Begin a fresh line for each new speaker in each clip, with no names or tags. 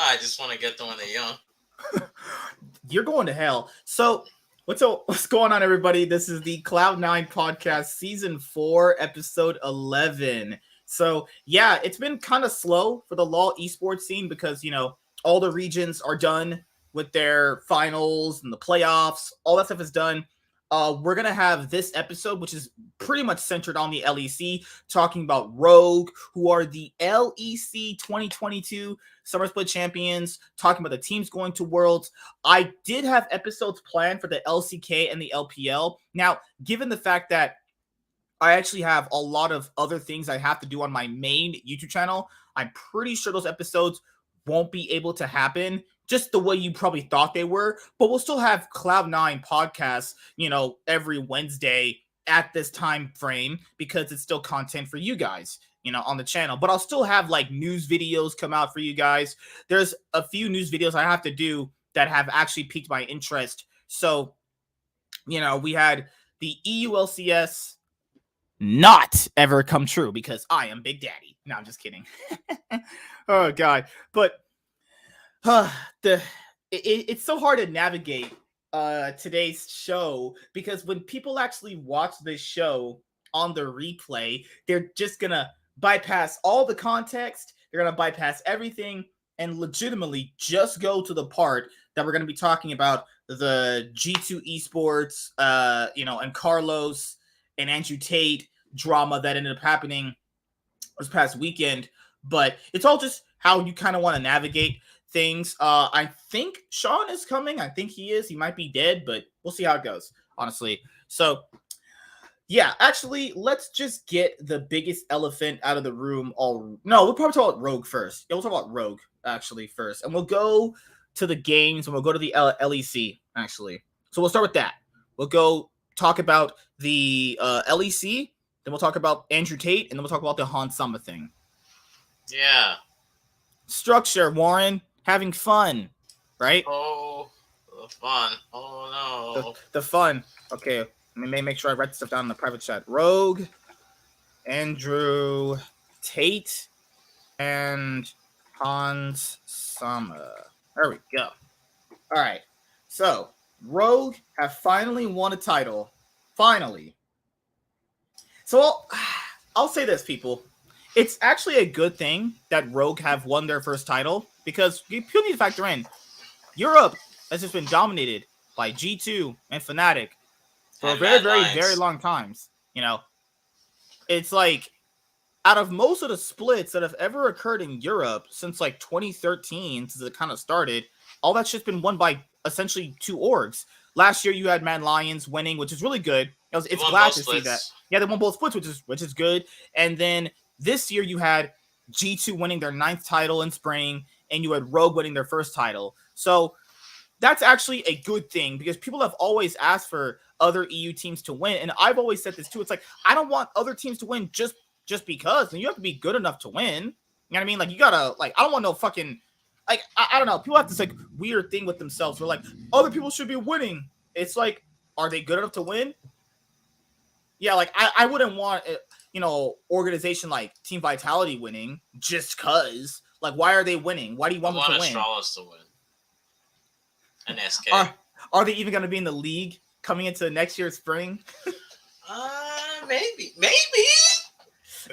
I just want to get them when they're young.
You're going to hell. So, what's going on, everybody? This is the Cloud9 podcast, season 4, episode 11. So, yeah, it's been kind of slow for the LoL esports scene because, all the regions are done with their finals and the playoffs. All that stuff is done. We're going to have this episode, which is pretty much centered on the LEC, talking about Rogue, who are the LEC 2022 Summer Split champions, talking about the teams going to Worlds. I did have episodes planned for the LCK and the LPL. Now, given the fact that I actually have a lot of other things I have to do on my main YouTube channel, I'm pretty sure those episodes won't be able to happen just the way you probably thought they were, but we'll still have Cloud9 podcasts, every Wednesday at this time frame because it's still content for you guys, on the channel. But I'll still have like news videos come out for you guys. There's a few news videos I have to do that have actually piqued my interest. So, we had the EULCS not ever come true because I am Big Daddy. No, I'm just kidding. Oh God. But it's so hard to navigate today's show because when people actually watch this show on the replay, they're just gonna bypass all the context, they're gonna bypass everything and legitimately just go to the part that we're gonna be talking about the G2 esports, and Carlos and Andrew Tate drama that ended up happening this past weekend. But it's all just how you kind of want to navigate things. I think Sean is coming. I think he is. He might be dead, but we'll see how it goes, honestly. So, yeah, actually, let's just get the biggest elephant out of the room. No, we'll probably talk about Rogue first. Yeah, we'll talk about Rogue, actually, first. And we'll go to the games, and we'll go to the LEC, actually. So we'll start with that. We'll go talk about the LEC, then we'll talk about Andrew Tate, and then we'll talk about the Han Sama thing.
Yeah.
Structure, Warren. Having fun, right?
Oh, the fun. Oh, no.
The fun. Okay, let me make sure I write stuff down in the private chat. Rogue, Andrew Tate, and Hans Sama. There we go. All right. So, Rogue have finally won a title. Finally. So, I'll say this, people. It's actually a good thing that Rogue have won their first title because you need to factor in Europe has just been dominated by G2 and Fnatic for a very, very, very long times. It's like out of most of the splits that have ever occurred in Europe since like 2013, since it kind of started, all that shit's been won by essentially two orgs. Last year you had Mad Lions winning, which is really good. It's glad to see that. Yeah, they won both splits, which is good. And then this year you had G2 winning their 9th title in spring, and you had Rogue winning their first title. So that's actually a good thing because people have always asked for other EU teams to win. And I've always said this too. It's like, I don't want other teams to win just because. And you have to be good enough to win. You know what I mean? Like, you gotta, like, I don't want no fucking, like, I don't know. People have this, like, weird thing with themselves where, like, other people should be winning. It's like, are they good enough to win? Yeah, like, I wouldn't want, organization like Team Vitality winning just because. Like, why are they winning? Why do you want them to win?
I want Astralis to win. And SK.
Are they even going to be in the league coming into next year's spring?
Maybe.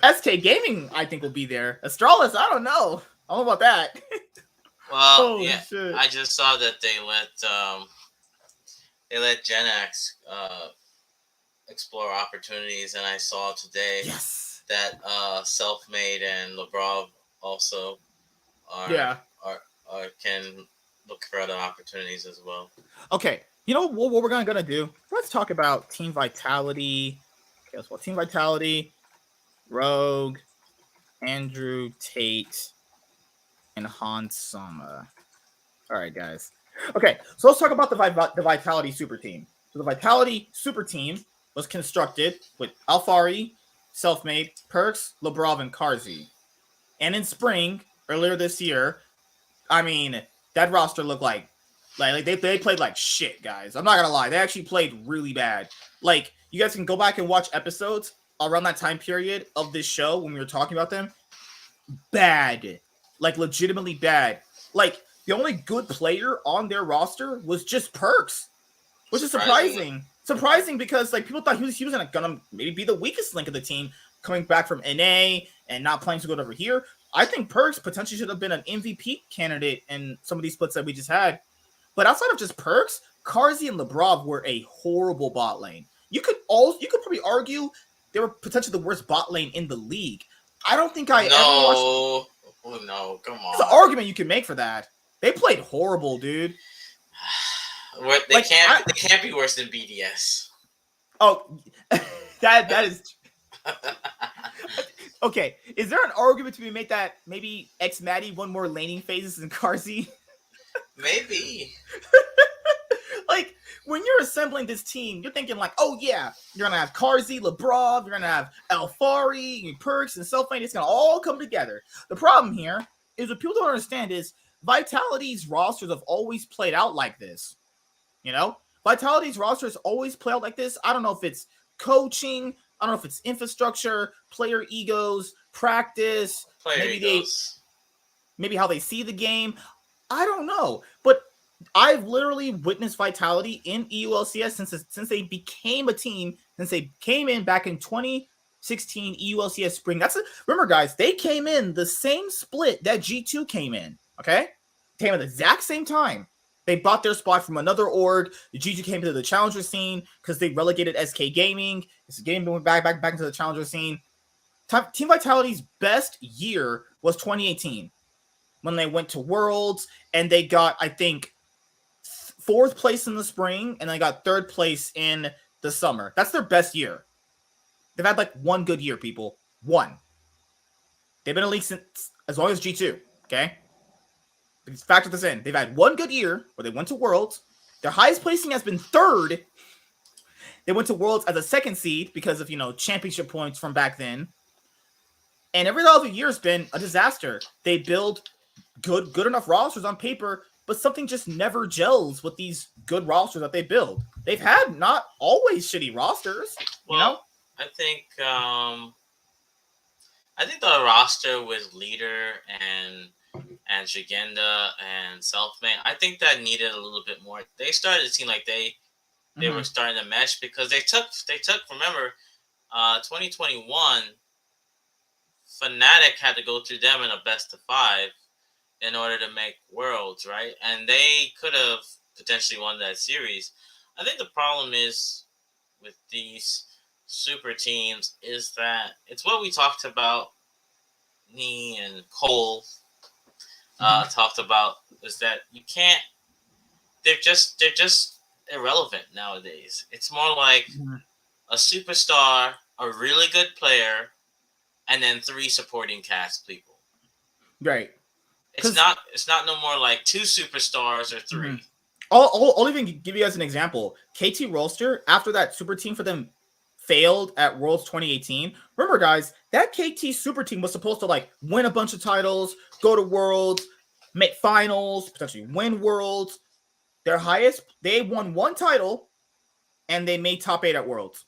SK Gaming, I think, will be there. Astralis, I don't know. I don't know about that.
Well, yeah, shit. I just saw that they let Gen X explore opportunities, and I saw today that Selfmade and Labrov also can look for other opportunities as well.
Okay, you know what we're gonna do? Let's talk about Team Vitality. Okay, let's Team Vitality, Rogue, Andrew Tate, and Han Sama. All right, guys. Okay, so let's talk about the Vitality Super Team. So the Vitality Super Team was constructed with Alfari, Selfmade, Perks, Labrov, and Karzi. And in spring, earlier this year, I mean, that roster looked like they played like shit, guys. I'm not gonna lie, they actually played really bad. Like, you guys can go back and watch episodes around that time period of this show when we were talking about them. Bad, like legitimately bad. like the only good player on their roster was just Perks, which is surprising. Surprising because like people thought he was gonna maybe be the weakest link of the team, coming back from NA and not playing so good over here. I think Perks potentially should have been an MVP candidate in some of these splits that we just had. But outside of just Perks, Carzzy and Lebrov were a horrible bot lane. You could probably argue they were potentially the worst bot lane in the league. I don't think I ever watched.
Oh no, come on.
There's an argument you can make for that. They played horrible, dude.
They can't be worse than BDS.
Oh, that is. Okay, is there an argument to be made that maybe X Maddie won more laning phases than Carzzy?
Maybe.
Like, when you're assembling this team, you're thinking like, oh yeah, you're gonna have Carzzy, Lebrov, you're gonna have Alfari, Perks, and Selfmade. It's gonna all come together. The problem here is what people don't understand is Vitality's rosters have always played out like this. You know, Vitality's rosters always play out like this. I don't know if it's coaching, I don't know if it's infrastructure, player egos, practice, maybe how they see the game. I don't know, but I've literally witnessed Vitality in EULCS since they became a team, since they came in back in 2016 EULCS spring. Remember, guys, they came in the same split that G2 came in. Okay, came at the exact same time. They bought their spot from another org. The G2 came to the challenger scene because they relegated SK Gaming. This game went back into the challenger scene. Team Vitality's best year was 2018 when they went to Worlds and they got, I think, 4th place in the spring and they got 3rd place in the summer. That's their best year. They've had like one good year, people. One. They've been in the league since as long as G2. Okay. Factor this in. They've had one good year where they went to Worlds. Their highest placing has been 3rd. They went to Worlds as a 2nd seed because of, championship points from back then. And every other year has been a disaster. They build good enough rosters on paper, but something just never gels with these good rosters that they build. They've had not always shitty rosters,
I think the roster with Leader and Jigenda and Selfmade, I think that needed a little bit more. They started to seem like they were starting to mesh because they took remember 2021 Fnatic had to go through them in a best of 5 in order to make Worlds, right? And they could have potentially won that series. I think the problem is with these super teams is that it's what we talked about, me and Cole talked about, is that you can't, they're just irrelevant nowadays. It's more like a superstar, a really good player, and then 3 supporting cast people.
Right.
It's not no more like 2 superstars or 3.
Mm-hmm. I'll even give you guys an example. KT Rolster, after that super team for them failed at Worlds 2018. Remember, guys, that KT super team was supposed to like win a bunch of titles, go to Worlds, make finals, potentially win Worlds. Their highest, they won 1 title, and they made top 8 at Worlds.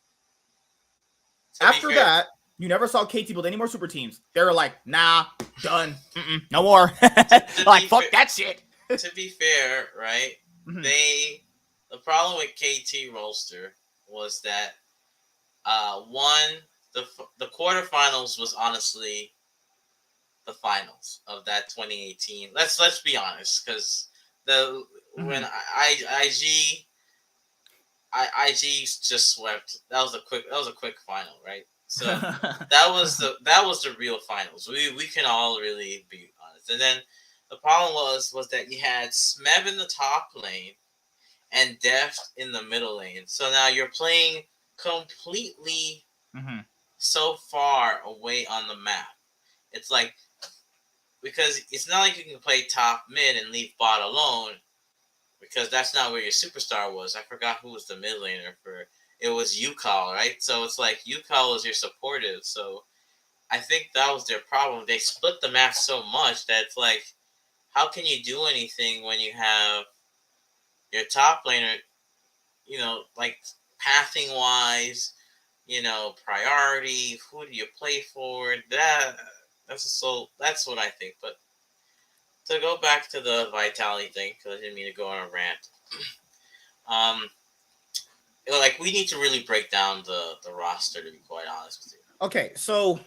After that, you never saw KT build any more super teams. They were like, nah, done. No more. Like, fuck that shit.
To be fair, right? Mm-hmm. The problem with KT Rolster was that the quarterfinals was honestly the finals of that 2018. Let's be honest, because when IG just swept. That was a quick final, right? So that was the real finals. We can all really be honest. And then the problem was that you had Smev in the top lane and Deft in the middle lane. So now you're playing completely so far away on the map. It's like, because it's not like you can play top mid and leave bot alone, because that's not where your superstar was. I forgot who was the mid laner for. It was Yukal, right? So it's like Yukal was your supportive. So I think that was their problem. They split the map so much that it's like, how can you do anything when you have your top laner, like pathing wise, priority, who do you play for? That's what I think. But to go back to the Vitality thing, because I didn't mean to go on a rant. Um, like we need to really break down the roster, to be quite honest with you.
Okay, so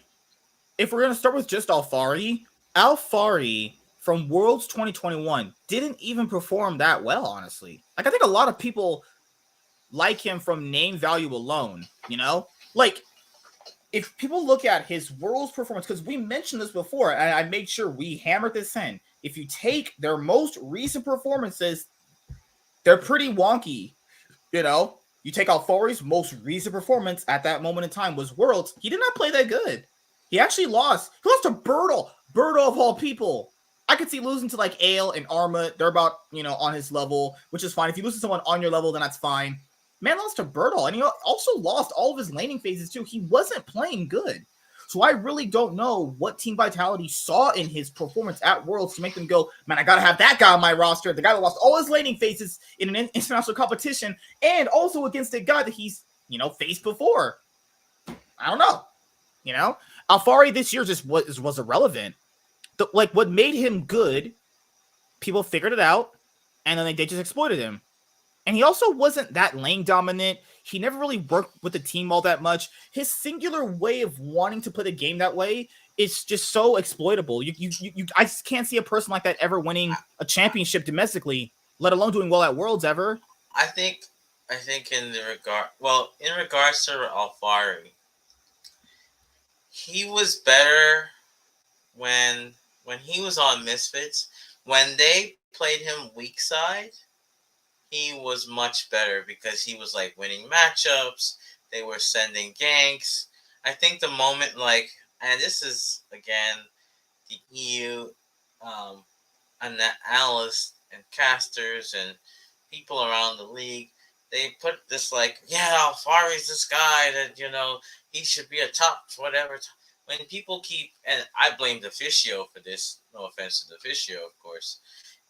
if we're gonna start with just Alfari from Worlds 2021 didn't even perform that well, honestly. Like I think a lot of people like him from name value alone, you know? Like if people look at his Worlds performance, because we mentioned this before, and I made sure we hammered this in. If you take their most recent performances, they're pretty wonky, you know? You take Alfari's most recent performance at that moment in time was Worlds. He did not play that good. He actually lost. He lost to Birtle. Birtle of all people. I could see losing to like Ale and Arma. They're about, on his level, which is fine. If you lose to someone on your level, then that's fine. Man lost to Birtle, and he also lost all of his laning phases too. He wasn't playing good. So I really don't know what Team Vitality saw in his performance at Worlds to make them go, man, I got to have that guy on my roster. The guy that lost all his laning phases in an international competition and also against a guy that he's, faced before. I don't know. Alfari this year just was irrelevant. What made him good, people figured it out, and then they just exploited him. And he also wasn't that lane dominant. He never really worked with the team all that much. His singular way of wanting to play the game that way is just so exploitable. I just can't see a person like that ever winning a championship domestically, let alone doing well at Worlds ever.
I think in regards to Alfari, he was better when he was on Misfits. When they played him weak side, he was much better because he was like winning matchups. They were sending ganks. I think the moment and this is again the EU analysts and casters and people around the league, they put this Alfari's this guy that he should be a top whatever. When people keep, and I blame Deficio for this. No offense to Deficio, of course.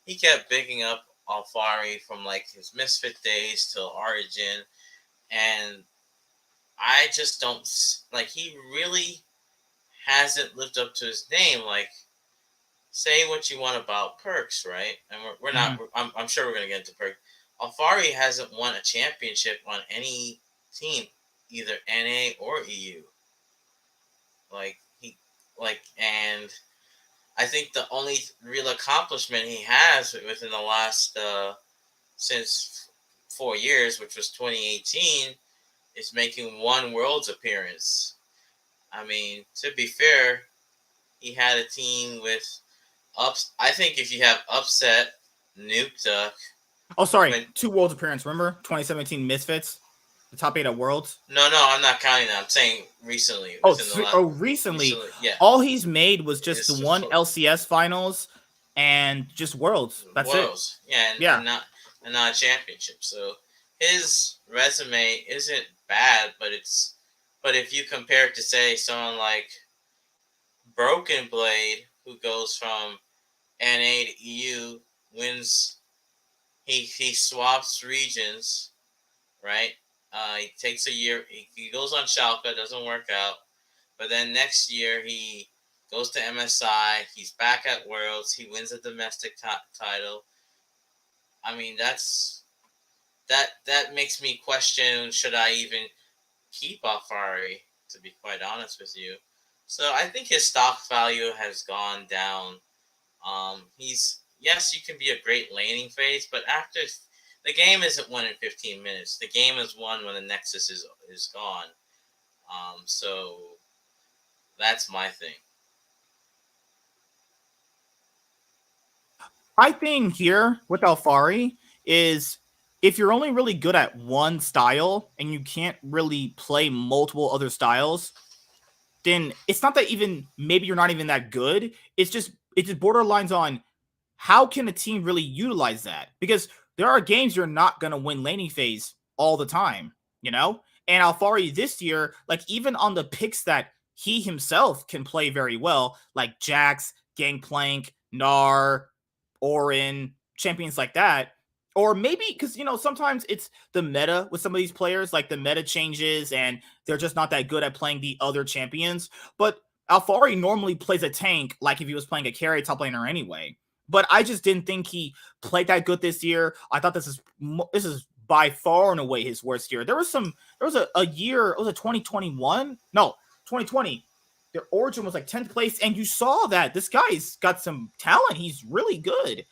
He kept bigging up Alfari from his Misfit days till Origin, and I just don't he really hasn't lived up to his name. Say what you want about Perks, right? And we're not. Mm-hmm. I'm sure we're gonna get into Perks. Alfari hasn't won a championship on any team, either NA or EU. And I think the only real accomplishment he has within the last since 4 years, which was 2018, is making one Worlds appearance. I mean, to be fair, he had a team with ups. I think if you have Upset, Nuke Duck.
Oh, sorry, 2 Worlds appearance. Remember 2017 Misfits, the top 8 at Worlds.
No, I'm not counting that. I'm saying recently.
Recently.
Yeah.
All he's made was just the one LCS finals and just Worlds. That's
Worlds.
it.
And not a championship. So his resume isn't bad, but if you compare it to say someone like Broken Blade, who goes from NA to EU, wins. He swaps regions, right? He takes a year. He goes on Schalke, doesn't work out. But then next year he goes to MSI. He's back at Worlds. He wins a domestic title. I mean, that makes me question, should I even keep Alfari, to be quite honest with you. So I think his stock value has gone down. Yes, you can be a great laning phase, but after the game isn't won in 15 minutes. The game is won when the Nexus is gone. So that's my thing.
My thing here with Alfari is if you're only really good at one style and you can't really play multiple other styles, then it's not that even maybe you're not even that good. It just borderlines on how can a team really utilize that? Because there are games you're not going to win laning phase all the time, And Alfari this year, even on the picks that he himself can play very well, like Jax, Gangplank, Gnar, Orin, champions like that. Or maybe because, sometimes it's the meta with some of these players, the meta changes and they're just not that good at playing the other champions. But Alfari normally plays a tank like if he was playing a carry top laner anyway. but I just didn't think he played that good this year. I thought this is by far and away his worst year. There was a year, it was a 2021? No, 2020. Their origin was like 10th place, and you saw that this guy's got some talent. He's really good.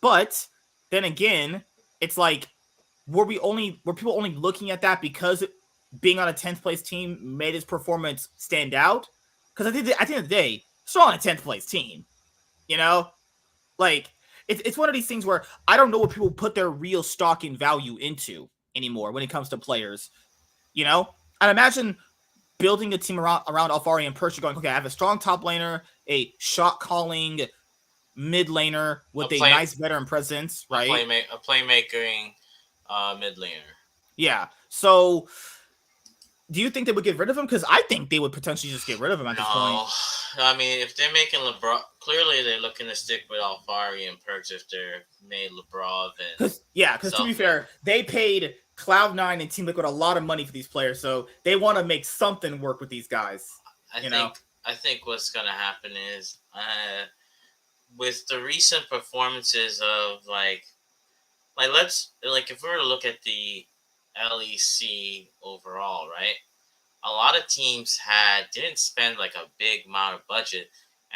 But then again, it's like, were people only looking at that because being on a 10th place team made his performance stand out? Because at the end of the day, still on a 10th place team, you know? Like, it's one of these things where I don't know what people put their real stock in value into anymore when it comes to players, you know? And imagine building a team around Alfari and Persia going, okay, I have a strong top laner, a shot calling mid laner with a nice veteran presence, right?
A playmaking mid laner.
Yeah. So do you think they would get rid of him? Because I think they would potentially just get rid of him at this point.
I mean, if they're making LeBron, clearly they're looking to stick with Alfari and Perks if they're made LeBron.
Because to be fair, they paid Cloud9 and Team Liquid a lot of money for these players, so they want to make something work with these guys.
I think what's going to happen is with the recent performances of if we were to look at the LEC overall, right? A lot of teams didn't spend like a big amount of budget,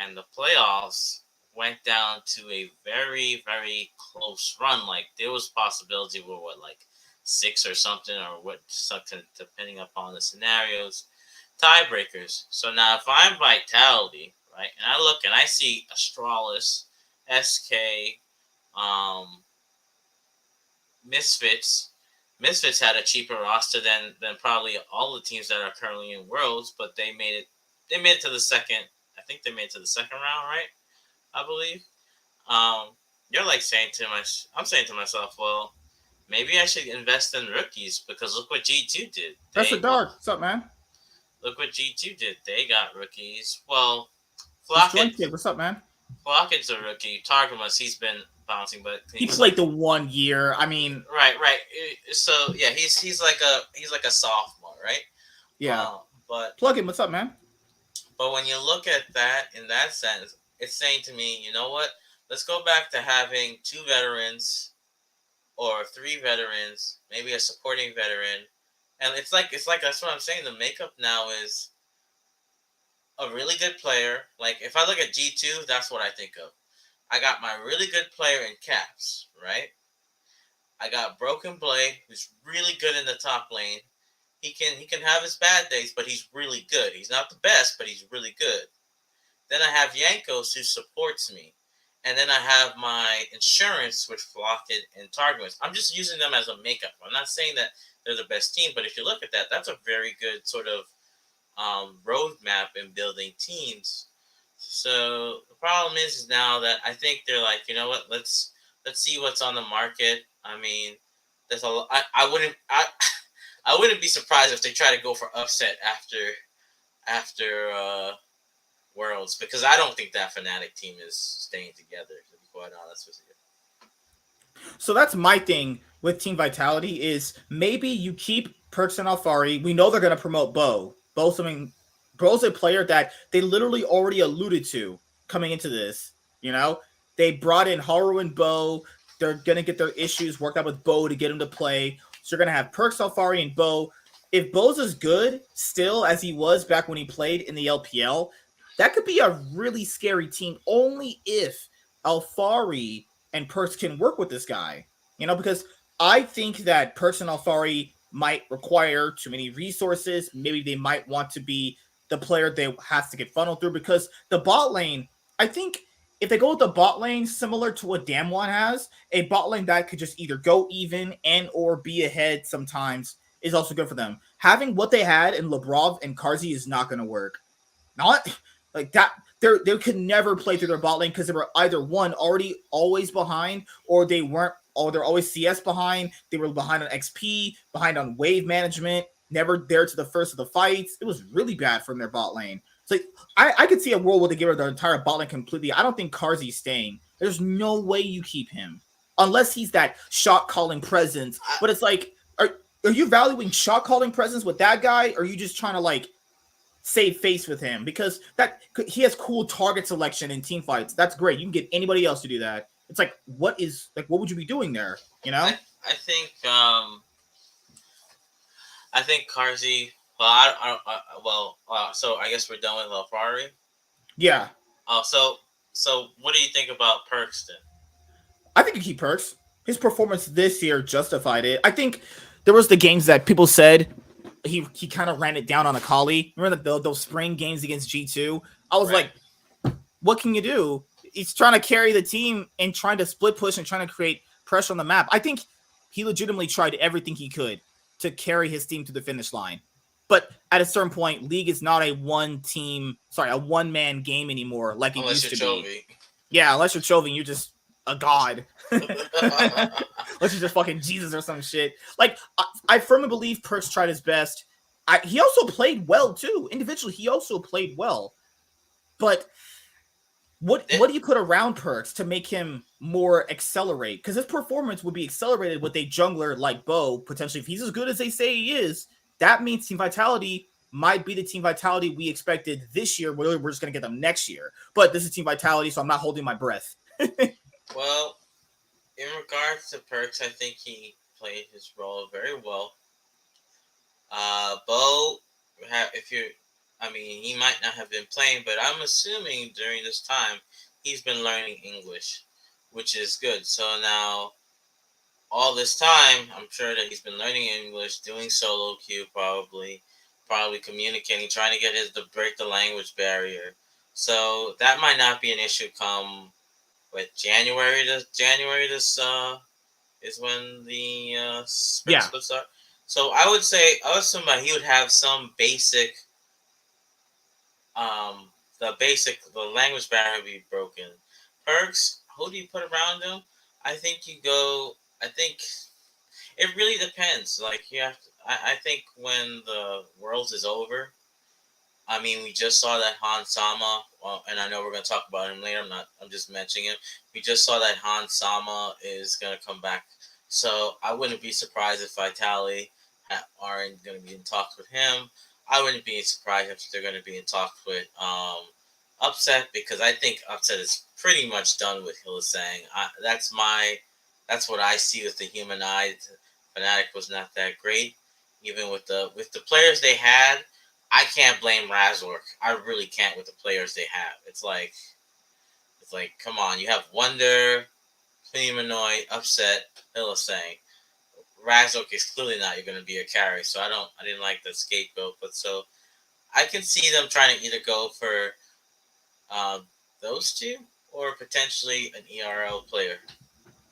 and the playoffs went down to a very, very close run. Like there was possibility where 6 or something, or something depending upon the scenarios, tiebreakers. So now if I'm Vitality, right, and I look and I see Astralis, SK, Misfits. Misfits had a cheaper roster than probably all the teams that are currently in Worlds, but they made it to the second. I think they made it to the second round, right? I believe. You're like I'm saying to myself, well, maybe I should invest in rookies because look what G2 did.
That's a dark. What's up, man?
Look what G2 did. They got rookies. Well,
Flocket. What's up, man?
Flocket's a rookie. Targamas, he's been bouncing, but
he played the 1 year. I mean,
right. So yeah, he's like a sophomore, right?
Yeah.
But
plug in. What's up, man?
But when you look at that in that sense, it's saying to me, you know what? Let's go back to having 2 veterans or 3 veterans, maybe a supporting veteran, and it's like that's what I'm saying. The makeup now is a really good player. Like if I look at G2, that's what I think of. I got my really good player in Caps, right? I got Broken Blade, who's really good in the top lane. He can have his bad days, but he's really good. He's not the best, but he's really good. Then I have Yankos, who supports me. And then I have my insurance with Flocket and Targums. I'm just using them as a makeup. I'm not saying that they're the best team, but if you look at that, that's a very good sort of roadmap in building teams. So the problem is now that I think they're like, you know what, let's see what's on the market. I mean, there's I wouldn't be surprised if they try to go for upset after Worlds, because I don't think that Fnatic team is staying together, to be quite honest with you.
So that's my thing with Team Vitality is maybe you keep Perks and Alfari. We know they're going to promote Bo. Bo's a player that they literally already alluded to coming into this. You know, they brought in Haru and Bo. They're going to get their issues worked out with Bo to get him to play. So you're going to have Perks, Alfari, and Bo. If Bo's as good still as he was back when he played in the LPL, that could be a really scary team only if Alfari and Perks can work with this guy. You know, because I think that Perks and Alfari might require too many resources. Maybe they might want to be the player they has to get funneled through, because the bot lane, I think if they go with the bot lane similar to what Damwon has, a bot lane that could just either go even and or be ahead sometimes is also good for them. Having what they had in Lebrov and Karzi is not going to work. Not like that. They could never play through their bot lane because they were either one already always behind, or they weren't. Or they're always CS behind. They were behind on XP, behind on wave management, never there to the first of the fights. It was really bad from their bot lane. So I could see a world where they give her the entire bot lane completely. I don't think Karzi's staying. There's no way you keep him unless he's that shot calling presence. But it's like, are you valuing shot calling presence with that guy? Or are you just trying to like save face with him because that he has cool target selection in team fights. That's great. You can get anybody else to do that. It's like what would you be doing there? You know?
I think Carzy. So I guess we're done with Lafari.
Yeah.
So what do you think about Perks then?
I think you keep Perks. His performance this year justified it. I think there was the games that people said he kind of ran it down on Akali. Remember those spring games against G2? I was like, what can you do? He's trying to carry the team and trying to split push and trying to create pressure on the map. I think he legitimately tried everything he could to carry his team to the finish line. But at a certain point, League is not a one-man game anymore like it used to be. Yeah, unless you're Chovy, you're just a god. Unless you're just fucking Jesus or some shit. Like, I firmly believe Perks tried his best. He also played well, too. Individually, he also played well. But what do you put around Perks to make him more accelerate? Because his performance would be accelerated with a jungler like Bo, potentially. If he's as good as they say he is, that means Team Vitality might be the Team Vitality we expected this year. We're just going to get them next year. But this is Team Vitality, so I'm not holding my breath.
Well, in regards to Perks, I think he played his role very well. Bo, he might not have been playing, but I'm assuming during this time he's been learning English, which is good. So now, all this time, I'm sure that he's been learning English, doing solo queue probably communicating, trying to get to break the language barrier. So that might not be an issue come with January. January is when the spring splits start. So I would assume that he would have some basic, the language barrier would be broken. Perks, who do you put around him? I think it really depends. Like you have to, I think when the Worlds is over, we just saw that Hans Sama, and I know we're going to talk about him later. I'm just mentioning him. We just saw that Hans Sama is going to come back. So I wouldn't be surprised if Vitality aren't going to be in talks with him. I wouldn't be surprised if they're going to be in talks with Upset, because I think Upset is pretty much done with Hylissang. That's what I see with the human eye. Fnatic was not that great. Even with the players they had, I can't blame Razork. I really can't with the players they have. It's like, come on, you have Wonder, Humanoid, Upset, Hylissang. Razork is clearly not going to be a carry, so I didn't like the scapegoat. But so I can see them trying to either go for those two or potentially an ERL player.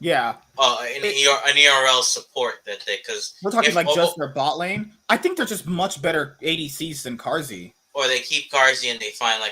Yeah.
An ERL support because
we're talking just their bot lane. I think they're just much better ADCs than Carzy.
Or they keep Carzy and they find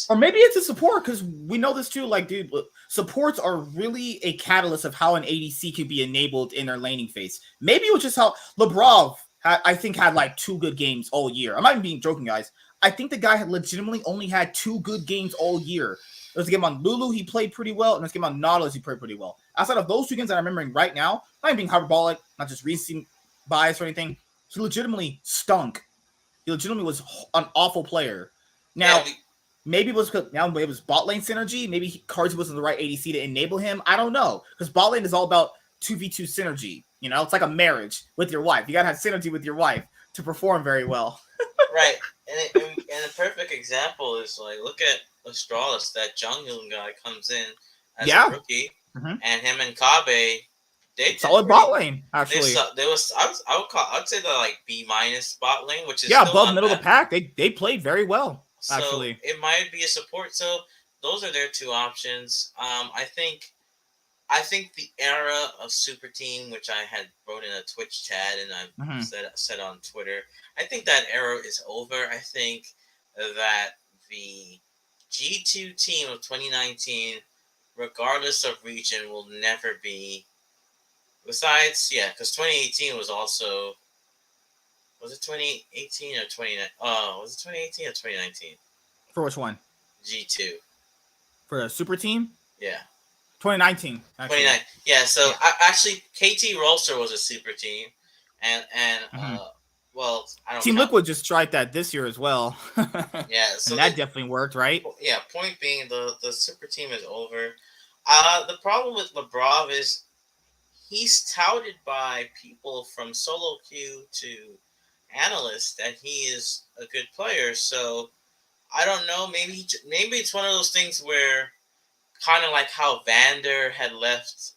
or maybe it's a support, because we know this too. Like, dude, supports are really a catalyst of how an ADC could be enabled in their laning phase. Maybe it was just how Lebrov I think had like 2 good games all year. I'm not even being joking, guys. I think the guy had legitimately only had 2 good games all year. There was a game on Lulu he played pretty well, and there was a game on Nautilus he played pretty well. Outside of those 2 games that I'm remembering right now, not even being hyperbolic, not just recent bias or anything, he legitimately stunk. He legitimately was an awful player. Now, maybe it was bot lane synergy. Maybe Carzy wasn't the right ADC to enable him. I don't know, because bot lane is all about 2v2 synergy. You know, it's like a marriage with your wife. You gotta have synergy with your wife to perform very well.
Right, and a perfect example is look at Astralis. That Junghyun guy comes in as a rookie, and him and Kabe, they
solid bot lane. Actually,
I'd say the B- bot lane, which is
above middle of the pack. They played very well.
So
actually,
it might be a support. So those are their 2 options. I think the era of Super Team, which I had wrote in a Twitch chat and I said on Twitter, I think that era is over. I think that the G2 team of 2019, regardless of region, will never be. Besides, because 2018 was also. Was it 2018 or 2019? Was it 2018 or 2019?
For which one?
G2.
For a Super Team?
Yeah.
2019.
2019. Yeah, so actually KT Rolster was a Super Team. And well, I don't
Team
count.
Liquid just tried that this year as well.
Yeah,
And
so
that definitely worked, right?
yeah. Point being, the super team is over. The problem with LeBron is he's touted by people from solo queue to analysts that he is a good player. So I don't know. Maybe it's one of those things where kind of like how Vander had left.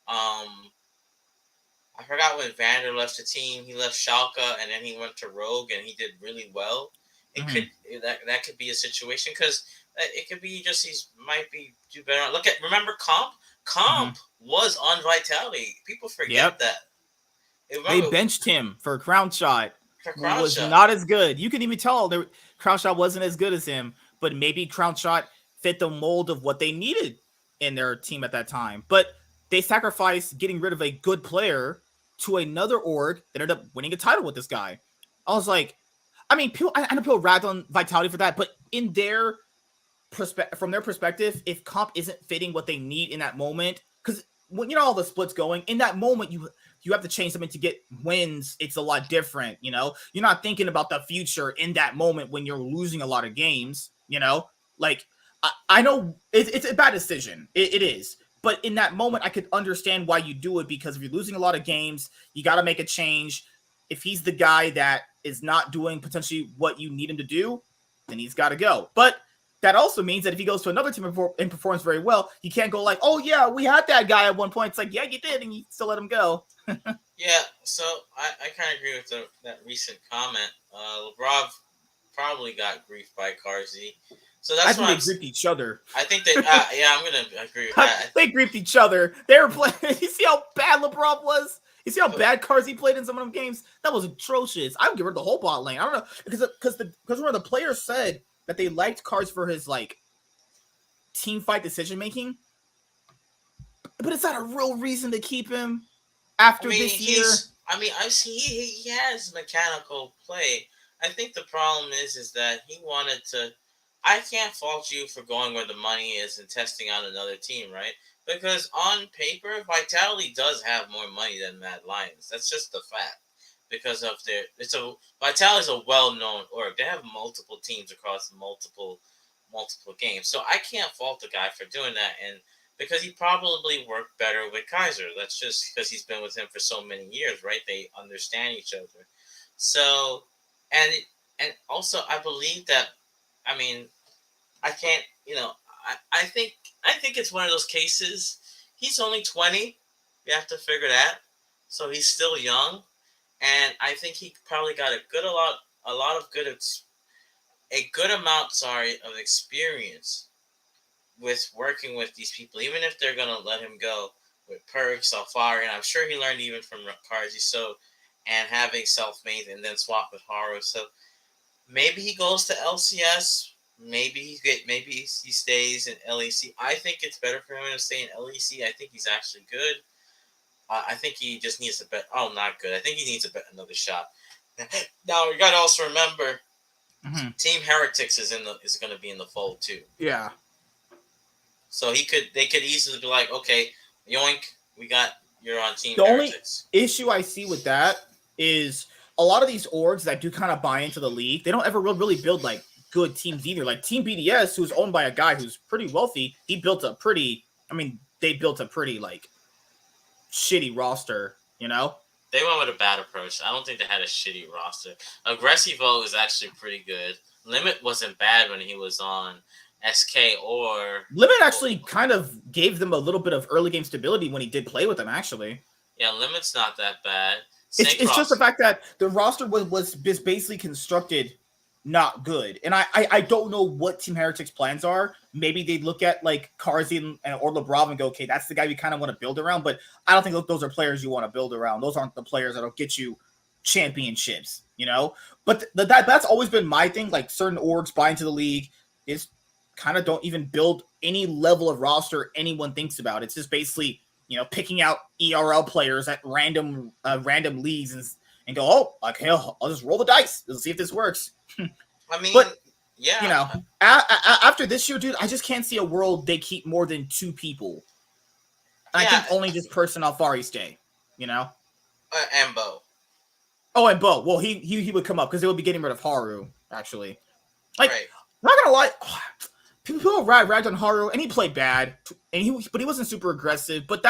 I forgot when Vander left the team. He left Schalke and then he went to Rogue and he did really well. It
Mhm.
could that could be a situation because it could be just he's might be do better. Look at remember Comp. Comp
Mhm.
was on Vitality. People forget
Yep.
that.
They
Remember
benched him for a crown shot.
for Crown
Was
Shot.
not as good. You can even tell crown shot wasn't as good as him, but maybe crown shot fit the mold of what they needed in their team at that time. But they sacrificed getting rid of a good player to another org that ended up winning a title with this guy. I was like, I mean, I know people ragged on Vitality for that, but in their from their perspective, if comp isn't fitting what they need in that moment, because when you know all the splits going in that moment, you have to change something to get wins. It's a lot different, you know. You're not thinking about the future in that moment when you're losing a lot of games, you know. Like I know it's a bad decision, it is, but in that moment, I could understand why you do it because if you're losing a lot of games, you got to make a change. If he's the guy that is not doing potentially what you need him to do, then he's got to go. But that also means that if he goes to another team and performs very well, you can't go like, oh yeah, we had that guy at one point. It's like, yeah, you did, and you still let him go.
Yeah, so I kind of agree with that recent comment. Lebrov probably got grief by Carzy, so
I
that's
think
why
they gripped each other.
I think that yeah, I'm gonna agree with that.
They gripped each other. They were playing. You see how bad LeBron was? You see how bad Carzy played in some of them games? That was atrocious. I would give her the whole bot lane. I don't know because one of the players said that they liked Carzy for his like team fight decision making, but it's not a real reason to keep him
I
after
mean,
this year.
I see he has mechanical play. I think the problem is that he wanted to. I can't fault you for going where the money is and testing out another team, right? Because on paper, Vitality does have more money than Mad Lions. That's just the fact. Because of their, Vitality's a well-known org. They have multiple teams across multiple games. So I can't fault the guy for doing that, and because he probably worked better with Kaiser. That's just because he's been with him for so many years, right? They understand each other. So, and also I believe that, I mean, I can't, I think it's one of those cases. He's only 20. You have to figure that. So he's still young, and I think he probably got a lot of a good amount, of experience with working with these people, even if they're gonna let him go with perks, Alfari, and I'm sure he learned even from Karzi. So, and having self-made and then swap with Haru. So maybe he goes to LCS. Maybe he stays in LEC. I think it's better for him to stay in LEC. I think he's actually good. I think he just needs a bet. Oh, not good. I think he needs another shot. Now you gotta also remember,
Mm-hmm.
Team Heretics is going to be in the fold too.
Yeah.
So they could easily be like, okay, yoink, you're on Team
The only
Heretics.
issue I see with that is a lot of these orgs that do kind of buy into the league, they don't ever really build like good teams either. Like Team BDS, who's owned by a guy who's pretty wealthy, they built a pretty like shitty roster, you know?
They went with a bad approach. I don't think they had a shitty roster. Aggressivo is actually pretty good. Limit wasn't bad when he was on SK or
Limit actually kind of gave them a little bit of early game stability when he did play with them, actually.
Yeah, Limit's not that bad.
It's just the fact that the roster was basically constructed not good. And I don't know what Team Heretics' plans are. Maybe they look at like Carzy or LeBron and go, okay, that's the guy we kind of want to build around. But I don't think those are players you want to build around. Those aren't the players that'll get you championships, you know? But that's always been my thing. Like certain orgs buy into the league is kind of don't even build any level of roster anyone thinks about. It's just basically, you know, picking out ERL players at random leagues and go, oh, okay, I'll just roll the dice. Let's see if this works.
I mean,
but
yeah,
you know, after this year, dude, I just can't see a world they keep more than 2 people. And I think only this person Alfari stay. You know,
Ambo.
Oh, and Bo. Well, he would come up because they would be getting rid of Haru. Actually, like,
Right.
I'm not gonna lie, people rag on Haru, and he played bad, but he wasn't super aggressive. But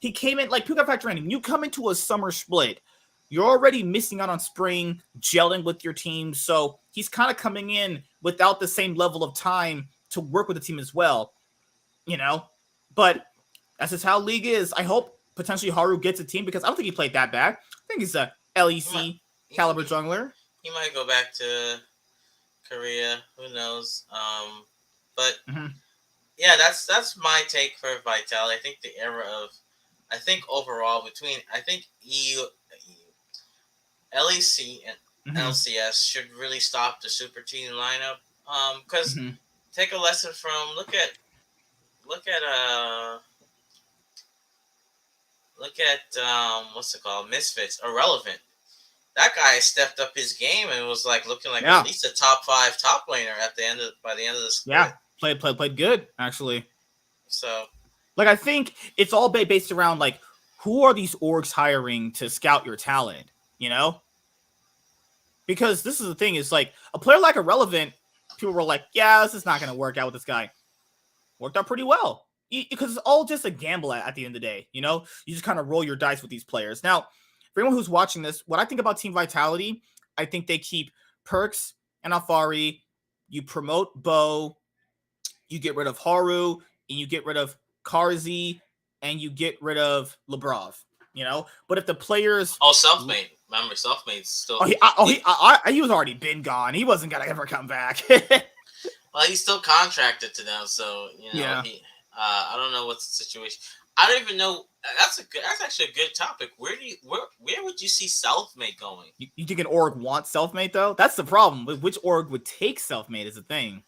he came in like people got factor in. You come into a summer split, you're already missing out on spring, gelling with your team. So he's kind of coming in without the same level of time to work with the team as well, you know. But that's just how League is. I hope potentially Haru gets a team because I don't think he played that bad. I think he's a LEC caliber jungler.
He might go back to Korea. Who knows? But yeah, that's my take for Vitality. I think overall between EU, LEC and LCS should really stop the super team lineup. Because take a lesson from look at what's it called? Misfits, Irrelevant. That guy stepped up his game and was like looking like at least a top 5 top laner by the end of the split.
Yeah, played good actually.
So,
like, I think it's all based around like who are these orgs hiring to scout your talent, you know? Because this is the thing, is like a player like Irrelevant, people were like, yeah, this is not going to work out with this guy. Worked out pretty well because it's all just a gamble at the end of the day, you know? You just kind of roll your dice with these players. Now, for anyone who's watching this, what I think about Team Vitality, I think they keep Perks and Alfari. You promote Bo, you get rid of Haru, and you get rid of Karzi, and you get rid of Lebrov, you know? But if the players...
Oh, Selfmade. Remember, Selfmade's still...
he was already been gone. He wasn't going to ever come back.
Well, he's still contracted to them, so, you know, I don't know what's the situation. I don't even know. That's actually a good topic. Where would you see Selfmade going?
You think an org wants Selfmade though? That's the problem. Which org would take Selfmade is the thing.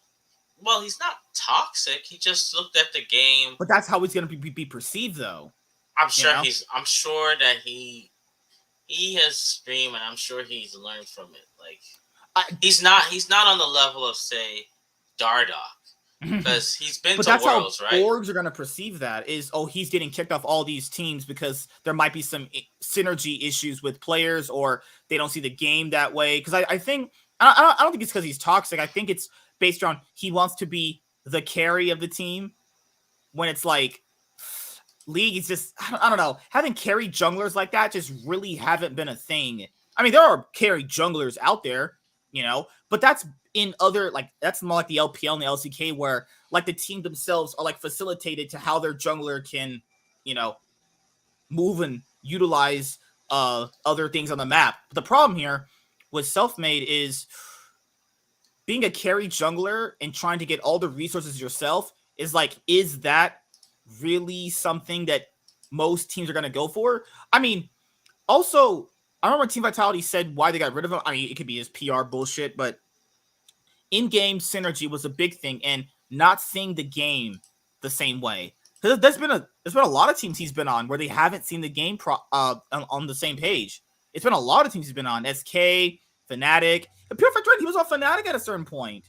Well, he's not toxic. He just looked at the game.
But that's how he's going to be perceived, though.
I'm sure I'm sure that he has streamed, and I'm sure he's learned from it. Like he's not on the level of say Dardoch. Because he's been to Worlds, right?
Orgs are going to perceive that is, he's getting kicked off all these teams because there might be some synergy issues with players, or they don't see the game that way. Because I think I don't think it's because he's toxic. I think it's based on he wants to be the carry of the team. When it's like League is just I don't know, having carry junglers like that just really haven't been a thing. I mean, there are carry junglers out there, you know, but that's in other, like, that's more like the LPL and the LCK where, like, the team themselves are, like, facilitated to how their jungler can, you know, move and utilize other things on the map. But the problem here with Selfmade is being a carry jungler and trying to get all the resources yourself is, like, is that really something that most teams are going to go for? I mean, also, I remember Team Vitality said why they got rid of him. I mean, it could be his PR bullshit, but in-game synergy was a big thing, and not seeing the game the same way. There's been a lot of teams he's been on where they haven't seen the game on the same page. It's been a lot of teams he's been on. SK, Fnatic. Pure Factor, he was on Fnatic at a certain point.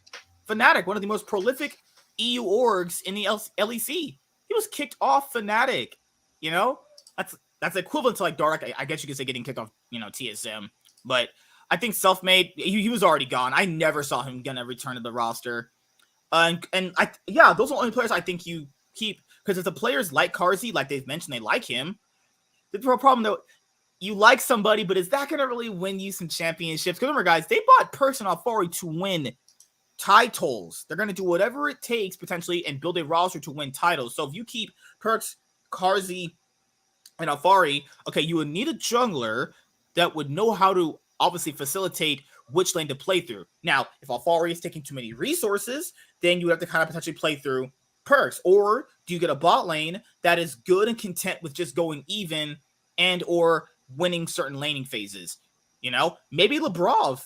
Fnatic, one of the most prolific EU orgs in the LEC. He was kicked off Fnatic. You know, that's equivalent to like Dark. I guess you could say getting kicked off, you know, TSM, but I think Selfmade, he was already gone. I never saw him gonna return to the roster. Those are the only players I think you keep, because if the players like Karzi, like they've mentioned, they like him. The problem though, you like somebody, but is that gonna really win you some championships? Because remember, guys, they bought Perks and Alfari to win titles. They're gonna do whatever it takes potentially and build a roster to win titles. So if you keep Perks, Karzi, and Alfari, okay, you would need a jungler that would know how to obviously facilitate which lane to play through. Now, if Alfari is taking too many resources, then you have to kind of potentially play through Perks. Or do you get a bot lane that is good and content with just going even and or winning certain laning phases? You know, maybe Lebrov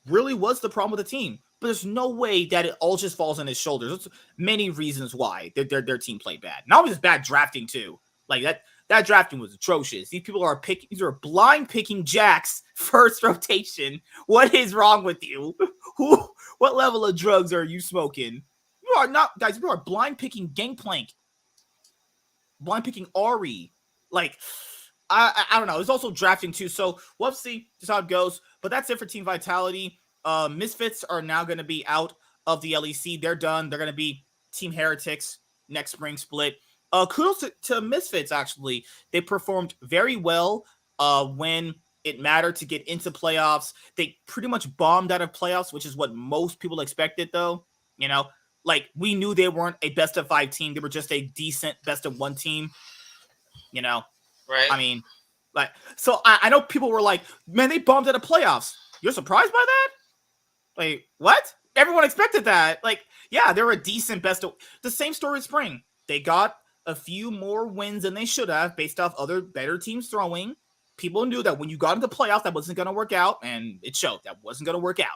really was the problem with the team, but there's no way that it all just falls on his shoulders. There's many reasons why their team played bad. Not just bad drafting too. Like that drafting was atrocious. These people are these are blind picking Jack's first rotation. What is wrong with you? What level of drugs are you smoking? You are not, guys. You are blind picking Gangplank, blind picking Ari. Like, I don't know. It's also drafting too, so we'll see just how it goes. But that's it for Team Vitality. Misfits are now going to be out of the LEC. They're done. They're going to be Team Heretics next spring split. Kudos to Misfits, actually. They performed very well when it mattered to get into playoffs. They pretty much bombed out of playoffs, which is what most people expected, though. You know, like, we knew they weren't a best-of-5 team. They were just a decent best-of-1 team. You know?
Right.
I mean, like, so I know people were like, man, they bombed out of playoffs. You're surprised by that? Like, what? Everyone expected that. Like, yeah, they were a decent the same story with spring. They got a few more wins than they should have based off other better teams throwing. People knew that when you got into playoffs, that wasn't going to work out, and it showed that wasn't going to work out.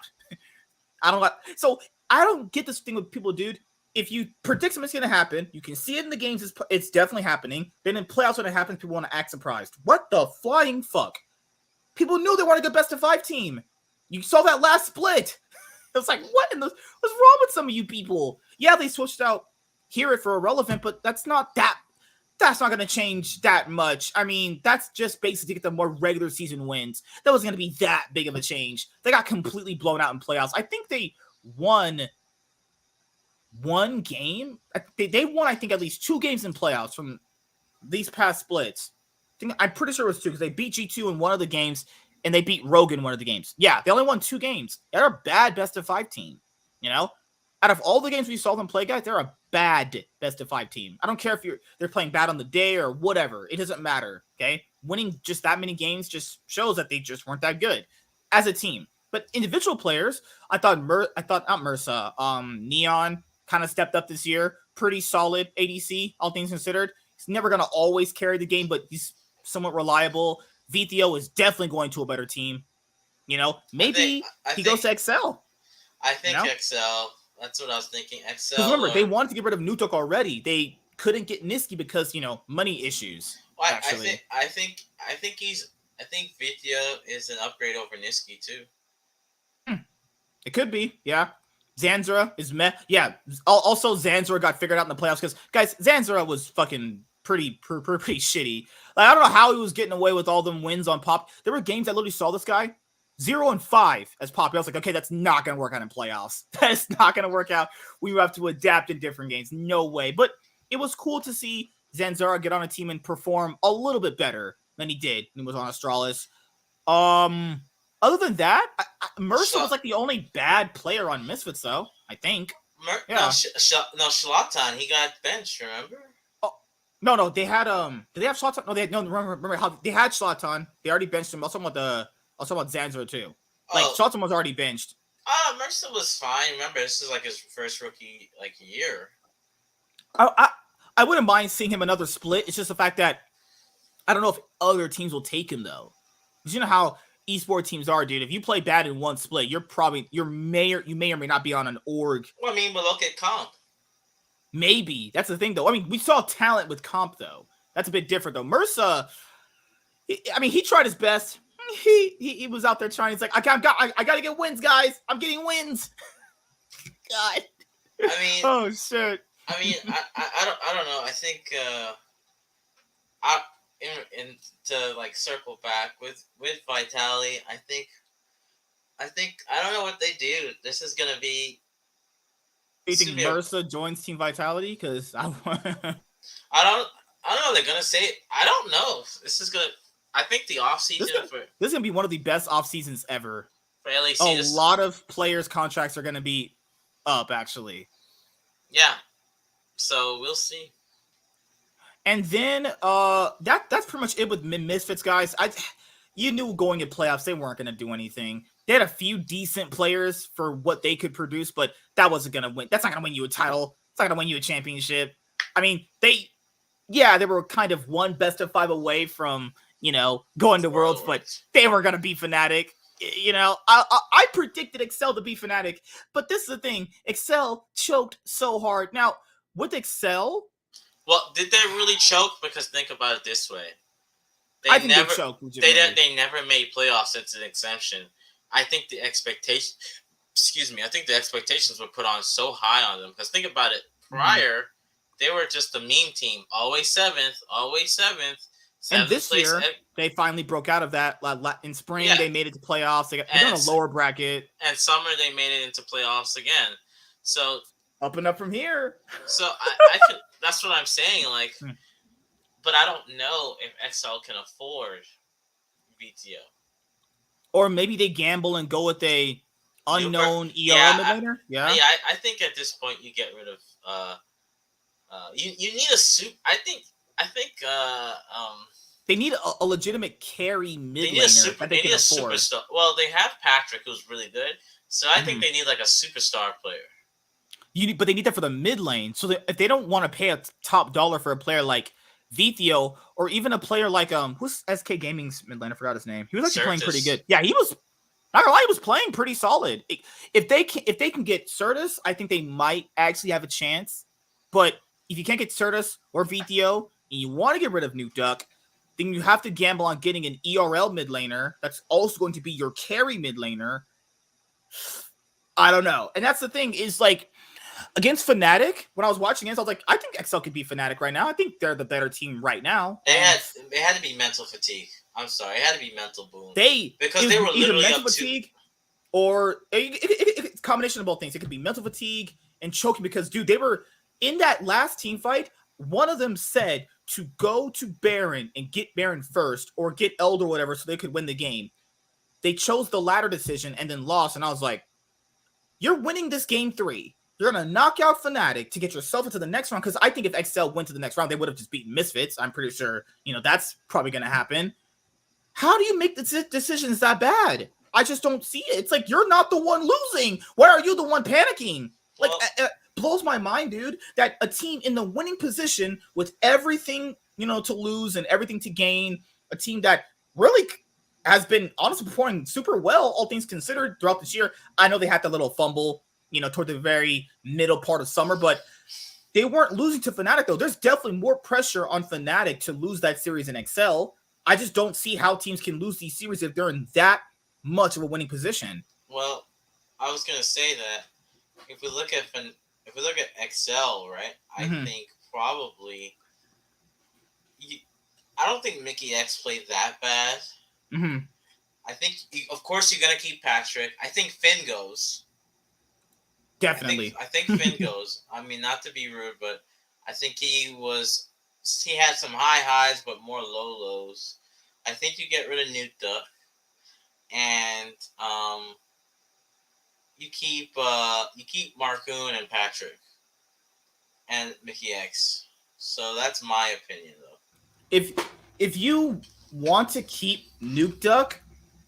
So I don't get this thing with people, dude. If you predict something's going to happen, you can see it in the games, it's definitely happening. Then in playoffs, when it happens, people want to act surprised. What the flying fuck? People knew they wanted a good best-of-5 team. You saw that last split. It was like, what's wrong with some of you people? Yeah, they switched out Hear for Irrelevant, but that's not going to change that much. I mean, that's just basically to get the more regular season wins. That wasn't going to be that big of a change. They got completely blown out in playoffs. I think they won one game. They won, I think, at least 2 games in playoffs from these past splits. I'm pretty sure it was 2 because they beat G2 in one of the games and they beat Rogue in one of the games. Yeah, they only won 2 games. They're a bad best-of-5 team, you know? Out of all the games we saw them play, guys, they're a bad best-of-5 team. I don't care if they're playing bad on the day or whatever. It doesn't matter, okay? Winning just that many games just shows that they just weren't that good as a team. But individual players, I thought not Mersa, Neon kind of stepped up this year. Pretty solid ADC, all things considered. He's never going to always carry the game, but he's somewhat reliable. VTO is definitely going to a better team. You know, maybe he goes to Excel.
I think Excel. That's what I was thinking. Excel.
Remember, they wanted to get rid of Nutok already. They couldn't get Niski because, you know, money issues.
Well,
actually,
I think VTO is an upgrade over Niski too.
It could be, yeah. Zanzara is yeah. Also, Zanzara got figured out in the playoffs because, guys, Zanzara was fucking pretty shitty. Like, I don't know how he was getting away with all them wins on Pop. There were games I literally saw this guy 0-5 as Pop. I was like, okay, that's not gonna work out in playoffs. That is not gonna work out. We have to adapt in different games. No way. But it was cool to see Zanzara get on a team and perform a little bit better than he did when he was on Astralis. Other than that, Mercer was like the only bad player on Misfits, though. I think.
No, Shlotan, he got benched. Remember?
Oh no, they had Did they have Shlotan? No, remember how they had Shlotan. They already benched him. I was talking about Zanzara too. Like Shlotan was already benched.
Mercer was fine. Remember, this is like his first rookie year.
I wouldn't mind seeing him another split. It's just the fact that I don't know if other teams will take him though. Because you know how esports teams are, dude. If you play bad in one split, you may or may not be on an org.
Well, I mean, but look at Comp.
Maybe that's the thing, though. I mean, we saw talent with Comp, though. That's a bit different, though. Mersa, he tried his best. He was out there trying. He's like, I gotta get wins, guys. I'm getting wins. God.
I mean,
oh shit.
I mean, I don't know. I think to like circle back with Vitality, I think I don't know what they do. This is gonna be.
Do you think Mersa joins Team Vitality? Because I
don't know. They're gonna say. I don't know. This is gonna. I think the off season
this is gonna be one of the best off seasons ever.
For LEC,
a lot of players' contracts are gonna be up, actually.
Yeah. So we'll see.
And then that's pretty much it with Misfits, guys. You knew going in playoffs they weren't going to do anything. They had a few decent players for what they could produce, but that wasn't going to win. That's not going to win you a title. It's not going to win you a championship. I mean, they were kind of one best of 5 away from, you know, going to Worlds, but they were going to be Fnatic. You know, I predicted Excel to be Fnatic, but this is the thing. Excel choked so hard. Now, with Excel...
Well, did they really choke? Because think about it this way.
I think they choked.
They never made playoffs since an exemption. I think the expectations were put on so high on them. Because think about it. Prior, they were just a meme team. Always 7th.
And
Seventh
this
place.
year, they finally broke out of that. In spring,
Yeah.
they made it to playoffs. They're in a lower bracket.
And summer, they made it into playoffs again. So
up and up from here.
So I could. That's what I'm saying. Like, but I don't know if XL can afford VTO.
Or maybe they gamble and go with a unknown ERL mid-laner. Yeah,
I think at this point you get rid of. You need a soup. I think.
They need a legitimate carry mid-laner that they can afford.
Superstar. Well, they have Patrick, who's really good. So I think they need like a superstar player.
But they need that for the mid lane. So if they don't want to pay a top dollar for a player like Vithio, or even a player like who's SK Gaming's mid lane? I forgot his name. He was actually playing pretty good. Yeah, he was. Not gonna lie, he was playing pretty solid. If they can get Certus, I think they might actually have a chance. But if you can't get Certus or Vithio, and you want to get rid of Nuke Duck, then you have to gamble on getting an ERL mid laner that's also going to be your carry mid laner. I don't know. And that's the thing is like against Fnatic, when I was watching against, I was like, I think XL could beat Fnatic right now. I think they're the better team right now.
It had to be mental fatigue. I'm sorry. It had to be mental boom.
Because they were literally mental fatigue or it's a combination of both things. It could be mental fatigue and choking because, dude, they were in that last team fight. One of them said to go to Baron and get Baron first or get Elder or whatever so they could win the game. They chose the latter decision and then lost. And I was like, you're winning this game 3. You're going to knock out Fnatic to get yourself into the next round. Because I think if XL went to the next round, they would have just beaten Misfits. I'm pretty sure, that's probably going to happen. How do you make the decisions that bad? I just don't see it. It's like, you're not the one losing. Why are you the one panicking? Like, it blows my mind, dude, that a team in the winning position with everything, to lose and everything to gain, a team that really has been honestly performing super well, all things considered, throughout this year. I know they had that little fumble, toward the very middle part of summer, but they weren't losing to Fnatic, though. There's definitely more pressure on Fnatic to lose that series in XL. I just don't see how teams can lose these series if they're in that much of a winning position.
Well, I was going to say that if we look at XL, right, I think probably I don't think Mickey X played that bad. I think, of course, you're going to keep Patrick. I think Finn goes.
Definitely.
I think Finn goes. I mean, not to be rude, but I think he had some high highs, but more low lows. I think you get rid of Nuke Duck. And you keep Marcoon and Patrick and Mickey X. So that's my opinion, though.
If you want to keep Nuke Duck,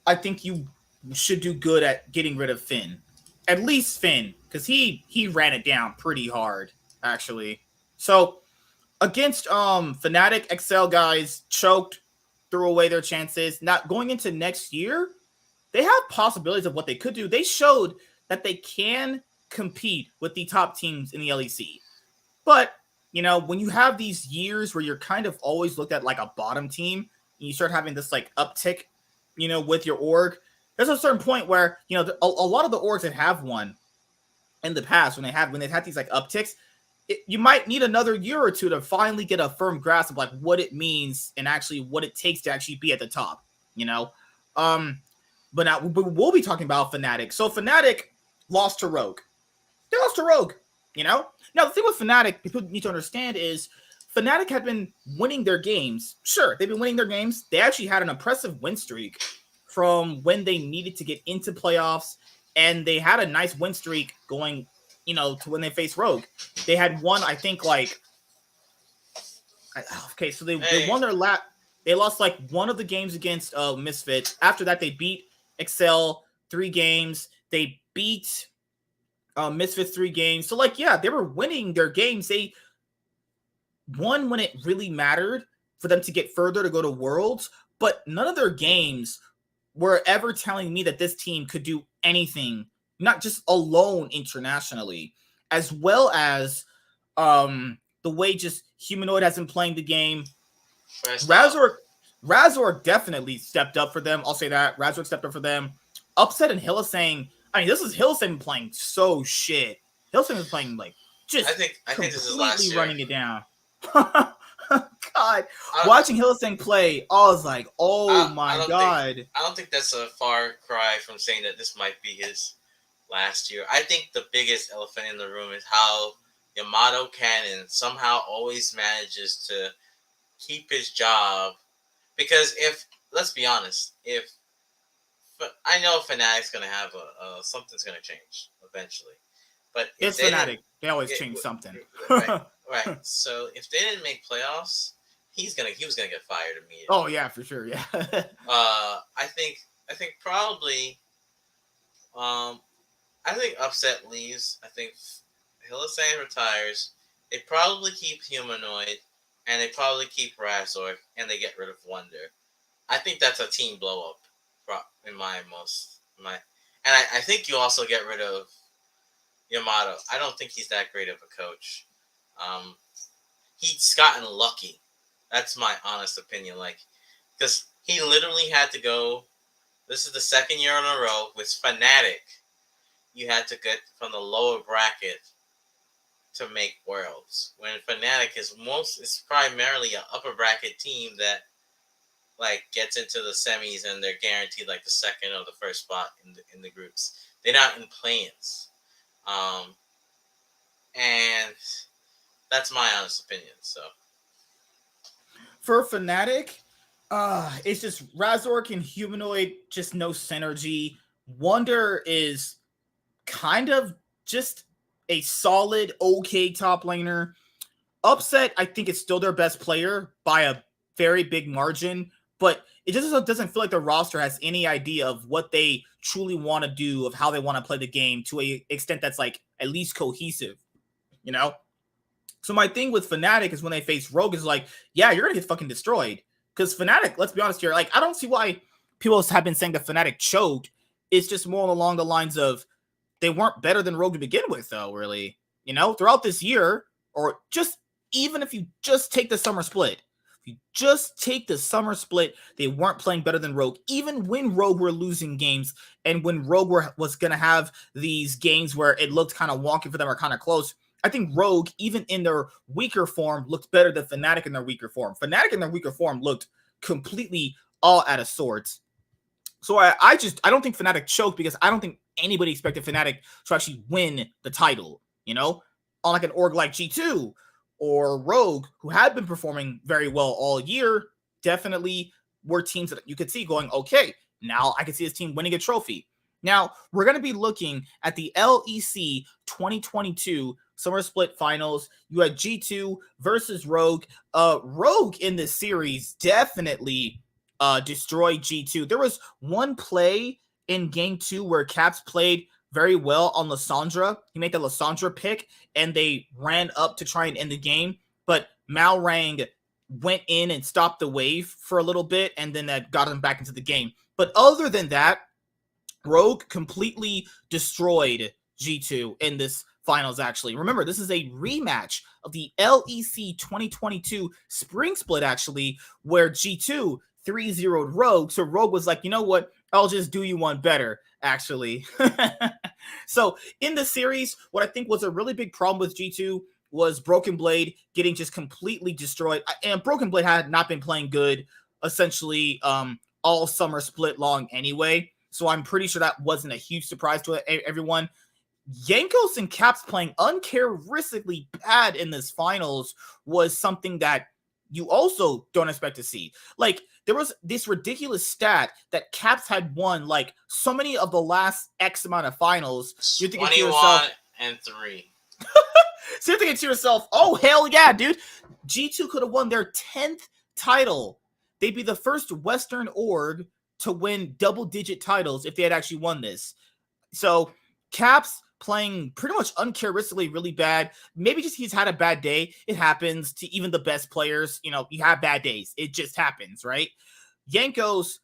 I think you should do good at getting rid of Finn. At least Finn, because he ran it down pretty hard, actually. So against Fnatic, XL guys choked, threw away their chances. Not going into next year, they have possibilities of what they could do. They showed that they can compete with the top teams in the LEC. But, when you have these years where you're kind of always looked at like a bottom team, and you start having this like uptick, with your org, there's a certain point where, a lot of the orgs that have won in the past, when they've had these like upticks, you might need another year or two to finally get a firm grasp of like what it means and actually what it takes to actually be at the top, But now we'll be talking about Fnatic. So Fnatic lost to Rogue. They lost to Rogue, Now the thing with Fnatic, people need to understand is Fnatic had been winning their games. Sure, they've been winning their games. They actually had an impressive win streak from when they needed to get into playoffs, and they had a nice win streak going, to when they faced Rogue. They had won, I think, like okay, so they won their lap. They lost like one of the games against Misfits. After that, they beat Excel 3 games. They beat Misfits 3 games. So, they were winning their games. They won when it really mattered for them to get further to go to Worlds. But none of their games were ever telling me that this team could do anything, not just alone internationally, as well as the way just Humanoid has been playing the game. Razor definitely stepped up for them. I'll say that. Razor stepped up for them. Upset and Hylissang. I mean, this is Hylissang playing so shit. Hylissang is playing like just
I think this is last year.
running it down. god. Watching Hylissang play, I was like, oh my god.
I don't think that's a far cry from saying that this might be his last year. I think the biggest elephant in the room is how Yamato Cannon somehow always manages to keep his job. Because let's be honest, I know Fnatic's going to have something's going to change eventually. But
it's Fnatic. They always change something.
Right. So if they didn't make playoffs, he was gonna get fired immediately.
Oh yeah, for sure. Yeah.
I think probably. I think Upset leaves. I think Hylissang retires. They probably keep Humanoid, and they probably keep Razork, and they get rid of Wonder. I think that's a team blow up. And I think you also get rid of Yamato. I don't think he's that great of a coach. He's gotten lucky. That's my honest opinion. Because he literally had to go. This is the second year in a row with Fnatic. You had to get from the lower bracket to make Worlds. When Fnatic is primarily an upper bracket team that gets into the semis and they're guaranteed the second or the first spot in the groups. They're not in play-ins. And that's my honest opinion. So
for Fnatic, it's just Razork and Humanoid, just no synergy. Wonder is kind of just a solid, okay top laner. Upset, I think it's still their best player by a very big margin, but it just doesn't feel like the roster has any idea of what they truly want to do, of how they want to play the game to an extent that's at least cohesive, you know? So my thing with Fnatic is when they face Rogue is yeah, you're going to get fucking destroyed. Because Fnatic, let's be honest here, I don't see why people have been saying that Fnatic choked. It's just more along the lines of they weren't better than Rogue to begin with, though, really. You know, throughout this year, or just even if you just take the summer split, they weren't playing better than Rogue. Even when Rogue were losing games and when Rogue was going to have these games where it looked kind of wonky for them or kind of close, I think Rogue, even in their weaker form, looked better than Fnatic in their weaker form. Fnatic in their weaker form looked completely all out of sorts. So I don't think Fnatic choked because I don't think anybody expected Fnatic to actually win the title, you know? On an org like G2 or Rogue, who had been performing very well all year, definitely were teams that you could see going, okay, now I can see this team winning a trophy. Now, we're going to be looking at the LEC 2022 Summer Split Finals. You had G2 versus Rogue. Rogue in this series definitely destroyed G2. There was one play in Game 2 where Caps played very well on Lissandra. He made the Lissandra pick, and they ran up to try and end the game. But Malrang went in and stopped the wave for a little bit, and then that got him back into the game. But other than that, Rogue completely destroyed G2 in this finals, actually. Remember, this is a rematch of the LEC 2022 Spring Split, actually, where G2 3-0'd Rogue. So Rogue was like, you know what? I'll just do you one better, actually. So in the series, what I think was a really big problem with G2 was Broken Blade getting just completely destroyed. And Broken Blade had not been playing good, essentially, all summer split long anyway. So I'm pretty sure that wasn't a huge surprise to everyone. Jankos and Caps playing uncharacteristically bad in this finals was something that you also don't expect to see. There was this ridiculous stat that Caps had won, so many of the last X amount of finals. You're thinking to yourself,
21-3.
So you're thinking to yourself, oh, hell yeah, dude. G2 could have won their 10th title. They'd be the first Western org to win double-digit titles if they had actually won this. So Caps playing pretty much uncharacteristically really bad. Maybe just he's had a bad day. It happens to even the best players. You know, you have bad days. It just happens, right? Jankos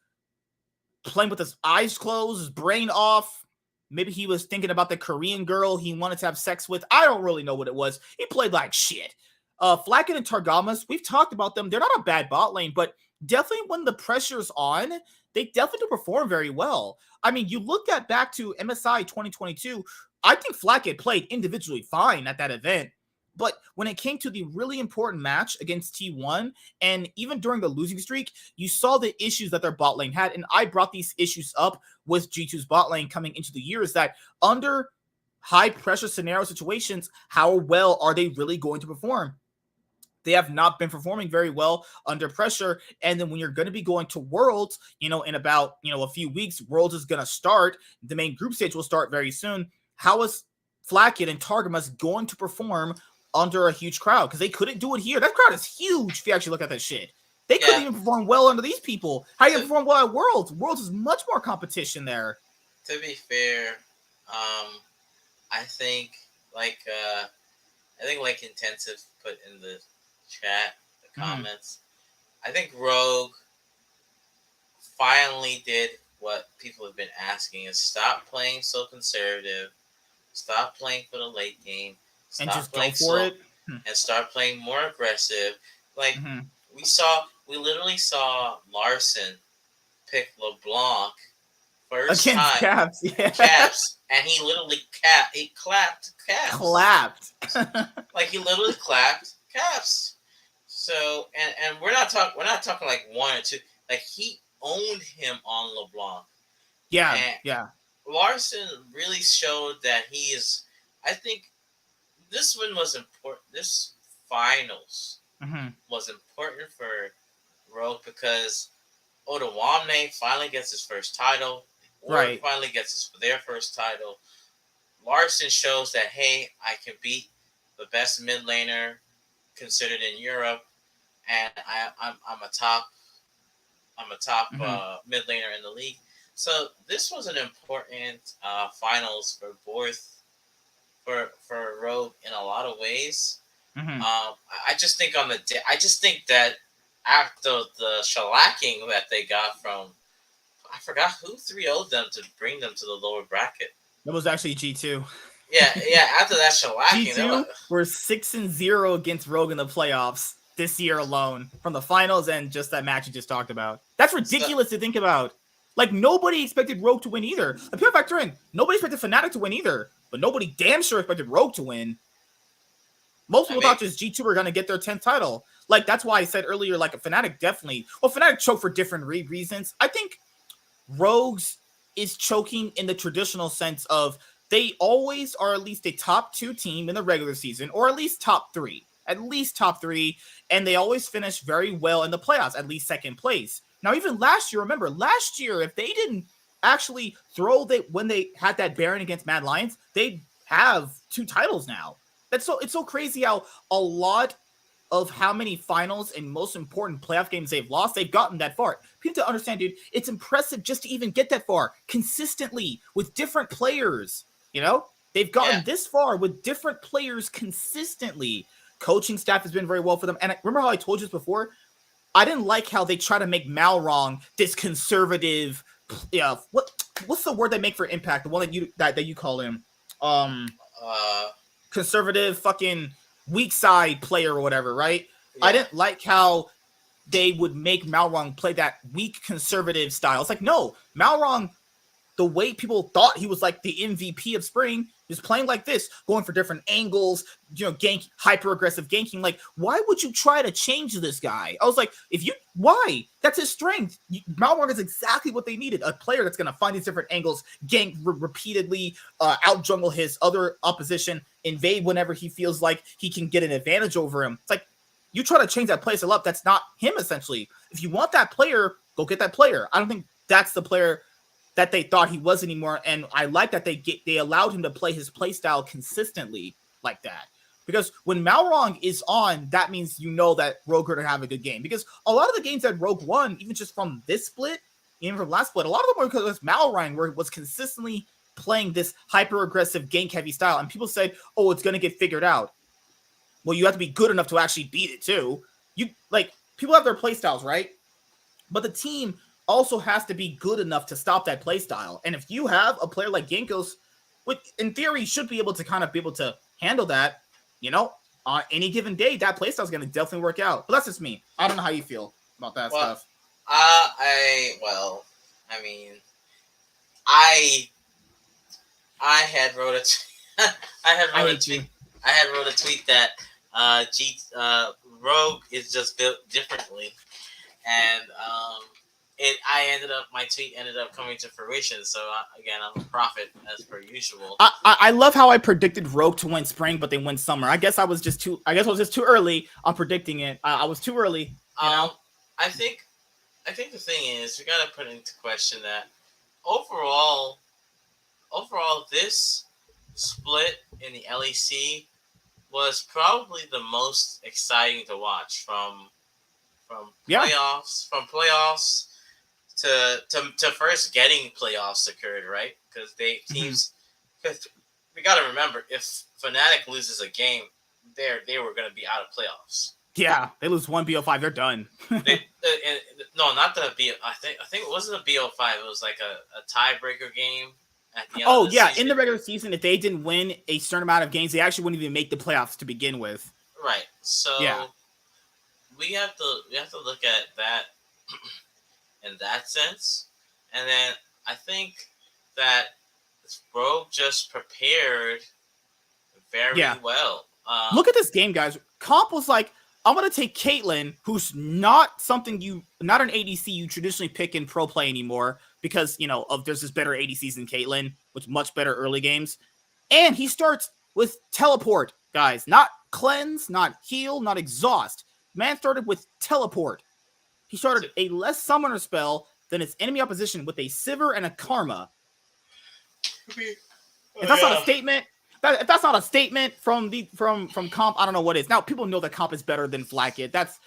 playing with his eyes closed, his brain off. Maybe he was thinking about the Korean girl he wanted to have sex with. I don't really know what it was. He played like shit. Flacken and Targamas, we've talked about them. They're not a bad bot lane, but definitely when the pressure's on, they definitely do perform very well. I mean, you look back to MSI 2022, I think Flacken played individually fine at that event, But when it came to the really important match against T1, and even during the losing streak, you saw the issues that their bot lane had. And I brought these issues up with G2's bot lane coming into the year, is that under high pressure scenario situations, how well are they really going to perform? They have not been performing very well under pressure. And then when you're going to be going to Worlds, in about, a few weeks, Worlds is going to start. The main group stage will start very soon. How is Flacket and Targamas going to perform under a huge crowd? Because they couldn't do it here. That crowd is huge if you actually look at that shit. They couldn't even perform well under these people. How you perform well at Worlds? Worlds is much more competition there.
To be fair, I think like Intensive put in the chat, the comments. I think Rogue finally did what people have been asking: is stop playing so conservative, stop playing for the late game, stop
and just
playing
go for it,
and start playing more aggressive. Like we literally saw Larson pick LeBlanc first
against
time
Caps,
Caps, and he literally clapped Caps. Like he literally clapped Caps. So and we're not talking like one or two. Like he owned him on LeBlanc.
Yeah.
Larson really showed that he is. I think this one was important. This finals was important for Rogue because Otawamne finally gets his first title. Ward finally gets their first title. Larson shows that, hey, I can beat the best mid laner considered in Europe, and I'm a top mid laner in the league. So this was an important finals for both for Rogue in a lot of ways. I just think that after the shellacking that they got from, I forgot who 3-0'd them to bring them to the lower bracket.
That was actually G2.
Yeah. After that shellacking,
G2 were 6-0 against Rogue in the playoffs this year alone, from the finals and just that match you just talked about. That's ridiculous to think about. Like, nobody expected Rogue to win either. The pure factor in, nobody expected Fnatic to win either, but nobody damn sure expected Rogue to win. Most people thought just G2 were going to get their 10th title. Like, that's why I said earlier, like, Fnatic definitely... Well, Fnatic choked for different reasons. I think Rogues is choking in the traditional sense of they always are at least a top 2 team in the regular season, or at least top 3. At least top 3, and they always finish very well in the playoffs, at least second place. Now, even last year, remember, last year, if they didn't actually when they had that Baron against Mad Lions, they'd have 2 titles now. It's so crazy how a lot of how many finals and most important playoff games they've lost, they've gotten that far. People to understand, dude, it's impressive just to even get that far consistently with different players. They've gotten this far with different players consistently. Coaching staff has been very well for them. And remember how I told you this before? I didn't like how they try to make Malrong this conservative. Yeah, what's the word they make for Impact? The one that you call him, conservative, fucking weak side player or whatever, right? Yeah. I didn't like how they would make Malrong play that weak conservative style. It's like, no, Malrong, the way people thought he was like the MVP of spring, is playing like this, going for different angles, gank, hyper aggressive ganking. Like, why would you try to change this guy? I was like, why? That's his strength. Malrong is exactly what they needed. A player that's going to find these different angles, gank repeatedly, out jungle his other opposition, invade whenever he feels like he can get an advantage over him. It's like, you try to change that player up. That's not him, essentially. If you want that player, go get that player. I don't think that's the player that they thought he was anymore, and I like that they allowed him to play his play style consistently like that. Because when Malrong is on, that means that Rogue are going to have a good game. Because a lot of the games that Rogue won, even just from this split, even from last split, a lot of them were because Malrong was consistently playing this hyper-aggressive gank-heavy style, and people said, oh, it's going to get figured out. Well, you have to be good enough to actually beat it, too. People have their play styles, right? But the team also has to be good enough to stop that play style. And if you have a player like Genkos, which in theory should be able to handle that, on any given day, that play style is going to definitely work out. But that's just me. I don't know how you feel about that stuff.
I had wrote a I had wrote a tweet that Rogue is just built differently, and my tweet ended up coming to fruition. So again, I'm a prophet as per usual.
I love how I predicted Rogue to win spring, but they win summer. I guess I was just too early on predicting it. I was too early. You know?
I think the thing is we gotta put into question that overall, this split in the LEC was probably the most exciting to watch from playoffs to first getting playoffs occurred, right? Because teams, because we got to remember, if Fnatic loses a game, they were going to be out of playoffs.
Yeah, they lose one BO5, they're done.
No, not the BO. I think it wasn't a BO5. It was like a tiebreaker game. At the end
of
the
season. In the regular season, if they didn't win a certain amount of games, they actually wouldn't even make the playoffs to begin with.
Right. So we have to look at that in that sense, and then I think that Rogue just prepared very well.
Look at this game, guys. Comp was like, I'm gonna take Caitlyn, who's not an ADC you traditionally pick in pro play anymore, because there's this better ADCs than Caitlyn with much better early games, and he starts with teleport, guys, not cleanse, not heal, not exhaust. Man started with teleport. He started a less summoner spell than his enemy opposition with a Sivir and a Karma. If that's not a statement. If that's not a statement from Comp, I don't know what is. Now people know that Comp is better than Flacket. That's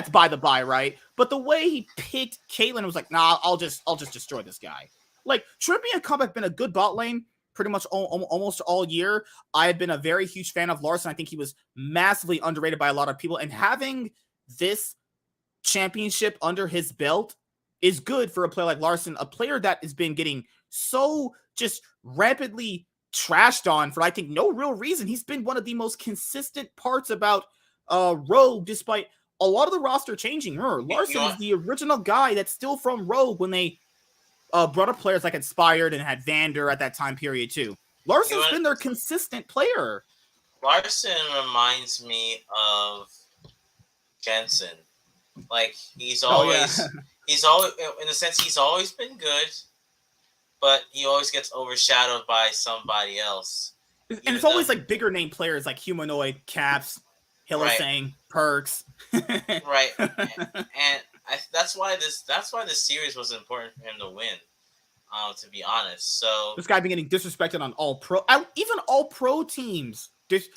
by the by, right? But the way he picked Caitlyn was like, nah, I'll just destroy this guy. Like Trippy and Comp have been a good bot lane pretty much almost all year. I have been a very huge fan of Larson. I think he was massively underrated by a lot of people, and having this championship under his belt is good for a player like Larson, a player that has been getting so just rapidly trashed on for I think no real reason. He's been one of the most consistent parts about Rogue, despite a lot of the roster changing. Larson is the original guy that's still from Rogue when they brought up players like Inspired and had Vander at that time period too. Larson's been their consistent player.
Larson reminds me of Jensen. Like he's always in a sense he's always been good, but he always gets overshadowed by somebody else.
And it's always like bigger name players like Humanoid, Caps, Hillsang, Perks.
Right. And that's why this series was important for him to win. To be honest, so
this guy been getting disrespected on all pro, even all pro teams. Just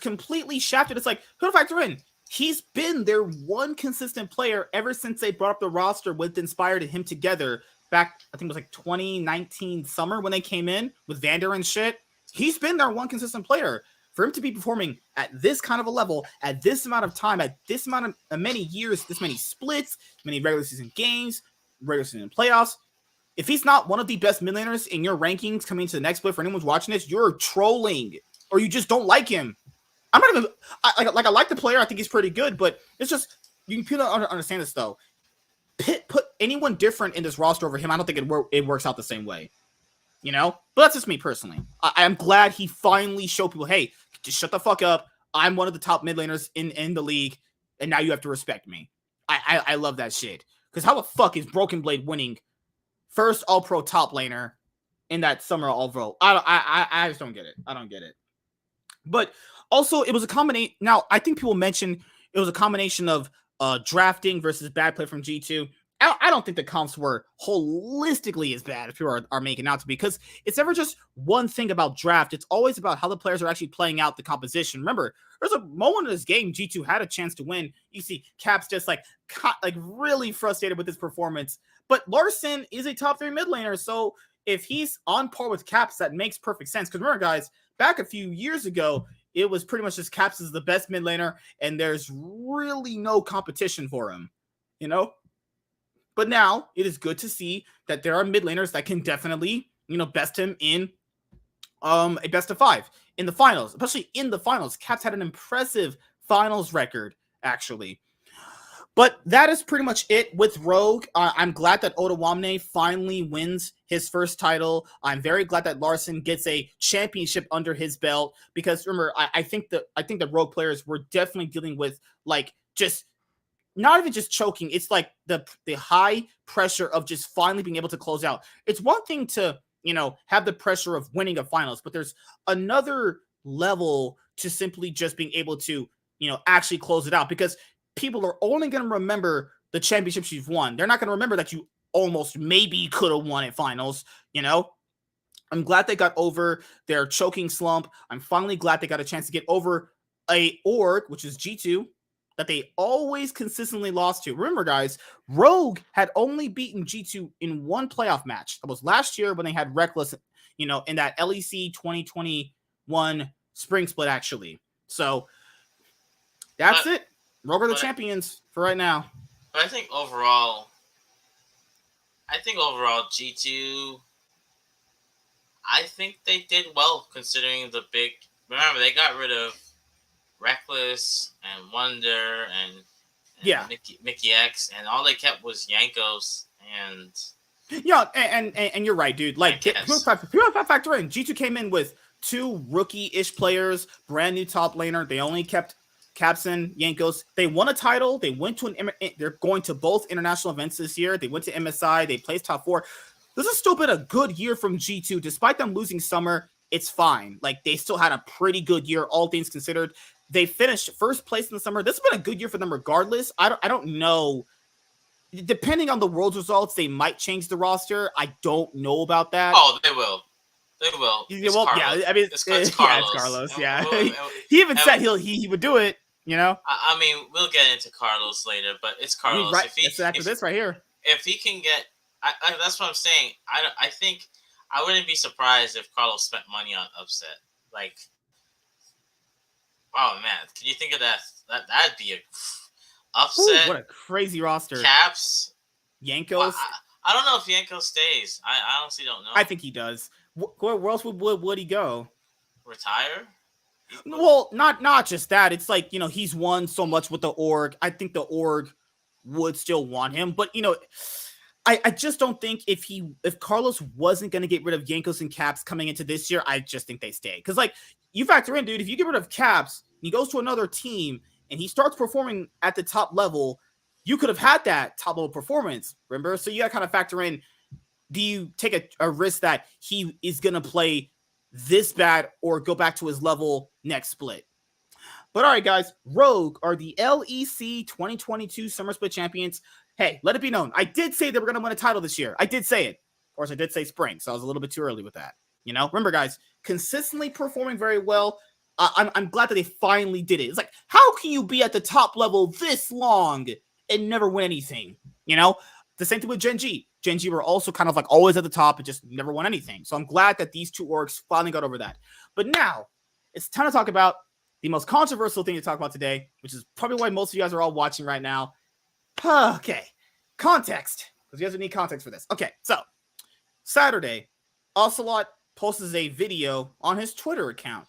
completely shafted. It's like, who to factor in? He's been their one consistent player ever since they brought up the roster with Inspired and him together back, I think it was like 2019 summer when they came in with Vander and shit. He's been their one consistent player. For him to be performing at this kind of a level, at this amount of time, at this amount of many years, this many splits, many regular season games, regular season playoffs, if he's not one of the best mid laners in your rankings coming to the next split, for anyone who's watching this, you're trolling or you just don't like him. I'm not even I like the player. I think he's pretty good, but it's just you can understand this though. Put anyone different in this roster over him, I don't think it works out the same way. But that's just me personally. I'm glad he finally showed people, hey, just shut the fuck up. I'm one of the top mid laners in the league, and now you have to respect me. I love that shit. Because how the fuck is Broken Blade winning first all-pro top laner in that summer all-pro? I just don't get it. I don't get it. But also, it was a combination. Now, I think people mentioned it was a combination of drafting versus bad play from G2. I don't think the comps were holistically as bad as people are making out to be, because it's never just one thing about draft. It's always about how the players are actually playing out the composition. Remember, there's a moment in this game G2 had a chance to win. You see Caps just like really frustrated with his performance. But Larson is a top 3 mid laner, so if he's on par with Caps, that makes perfect sense. Because remember, guys, back a few years ago, it was pretty much just Caps is the best mid laner, and there's really no competition for him, But now it is good to see that there are mid laners that can definitely, best him in a best of 5 in the finals, especially in the finals. Caps had an impressive finals record, actually. But that is pretty much it with Rogue. I'm glad that Otawamne finally wins his first title. I'm very glad that Larson gets a championship under his belt because remember, I think the Rogue players were definitely dealing with like just not even just choking. It's like the high pressure of just finally being able to close out. It's one thing to have the pressure of winning a finals, but there's another level to simply just being able to actually close it out because people are only going to remember the championships you've won. They're not going to remember that you almost maybe could have won at finals. I'm glad they got over their choking slump. I'm finally glad they got a chance to get over a org, which is G2, that they always consistently lost to. Remember, guys, Rogue had only beaten G2 in one playoff match. That was last year when they had Reckless, in that LEC 2021 spring split, actually. So that's it. Rogue are the champions for right now.
But I think overall, G2, I think they did well considering the big. Remember, they got rid of Reckless and Wonder and Mickey X, and all they kept was Jankos and.
Yeah, and you're right, dude. Like, people factor in. G2 came in with 2 rookie-ish players, brand new top laner. They only kept Capson, Jankos. They won a title. They went to they're going to both international events this year. They went to MSI. They placed top 4. This has still been a good year from G2. Despite them losing summer, it's fine. Like, they still had a pretty good year, all things considered. They finished first place in the summer. This has been a good year for them regardless. I don't know. Depending on the World's results, they might change the roster. I don't know about that.
Oh, they will.
Yeah, I mean, it's Carlos. Yeah, he even said he would do it.
I mean, we'll get into Carlos later, but it's Carlos.
Right. It's after this right here.
If he can get, that's what I'm saying. I think I wouldn't be surprised if Carlos spent money on upset. Like, oh man, can you think of that? That'd be a upset.
Ooh, what a crazy roster.
Caps,
Jankos.
Well, I don't know if Jankos stays. I honestly don't know.
I think he does. Where else would he go? Retire? Well, not just that. It's like, he's won so much with the org. I think the org would still want him. But, I just don't think if Carlos wasn't going to get rid of Jankos and Caps coming into this year, I just think they stay. Because, like, you factor in, dude, if you get rid of Caps, he goes to another team, and he starts performing at the top level, you could have had that top level performance, remember? So you got to kind of factor in, do you take a risk that he is going to play this bad or go back to his level next split? But all right, guys, Rogue are the LEC 2022 Summer Split champions. Hey, let it be known, I did say they were going to win a title this year. I did say it. Of course, I did say spring, so I was a little bit too early with that. Remember, guys, consistently performing very well. I'm glad that they finally did it. It's like, how can you be at the top level this long and never win anything? The same thing with Gen G. Gen G were also kind of like always at the top and just never won anything. So I'm glad that these two orgs finally got over that. But now it's time to talk about the most controversial thing to talk about today, which is probably why most of you guys are all watching right now. Okay. Context. Because you guys need context for this. Okay. So Saturday, Ocelot posts a video on his Twitter account.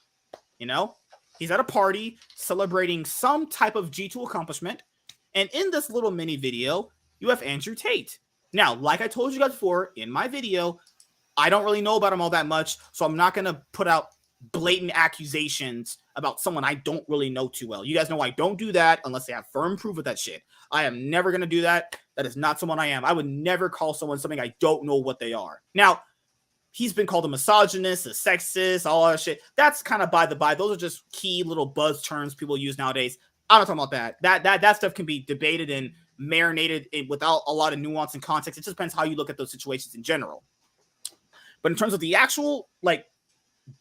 He's at a party celebrating some type of G2 accomplishment. And in this little mini video, you have Andrew Tate. Now, like I told you guys before in my video, I don't really know about him all that much, so I'm not going to put out blatant accusations about someone I don't really know too well. You guys know I don't do that unless they have firm proof of that shit. I am never going to do that. That is not someone I am. I would never call someone something I don't know what they are. Now, he's been called a misogynist, a sexist, all that shit. That's kind of by the by. Those are just key little buzz terms people use nowadays. I'm not talking about that. That stuff can be debated and marinated without a lot of nuance and context. It just depends how you look at those situations in general. But in terms of the actual, like,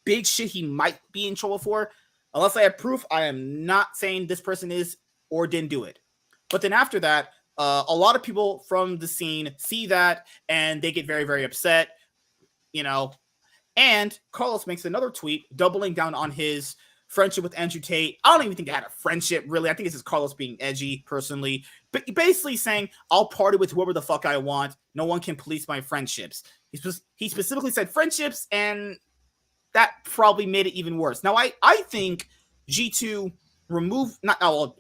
big shit he might be in trouble for, unless I have proof, I am not saying this person is or didn't do it. But then after that, a lot of people from the scene see that and they get very, very upset, And Carlos makes another tweet doubling down on his friendship with Andrew Tate. I don't even think they had a friendship, really. I think it's just Carlos being edgy, personally. But basically saying, I'll party with whoever the fuck I want. No one can police my friendships. He specifically said friendships, and that probably made it even worse. Now, I think G2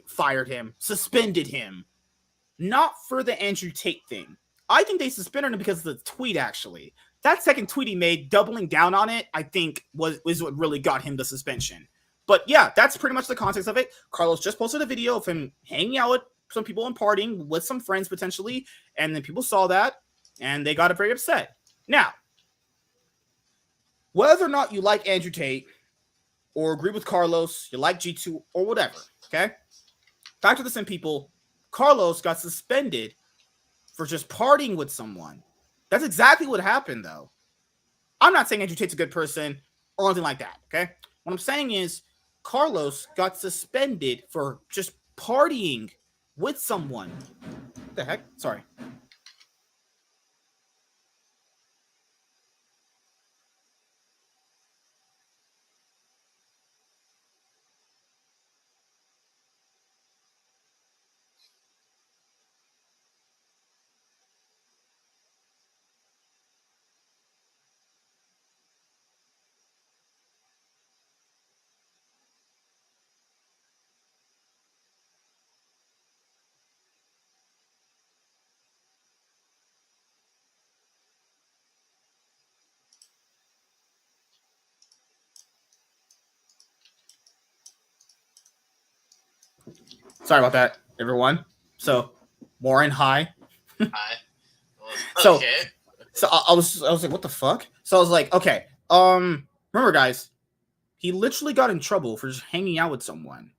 fired him, suspended him not for the Andrew Tate thing. I think they suspended him because of the tweet, actually. That second tweet he made, doubling down on it, I think was what really got him the suspension. But yeah, that's pretty much the context of it. Carlos just posted a video of him hanging out with some people and partying with some friends potentially, and then people saw that, and they got very upset. Now, whether or not you like Andrew Tate, or agree with Carlos, you like G2, or whatever, okay? Back to the same people, Carlos got suspended for just partying with someone. That's exactly what happened, though. I'm not saying Andrew Tate's a good person or anything like that, okay? What I'm saying is Carlos got suspended for just partying with someone. What the heck? Sorry. Sorry about that, everyone. So, Warren, hi.
Hi.
So,
Okay.
So I was like, what the fuck? So I was like, okay, remember guys, he literally got in trouble for just hanging out with someone.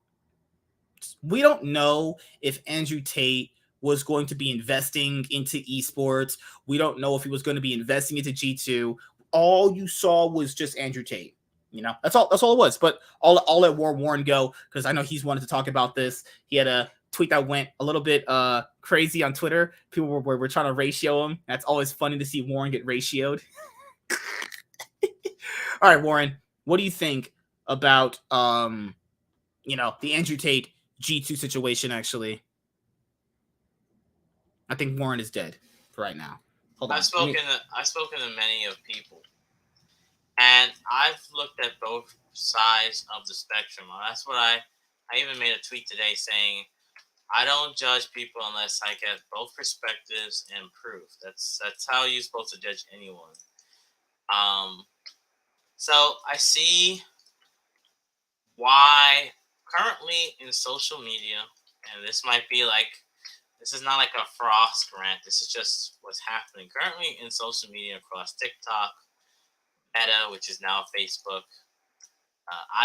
We don't know if Andrew Tate was going to be investing into esports. We don't know if he was going to be investing into G2. All you saw was just Andrew Tate. You know, that's all it was. But I'll let Warren go because I know he's wanted to talk about this. He had a tweet that went a little bit crazy on Twitter. People were trying to ratio him. That's always funny to see Warren get ratioed. All right, Warren, what do you think about the Andrew Tate G2 situation? Actually, I think Warren is dead for right now. Hold on.
I've spoken to many of people, and I've looked at both sides of the spectrum. That's what I even made a tweet today saying I don't judge people unless I get both perspectives and proof. That's how you're supposed to judge anyone. So I see why currently in social media, and this is not like a Frost rant. This is just what's happening currently in social media across TikTok, Meta, which is now Facebook,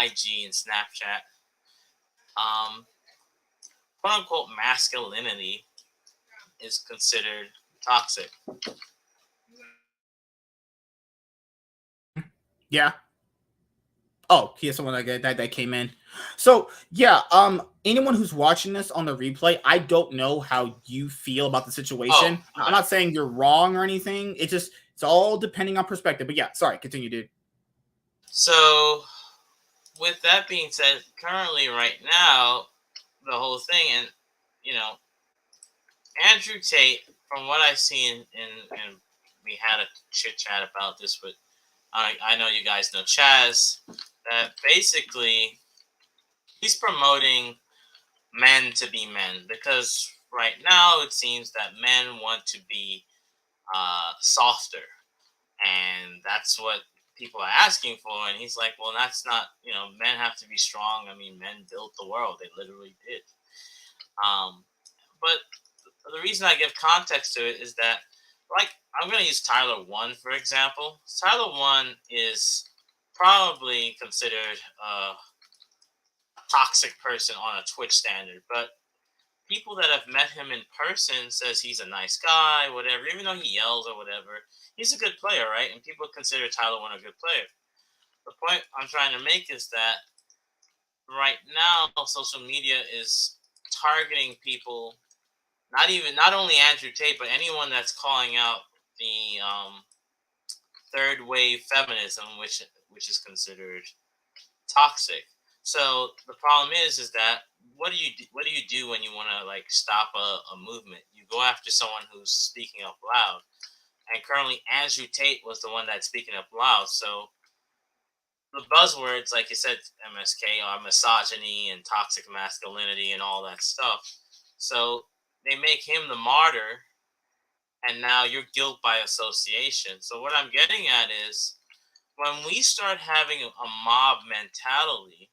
IG, and Snapchat. Quote unquote masculinity is considered toxic.
Yeah. Oh, here's someone that came in. So yeah, anyone who's watching this on the replay, I don't know how you feel about the situation.
Oh,
I'm not saying you're wrong or anything. It's all depending on perspective. But yeah, sorry, continue, dude.
So, with that being said, currently right now, the whole thing, and Andrew Tate, from what I've seen, and we had a chit chat about this, but I know you guys know Chaz, that basically he's promoting men to be men because right now it seems that men want to be softer, and that's what people are asking for. And he's like, well, that's not, men have to be strong. I mean, men built the world. They literally did. But the reason I give context to it is that, like, I'm going to use Tyler 1, for example. Tyler 1 is probably considered a toxic person on a Twitch standard, but people that have met him in person says he's a nice guy, whatever, even though he yells or whatever. He's a good player, right? And people consider Tyler 1 a good player. The point I'm trying to make is that right now social media is targeting people, not only Andrew Tate, but anyone that's calling out the third wave feminism, which is considered toxic. So the problem is that what do you do when you want to like stop a movement? You go after someone who's speaking up loud, and currently Andrew Tate was the one that's speaking up loud. So the buzzwords, like you said, MSK, are misogyny and toxic masculinity and all that stuff. So they make him the martyr, and now you're guilt by association. So what I'm getting at is when we start having a mob mentality,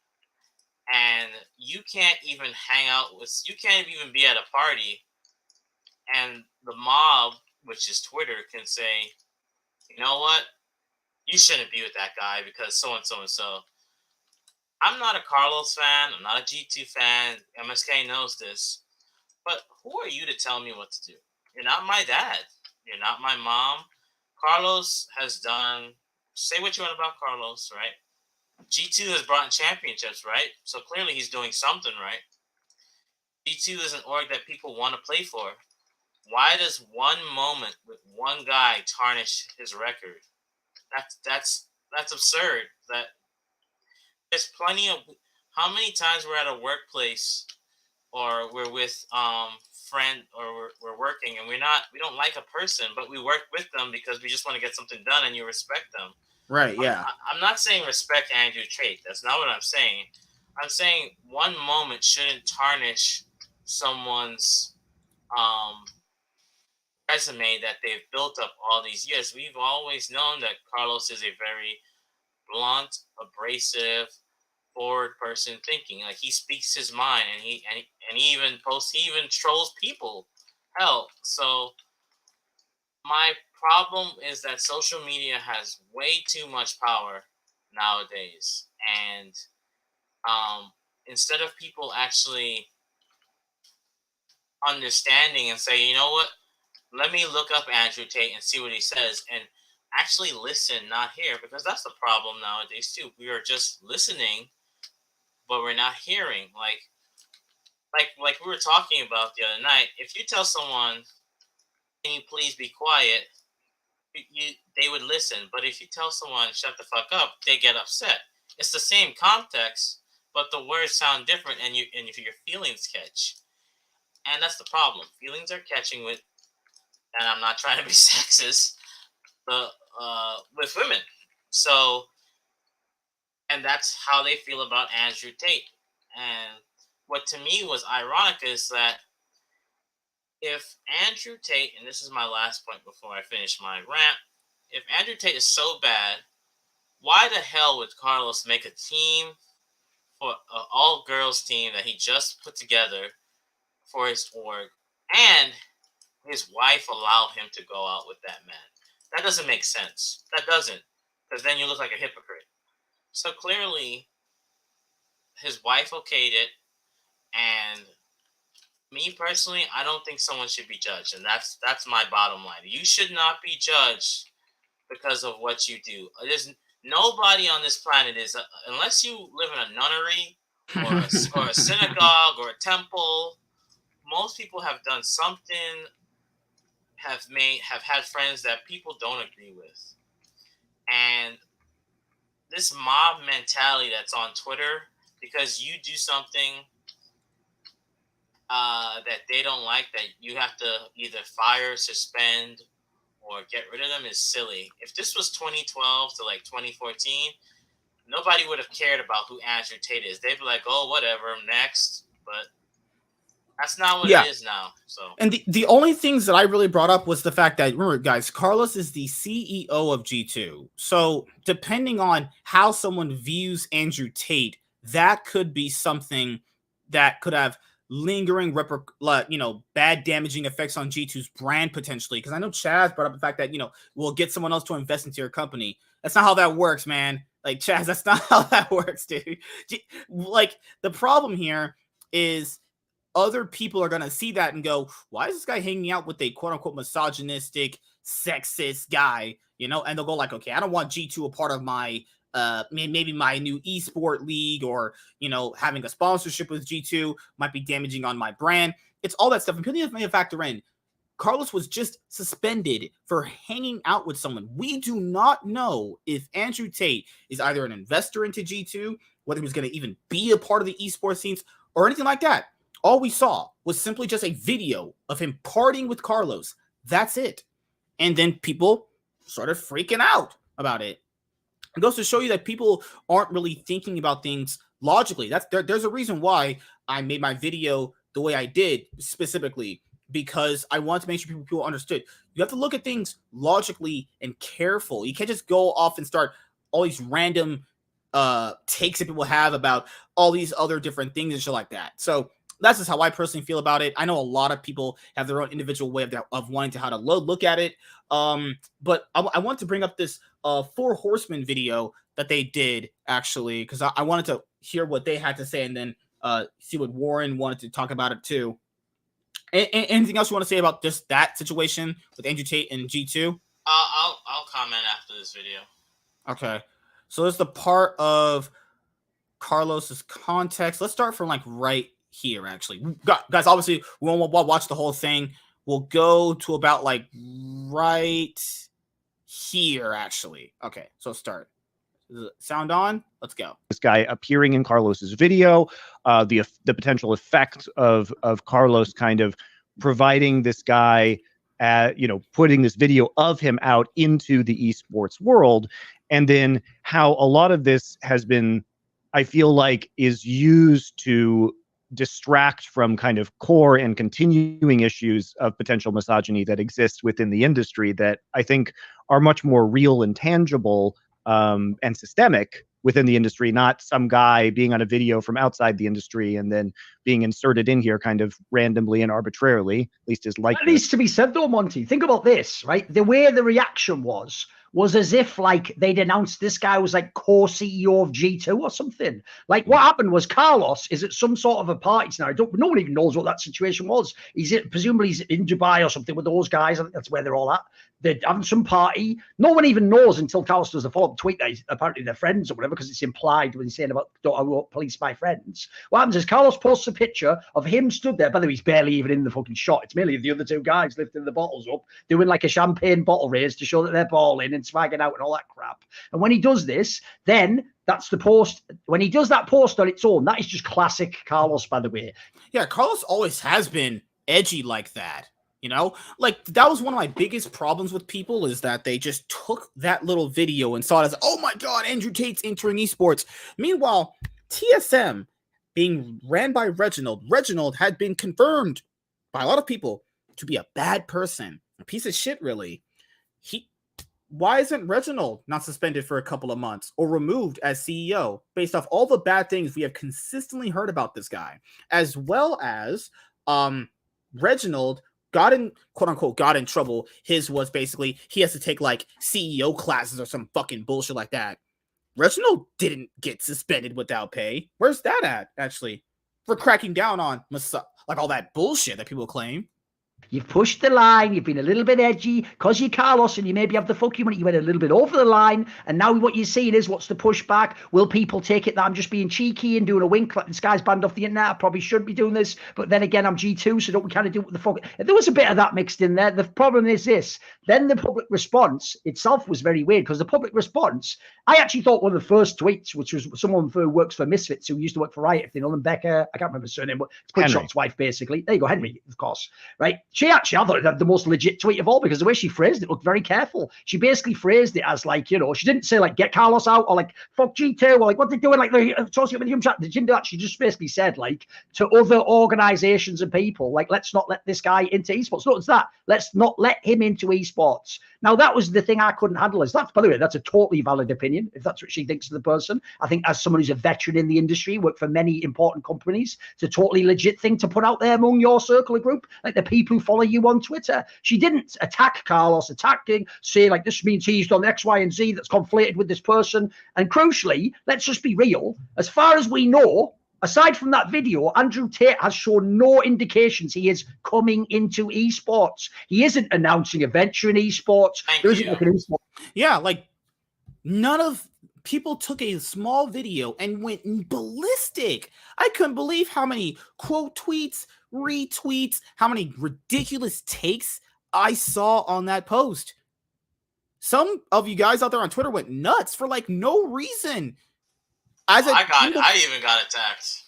and you can't even hang out with, you can't even be at a party, and the mob, which is Twitter, can say, you know what, you shouldn't be with that guy because so and so and so. I'm not a Carlos fan. I'm not a G2 fan. MSK knows this. But who are you to tell me what to do? You're not my dad. You're not my mom. Carlos has done, say what you want about Carlos, right? G2 has brought in championships, right? So clearly he's doing something right. G2 is an org that people want to play for. Why does one moment with one guy tarnish his record? That's absurd. That there's plenty of, how many times we're at a workplace or we're with friend, or we're working and we don't like a person, but we work with them because we just want to get something done and you respect them.
Right, yeah.
I'm not saying respect Andrew Tate. That's not what I'm saying. I'm saying one moment shouldn't tarnish someone's resume that they've built up all these years. We've always known that Carlos is a very blunt, abrasive, forward person thinking. Like, he speaks his mind, and he even posts, he even trolls people. Hell, so my problem is that social media has way too much power nowadays, and instead of people actually understanding and say, you know what, let me look up Andrew Tate and see what he says, and actually listen, not hear, because that's the problem nowadays too. We are just listening, but we're not hearing. Like we were talking about the other night. If you tell someone, "Can you please be quiet?" they would listen. But if you tell someone, "Shut the fuck up," they get upset. It's the same context, but the words sound different, and if your feelings catch, and that's the problem. Feelings are catching with, and I'm not trying to be sexist, with women. So, and that's how they feel about Andrew Tate. And what to me was ironic is that if Andrew Tate, and this is my last point before I finish my rant, if Andrew Tate is so bad, why the hell would Carlos make a team, for an all-girls team that he just put together for his org, and his wife allow him to go out with that man? That doesn't make sense. That doesn't, because then you look like a hypocrite. So clearly, his wife okayed it, and me personally, I don't think someone should be judged, and that's my bottom line. You should not be judged because of what you do. There's nobody on this planet is, unless you live in a nunnery or a synagogue or a temple. Most people have done something, have had friends that people don't agree with, and this mob mentality that's on Twitter, because you do something that they don't like, that you have to either fire, suspend, or get rid of them, is silly. If this was 2012 to like 2014, nobody would have cared about who Andrew Tate is. They'd be like, oh, whatever, next. But that's not what it is now. So,
and the only things that I really brought up was the fact that, remember, guys, Carlos is the CEO of G2. So depending on how someone views Andrew Tate, that could be something that could have lingering, bad damaging effects on G2's brand potentially. Because I know Chaz brought up the fact that, we'll get someone else to invest into your company. That's not how that works, man. Like, Chaz, that's not how that works, dude. Like, the problem here is other people are going to see that and go, why is this guy hanging out with a quote-unquote misogynistic, sexist guy? And they'll go like, okay, I don't want G2 a part of my maybe my new esport league, or having a sponsorship with G2 might be damaging on my brand. It's all that stuff. And people may factor in, Carlos was just suspended for hanging out with someone. We do not know if Andrew Tate is either an investor into G2, whether he was going to even be a part of the esports scenes, or anything like that. All we saw was simply just a video of him partying with Carlos. That's it. And then people started freaking out about it. It goes to show you that people aren't really thinking about things logically. There's a reason why I made my video the way I did, specifically because I want to make sure people understood. You have to look at things logically and careful. You can't just go off and start all these random takes that people have about all these other different things and shit like that. So that's just how I personally feel about it. I know a lot of people have their own individual way of wanting to how to look at it. But I want to bring up this Four Horsemen video that they did, actually, because I wanted to hear what they had to say and then see what Warren wanted to talk about it too. Anything else you want to say about just that situation with Andrew Tate and G2?
I'll comment after this video.
Okay. So there's the part of Carlos's context. Let's start from like right here, actually. Guys, obviously, we won't watch the whole thing. We'll go to about like right here, actually. Okay, so start. Is it sound on? Let's go.
This guy appearing in Carlos's video, the potential effect of Carlos kind of providing this guy, putting this video of him out into the esports world, and then how a lot of this has been, I feel like, is used to distract from kind of core and continuing issues of potential misogyny that exist within the industry that I think are much more real and tangible and systemic within the industry, not some guy being on a video from outside the industry and then being inserted in here kind of randomly and arbitrarily, at least is like.
That needs to be said though, Monty. Think about this, right? The way the reaction was as if like they'd announced this guy was like co-CEO of G2 or something. Like what happened was Carlos is at some sort of a party now. No one even knows what that situation was. Presumably he's in Dubai or something with those guys. I think that's where they're all at. They're having some party. No one even knows until Carlos does a follow-up tweet that apparently they're friends or whatever, because it's implied when he's saying about I won't police my friends. What happens is Carlos posts a picture of him stood there. By the way, he's barely even in the fucking shot. It's merely the other two guys lifting the bottles up, doing like a champagne bottle raise to show that they're balling and swagging out and all that crap. And when he does this, then that's the post. When he does that post on its own, that is just classic Carlos, by the way.
Yeah, Carlos always has been edgy like that. You know, like that was one of my biggest problems with people, is that they just took that little video and saw it as, oh my God, Andrew Tate's entering esports. Meanwhile, TSM being ran by Reginald had been confirmed by a lot of people to be a bad person, a piece of shit, really. Why isn't Reginald not suspended for a couple of months or removed as CEO based off all the bad things we have consistently heard about this guy, as well as Reginald quote unquote got in trouble. His was basically he has to take like CEO classes or some fucking bullshit like that. Reginald didn't get suspended without pay. Where's that at, actually, for cracking down on like all that bullshit that people claim?
You've pushed the line. You've been a little bit edgy because you're Carlos and you maybe have the fuck you when you went a little bit over the line. And now what you're seeing is, what's the pushback? Will people take it that I'm just being cheeky and doing a wink like this guy's banned off the internet? I probably shouldn't be doing this. But then again, I'm G2, so don't we kind of do what the fuck? There was a bit of that mixed in there. The problem is this. Then the public response itself was very weird, because the public response, I actually thought one of the first tweets, which was someone who works for Misfits, who used to work for Riot, if they know them, Becca, I can't remember his surname, but it's Quickshot's wife, basically. There you go, Henry, of course, right? I thought it had the most legit tweet of all, because the way she phrased it looked very careful. She basically phrased it as like, she didn't say like, get Carlos out, or like, fuck G2, or like, what they're doing, like, they're associated with human chat. She didn't do that. She just basically said, like, to other organizations and people, like, let's not let this guy into esports. Not that, let's not let him into esports. Now, that was the thing I couldn't handle. Is that, by the way, that's a totally valid opinion, if that's what she thinks of the person. I think as someone who's a veteran in the industry, worked for many important companies, it's a totally legit thing to put out there among your circle of group, like the people who follow you on Twitter. She didn't attack Carlos, say like, this means he's done X, Y, and Z that's conflated with this person. And crucially, let's just be real. As far as we know, aside from that video, Andrew Tate has shown no indications he is coming into esports. He isn't announcing a venture in esports. There isn't like an esports.
Yeah, like none of people took a small video and went ballistic. I couldn't believe how many quote tweets, retweets, how many ridiculous takes I saw on that post. Some of you guys out there on Twitter went nuts for like no reason. I
even got attacked.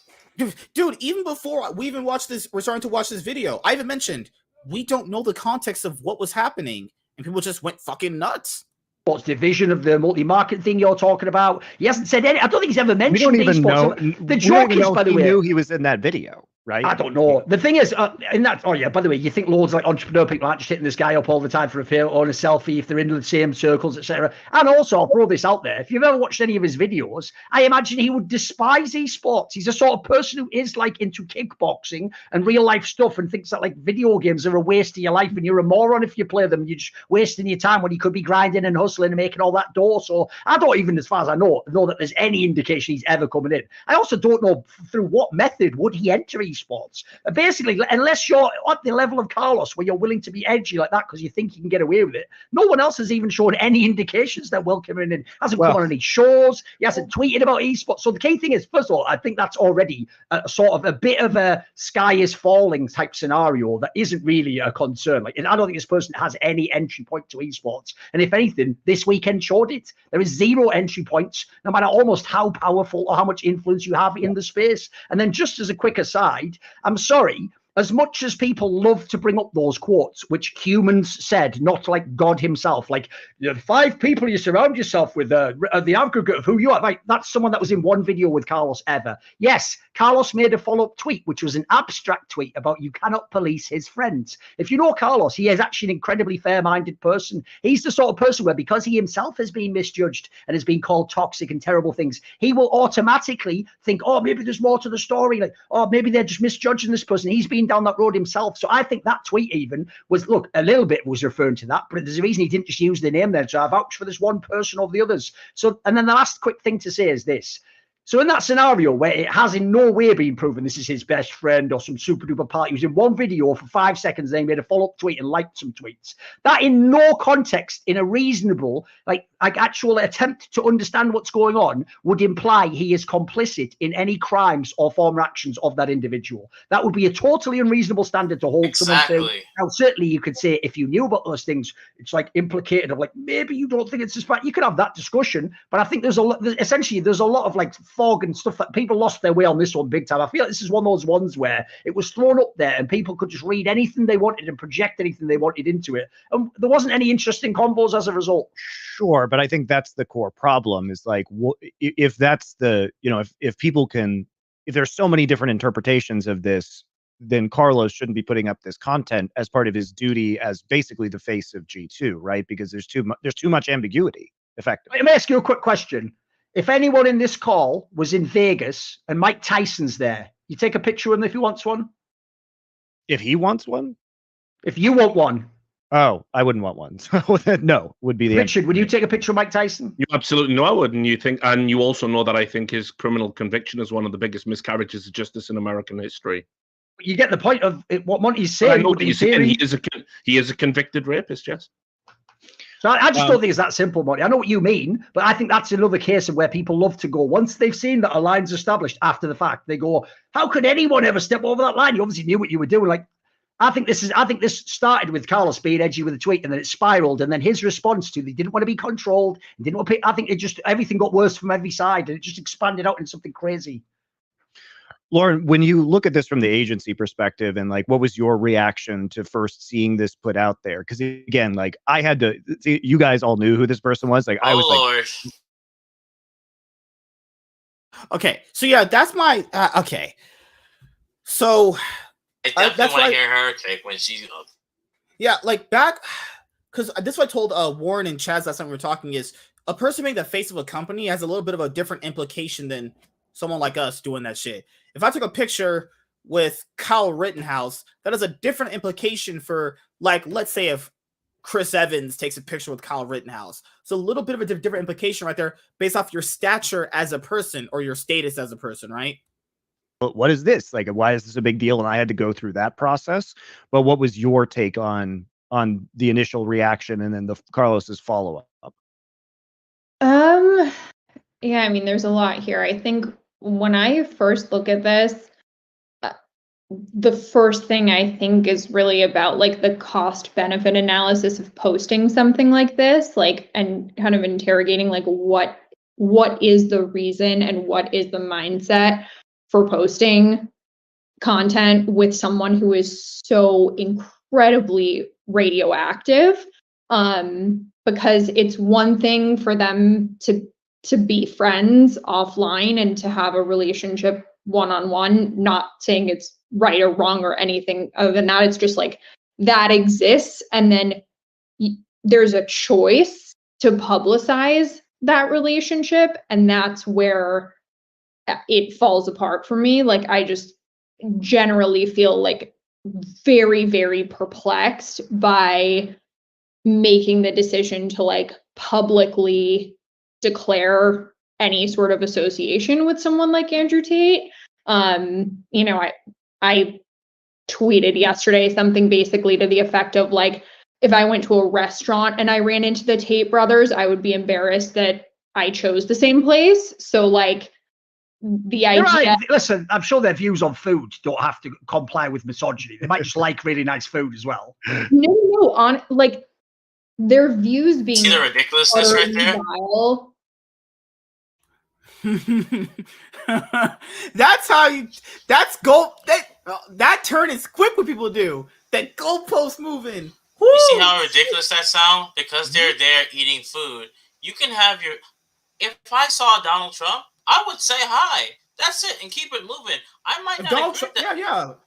Dude, even before we even watched this, we're starting to watch this video, I even mentioned we don't know the context of what was happening, and people just went fucking nuts.
Sports division of the multi-market thing you're talking about. He hasn't said any. I don't think he's ever mentioned.
We don't even know.
The joke is, by the way,
he knew he was in that video. right?
I don't know. The thing is, in that, oh yeah, by the way, you think loads of like entrepreneur people aren't just hitting this guy up all the time for a photo or a selfie if they're in the same circles, etc. And also, I'll throw this out there. If you've ever watched any of his videos, I imagine he would despise esports. He's a sort of person who is like into kickboxing and real life stuff and thinks that like video games are a waste of your life and you're a moron if you play them. You're just wasting your time when you could be grinding and hustling and making all that dough. So I don't even, as far as I know that there's any indication he's ever coming in. I also don't know through what method would he enter esports. Basically, unless you're at the level of Carlos where you're willing to be edgy like that because you think you can get away with it, no one else has even shown any indications they're welcoming in. Hasn't come on any shows. He hasn't tweeted about esports. So the key thing is, first of all, I think that's already a sort of a bit of a sky is falling type scenario that isn't really a concern. Like, I don't think this person has any entry point to esports. And if anything, this weekend showed it. There is 0 entry points, no matter almost how powerful or how much influence you have in the space. And then just as a quick aside, I'm sorry, as much as people love to bring up those quotes, which humans said, not like God himself, like the 5 people you surround yourself with, the aggregate of who you are. Like, that's someone that was in one video with Carlos ever. Yes, Carlos made a follow-up tweet, which was an abstract tweet about you cannot police his friends. If you know Carlos, he is actually an incredibly fair-minded person. He's the sort of person where, because he himself has been misjudged and has been called toxic and terrible things, he will automatically think, oh, maybe there's more to the story. Like, oh, maybe they're just misjudging this person. He's been down that road himself. So I think that tweet even was, look, a little bit was referring to that, but there's a reason he didn't just use the name there. So I vouch for this one person over the others. So, and then the last quick thing to say is this. So in that scenario where it has in no way been proven this is his best friend or some super duper party, he was in one video for 5 seconds, then he made a follow-up tweet and liked some tweets. That in no context, in a reasonable, like actual attempt to understand what's going on, would imply he is complicit in any crimes or former actions of that individual. That would be a totally unreasonable standard to hold someone to. Now, certainly you could say if you knew about those things, it's like implicated of like, maybe you don't think it's as bad. You could have that discussion, but I think there's a lot, essentially there's a lot of like fog and stuff that people lost their way on this one big time. I feel like this is one of those ones where it was thrown up there and people could just read anything they wanted and project anything they wanted into it. And there wasn't any interesting combos as a result.
Sure, but I think that's the core problem is like, if that's the, you know, if people can, if there's so many different interpretations of this, then Carlos shouldn't be putting up this content as part of his duty as basically the face of G2, right? Because there's too much ambiguity, effectively.
Let me ask you a quick question. If anyone in this call was in Vegas and Mike Tyson's there, you take a picture of him if he wants one?
If he wants one?
If you want one.
Oh, I wouldn't want one. So no, would be the
Richard,
answer.
would you take a picture of Mike Tyson?
You absolutely know I would. And you also know that I think his criminal conviction is one of the biggest miscarriages of justice in American history.
You get the point of what Monty's saying.
I know what he's saying. He is a convicted rapist, yes.
So I just don't think it's that simple, Monty. I know what you mean, but I think that's another case of where people love to go. Once they've seen that a line's established after the fact, they go, how could anyone ever step over that line? You obviously knew what you were doing. Like, I think this started with Carlos being edgy with a tweet, and then it spiraled, and then his response to, they didn't want to be controlled, didn't want to pay, I think it just, everything got worse from every side, and it just expanded out into something crazy.
Lauren, when you look at this from the agency perspective, and like, what was your reaction to first seeing this put out there? Because again, like, I had to see, you guys all knew who this person was. Like, I was like,
okay, so yeah, that's my okay. So
I definitely want to hear her take when she's up.
Yeah, like back, because this is what I told Warren and Chaz last time we were talking, is a person being the face of a company has a little bit of a different implication than someone like us doing that shit. If I took a picture with Kyle Rittenhouse, that has a different implication for, like, let's say if Chris Evans takes a picture with Kyle Rittenhouse. So a little bit of a different implication right there based off your stature as a person or your status as a person, right?
but what is this? Like, why is this a big deal? And I had to go through that process. But what was your take on the initial reaction and then the Carlos's follow-up?
Yeah, I mean, there's a lot here. I think when I first look at this, the first thing I think is really about like the cost benefit analysis of posting something like this, like, and kind of interrogating like what is the reason and what is the mindset for posting content with someone who is so incredibly radioactive. Because it's one thing for them to be friends offline and to have a relationship one-on-one, not saying it's right or wrong or anything other than that. It's just like that exists, and then there's a choice to publicize that relationship, and that's where it falls apart for me. Like, I just generally feel like very, very perplexed by making the decision to like publicly declare any sort of association with someone like Andrew Tate. You know, I tweeted yesterday something basically to the effect of like, if I went to a restaurant and I ran into the Tate brothers, I would be embarrassed that I chose the same place. So like, the idea.
Right. Listen, I'm sure their views on food don't have to comply with misogyny. They might just like really nice food as well.
No, on like their views being
See the ridiculousness right there?
That's how you. That's that turn is quick. What people do, that goalpost moving. Woo!
You see how ridiculous that sounds? Because they're there eating food. You can have your. If I saw Donald Trump, I would say hi. That's it, and keep it moving. I might not
Donald
agree
Trump,
with that.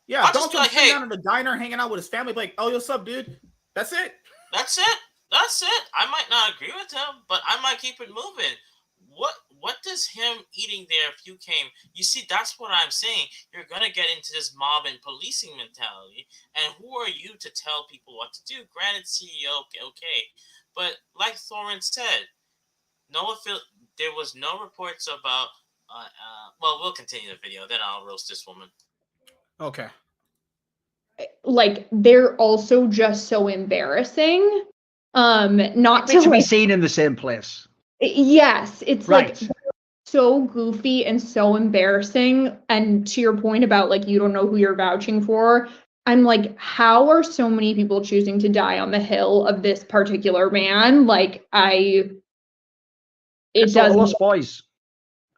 yeah.
I'll
Donald
just be
Trump
like,
sitting
hey,
down in the diner, hanging out with his family, like, oh, what's up, dude? That's it.
That's it. That's it. I might not agree with him, but I might keep it moving. What does him eating there if you came? You see, that's what I'm saying. You're gonna get into this mob and policing mentality, and who are you to tell people what to do? Granted, CEO, okay, but like Thorin said, there was no reports about. Well, we'll continue the video, then I'll roast this woman.
Okay.
Like, they're also just so embarrassing. Not
to be seen in the same place.
Yes, it's
right.
Like so goofy and so embarrassing. And to your point about like you don't know who you're vouching for, I'm like, how are so many people choosing to die on the hill of this particular man? Like, it doesn't.
Lost boys.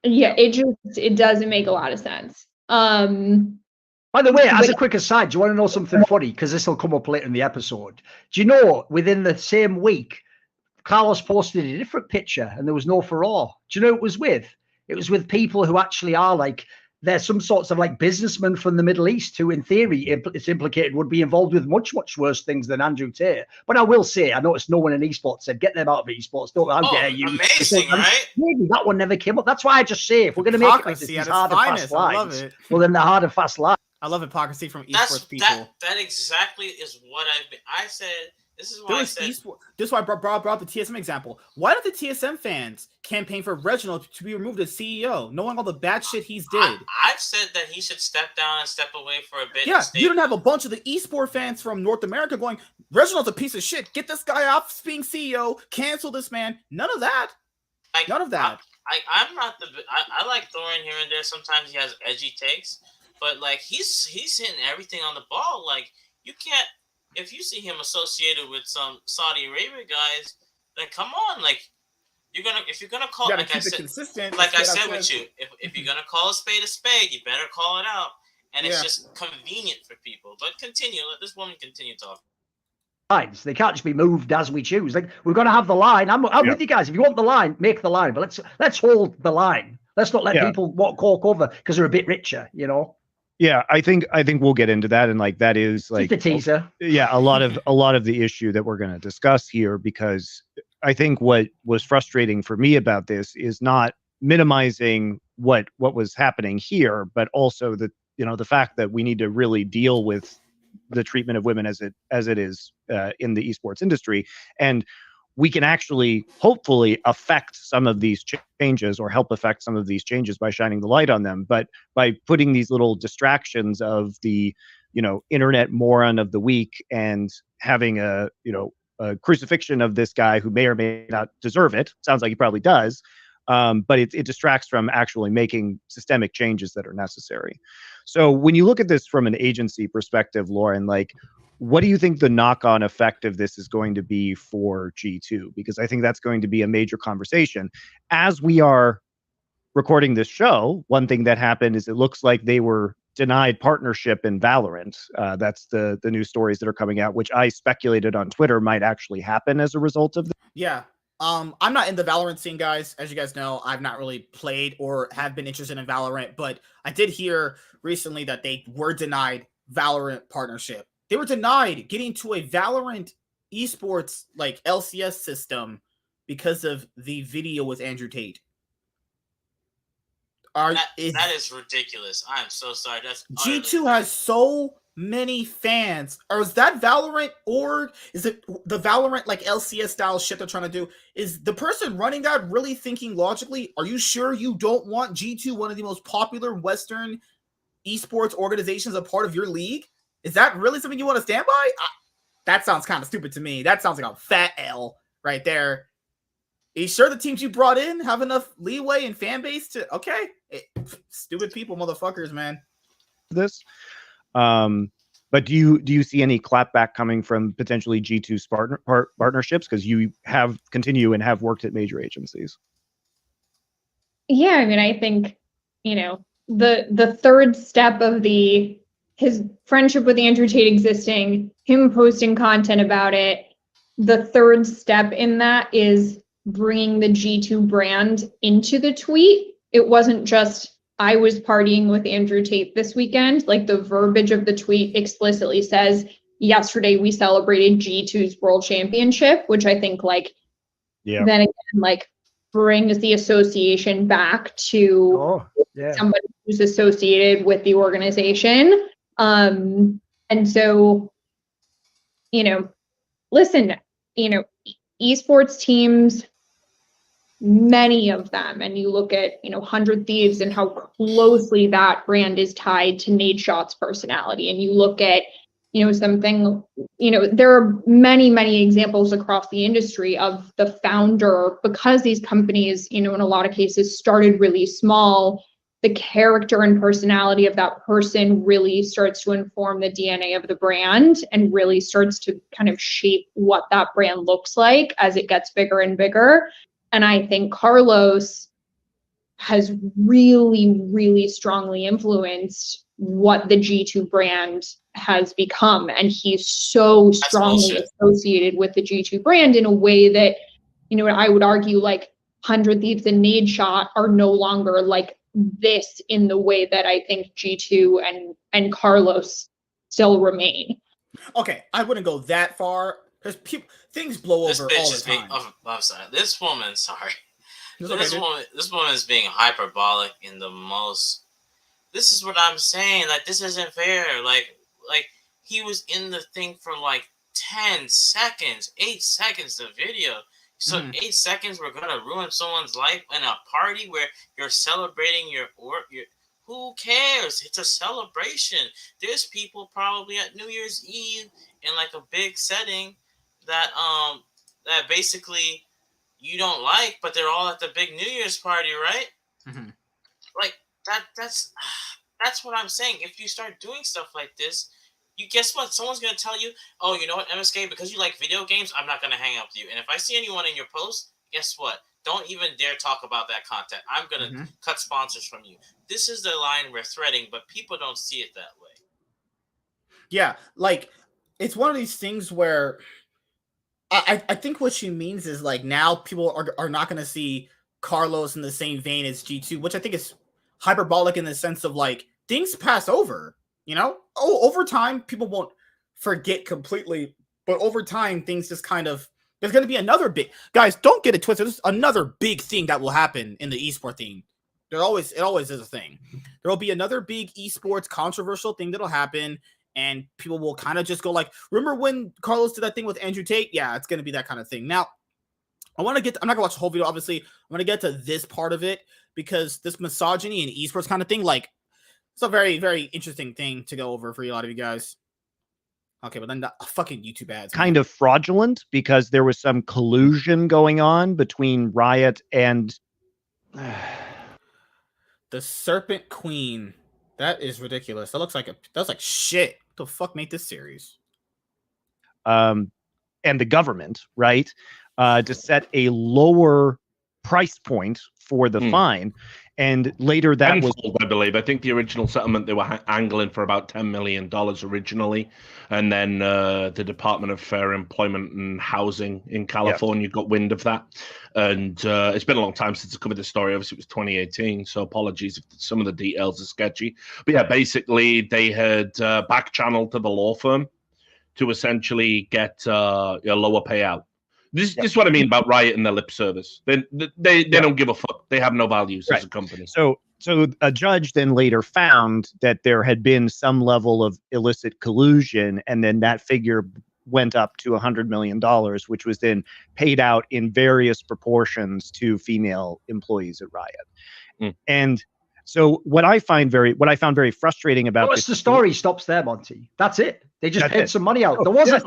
Yeah, it doesn't make a lot of sense. By
the way, as a quick aside, do you want to know something funny? Because this will come up later in the episode. Do you know within the same week, Carlos posted a different picture and there was no furore? Do you know who it was with? It was with people who actually are like, there's some sorts of like businessmen from the Middle East who, in theory, it's implicated would be involved with much, much worse things than Andrew Tate. But I will say, I noticed no one in esports said, get them out of esports. How dare you?
Amazing, right?
Maybe that one never came up. That's why I just say, if we're going to make it like this, hard and fast lines, well, then the hard and fast lines.
I love hypocrisy from esports people.
That exactly is what I said. This is why I said.
This is why I brought up the TSM example. Why don't the TSM fans campaign for Reginald to be removed as CEO, knowing all the bad shit he's did?
I've said that he should step down and step away for a bit.
Yeah, you don't have a bunch of the esport fans from North America going, Reginald's a piece of shit. Get this guy off being CEO. Cancel this man. None of that. None of that.
I'm not I like Thorin here and there. Sometimes he has edgy takes, but like he's hitting everything on the ball. Like you can't. If you see him associated with some Saudi Arabia guys, then come on, like if you're gonna call, like I said, with you, if you're gonna call a spade, you better call it out, and it's just convenient for people. But continue, let this woman continue talking.
Lines, they can't just be moved as we choose. Like we're gonna have the line. I'm with you guys. If you want the line, make the line, but let's hold the line. Let's not let people walk over because they're a bit richer, you know.
Yeah, I think we'll get into that, and like that is like
just a teaser.
Yeah, a lot of the issue that we're going to discuss here, because I think what was frustrating for me about this is not minimizing what was happening here, but also the fact that we need to really deal with the treatment of women as it is in the esports industry, and we can actually hopefully affect some of these changes or help affect some of these changes by shining the light on them. But by putting these little distractions of the, internet moron of the week and having a crucifixion of this guy who may or may not deserve it, sounds like he probably does. But it distracts from actually making systemic changes that are necessary. So when you look at this from an agency perspective, Lauren, like, what do you think the knock-on effect of this is going to be for G2? Because I think that's going to be a major conversation. As we are recording this show, one thing that happened is it looks like they were denied partnership in Valorant. That's the news stories that are coming out, which I speculated on Twitter might actually happen as a result of this.
Yeah. I'm not in the Valorant scene, guys. As you guys know, I've not really played or have been interested in Valorant, but I did hear recently that they were denied Valorant partnership. They were denied getting to a Valorant esports like LCS system because of the video with Andrew Tate.
That is ridiculous. I'm so sorry. That's
G2 has so many fans. Or is that Valorant org? Is it the Valorant like LCS style shit they're trying to do? Is the person running that really thinking logically? Are you sure you don't want G2, one of the most popular Western esports organizations, a part of your league? Is that really something you want to stand by? That sounds kind of stupid to me. That sounds like a fat L right there. Are you sure the teams you brought in have enough leeway and fan base to... Okay. Stupid people, motherfuckers, man.
This. But do you see any clapback coming from potentially G2's partnerships? Because you have worked at major agencies.
Yeah, I mean, I think, you know, the third step of his friendship with Andrew Tate existing, him posting content about it, the third step in that is bringing the G2 brand into the tweet. It wasn't just, I was partying with Andrew Tate this weekend. Like, the verbiage of the tweet explicitly says, yesterday we celebrated G2's world championship, which I think, like, then again, like, brings the association back to somebody who's associated with the organization. And so, you know, listen, you know, esports teams, many of them, and you look at, you know, 100 Thieves and how closely that brand is tied to Nadeshot's personality, and you look at, you know, something, you know, there are many examples across the industry of the founder, because these companies, you know, in a lot of cases started really small, the character and personality of that person really starts to inform the DNA of the brand and really starts to kind of shape what that brand looks like as it gets bigger and bigger. And I think Carlos has really strongly influenced what the G2 brand has become. And he's so strongly associated with the G2 brand in a way that, you know, I would argue like 100 Thieves and Nadeshot are no longer like this in the way that I think G2 and Carlos still remain.
Okay, I wouldn't go that far. Because things blow over all the time.
I'm sorry. This woman is being hyperbolic in the most. This is what I'm saying. Like, this isn't fair. Like he was in the thing for like 10 seconds, 8 seconds of video. So 8 seconds we're gonna ruin someone's life in a party where you're celebrating your who cares? It's a celebration. There's people probably at New Year's Eve in like a big setting that basically you don't like, but they're all at the big New Year's party, right? Mm-hmm. Like that's what I'm saying. If you start doing stuff like this, you guess what? Someone's gonna tell you, oh, you know what, MSK, because you like video games, I'm not gonna hang out with you. And if I see anyone in your post, guess what? Don't even dare talk about that content. I'm gonna cut sponsors from you. This is the line we're threading, but people don't see it that way.
Yeah, like it's one of these things where I think what she means is like now people are not going to see Carlos in the same vein as G2, which I think is hyperbolic in the sense of like things pass over, you know? Oh, over time, people won't forget completely, but over time, things just kind of, there's going to be another big, guys, don't get it twisted. There's another big thing that will happen in the esport thing. It always is a thing. There will be another big esports controversial thing that'll happen. And people will kind of just go like, remember when Carlos did that thing with Andrew Tate? Yeah, it's going to be that kind of thing. Now, I'm not going to watch the whole video, obviously. I'm going to get to this part of it because this misogyny and esports kind of thing, like, it's a very, very interesting thing to go over for a lot of you guys. Okay, but then the fucking YouTube ads.
Kind of fraudulent because there was some collusion going on between Riot and...
the Serpent Queen. That is ridiculous. That looks like that's like shit. What the fuck made this series?
And the government, right? To set a lower price point for the fine. And later that was,
I believe. I think the original settlement, they were angling for about $10 million originally. And then the Department of Fair Employment and Housing in California got wind of that. And it's been a long time since I covered this story. Obviously, it was 2018. So apologies if some of the details are sketchy. But yeah, basically, they had back-channeled to the law firm to essentially get a lower payout. This is what I mean about Riot and their lip service. They don't give a fuck. They have no values as a company.
So a judge then later found that there had been some level of illicit collusion, and then that figure went up to $100 million, which was then paid out in various proportions to female employees at Riot. And so what I found very frustrating about
the story stops there, Monty. That's it. They just paid some money out. There wasn't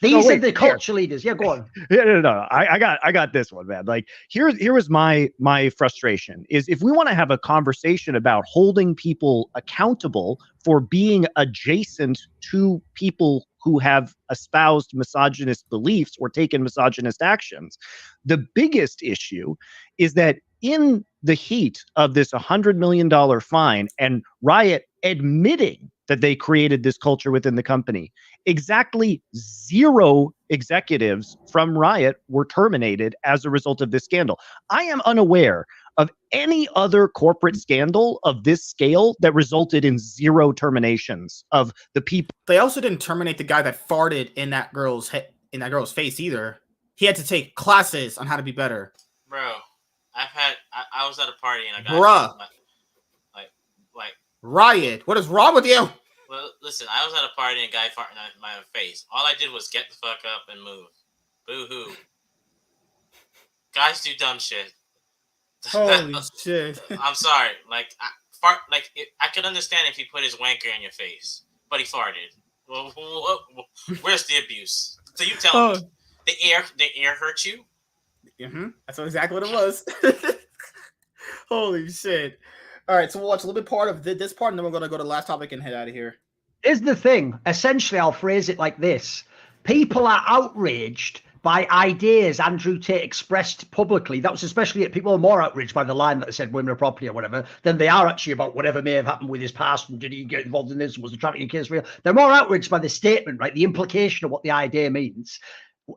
these are the culture leaders. Yeah, go on.
No. I got this one, man. Like here was my frustration is if we want to have a conversation about holding people accountable for being adjacent to people who have espoused misogynist beliefs or taken misogynist actions, the biggest issue is that in the heat of this $100 million fine and Riot admitting that they created this culture within the company, exactly 0 executives from Riot were terminated as a result of this scandal. I am unaware of any other corporate scandal of this scale that resulted in 0 terminations of the people.
They also didn't terminate the guy that farted in that girl's face either. He had to take classes on how to be better.
Bro, I was at a party and I got like
Riot, what is wrong with you?
Well, listen, I was at a party and a guy farted in my face. All I did was get the fuck up and move. Boo-hoo. Guys do dumb shit.
Holy shit.
I'm sorry. Like, I could understand if he put his wanker in your face, but he farted. Well, where's the abuse? So you tell me, the air hurt you?
That's exactly what it was. Holy shit. All right, so we'll watch a little bit part of this part, and then we're going to go to the last topic and head out of here.
Here's the thing. Essentially, I'll phrase it like this. People are outraged by ideas Andrew Tate expressed publicly. That was especially it. People are more outraged by the line that said women are property or whatever than they are actually about whatever may have happened with his past and did he get involved in this? Was the trafficking case real? They're more outraged by the statement, right? The implication of what the idea means.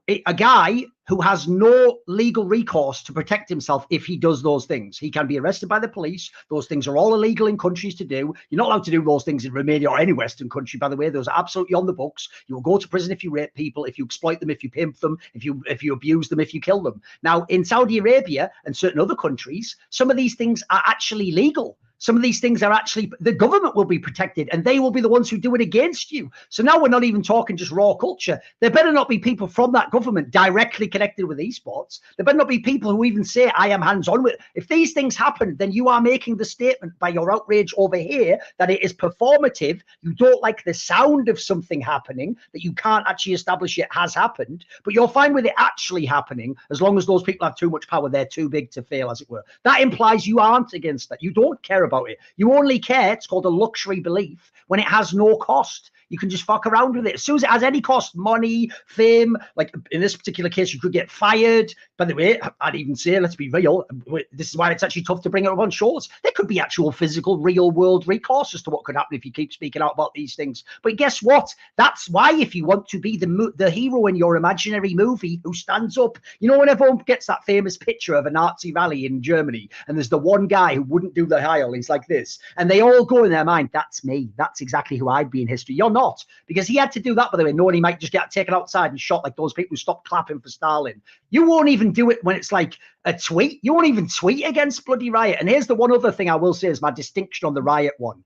A guy who has no legal recourse to protect himself if he does those things. He can be arrested by the police. Those things are all illegal in countries to do. You're not allowed to do those things in Romania or any Western country, by the way. Those are absolutely on the books. You will go to prison if you rape people, if you exploit them, if you pimp them, if you abuse them, if you kill them. Now, in Saudi Arabia and certain other countries, some of these things are actually legal. Some of these things are actually, the government will be protected and they will be the ones who do it against you. So now we're not even talking just raw culture. There better not be people from that government directly connected with esports. There better not be people who even say, I am hands-on with it. If these things happen, then you are making the statement by your outrage over here that it is performative. You don't like the sound of something happening that you can't actually establish it has happened, but you're fine with it actually happening as long as those people have too much power. They're too big to fail, as it were. That implies you aren't against that. You don't care about it. You only care, it's called a luxury belief, when it has no cost. You can just fuck around with it. As soon as it has any cost, money, fame, like in this particular case, you could get fired. By the way, I'd even say, let's be real, this is why it's actually tough to bring it up on shows. There could be actual physical, real world recourse as to what could happen if you keep speaking out about these things. But guess what? That's why if you want to be the hero in your imaginary movie who stands up, you know, when everyone gets that famous picture of a Nazi rally in Germany, and there's the one guy who wouldn't do the Heil, he's like this, and they all go in their mind, that's me. That's exactly who I'd be in history. You're not, because he had to do that, by the way, knowing he might just get taken outside and shot like those people who stopped clapping for Stalin. You won't even do it when it's like a tweet. You won't even tweet against bloody Riot. And here's the one other thing I will say is my distinction on the Riot one.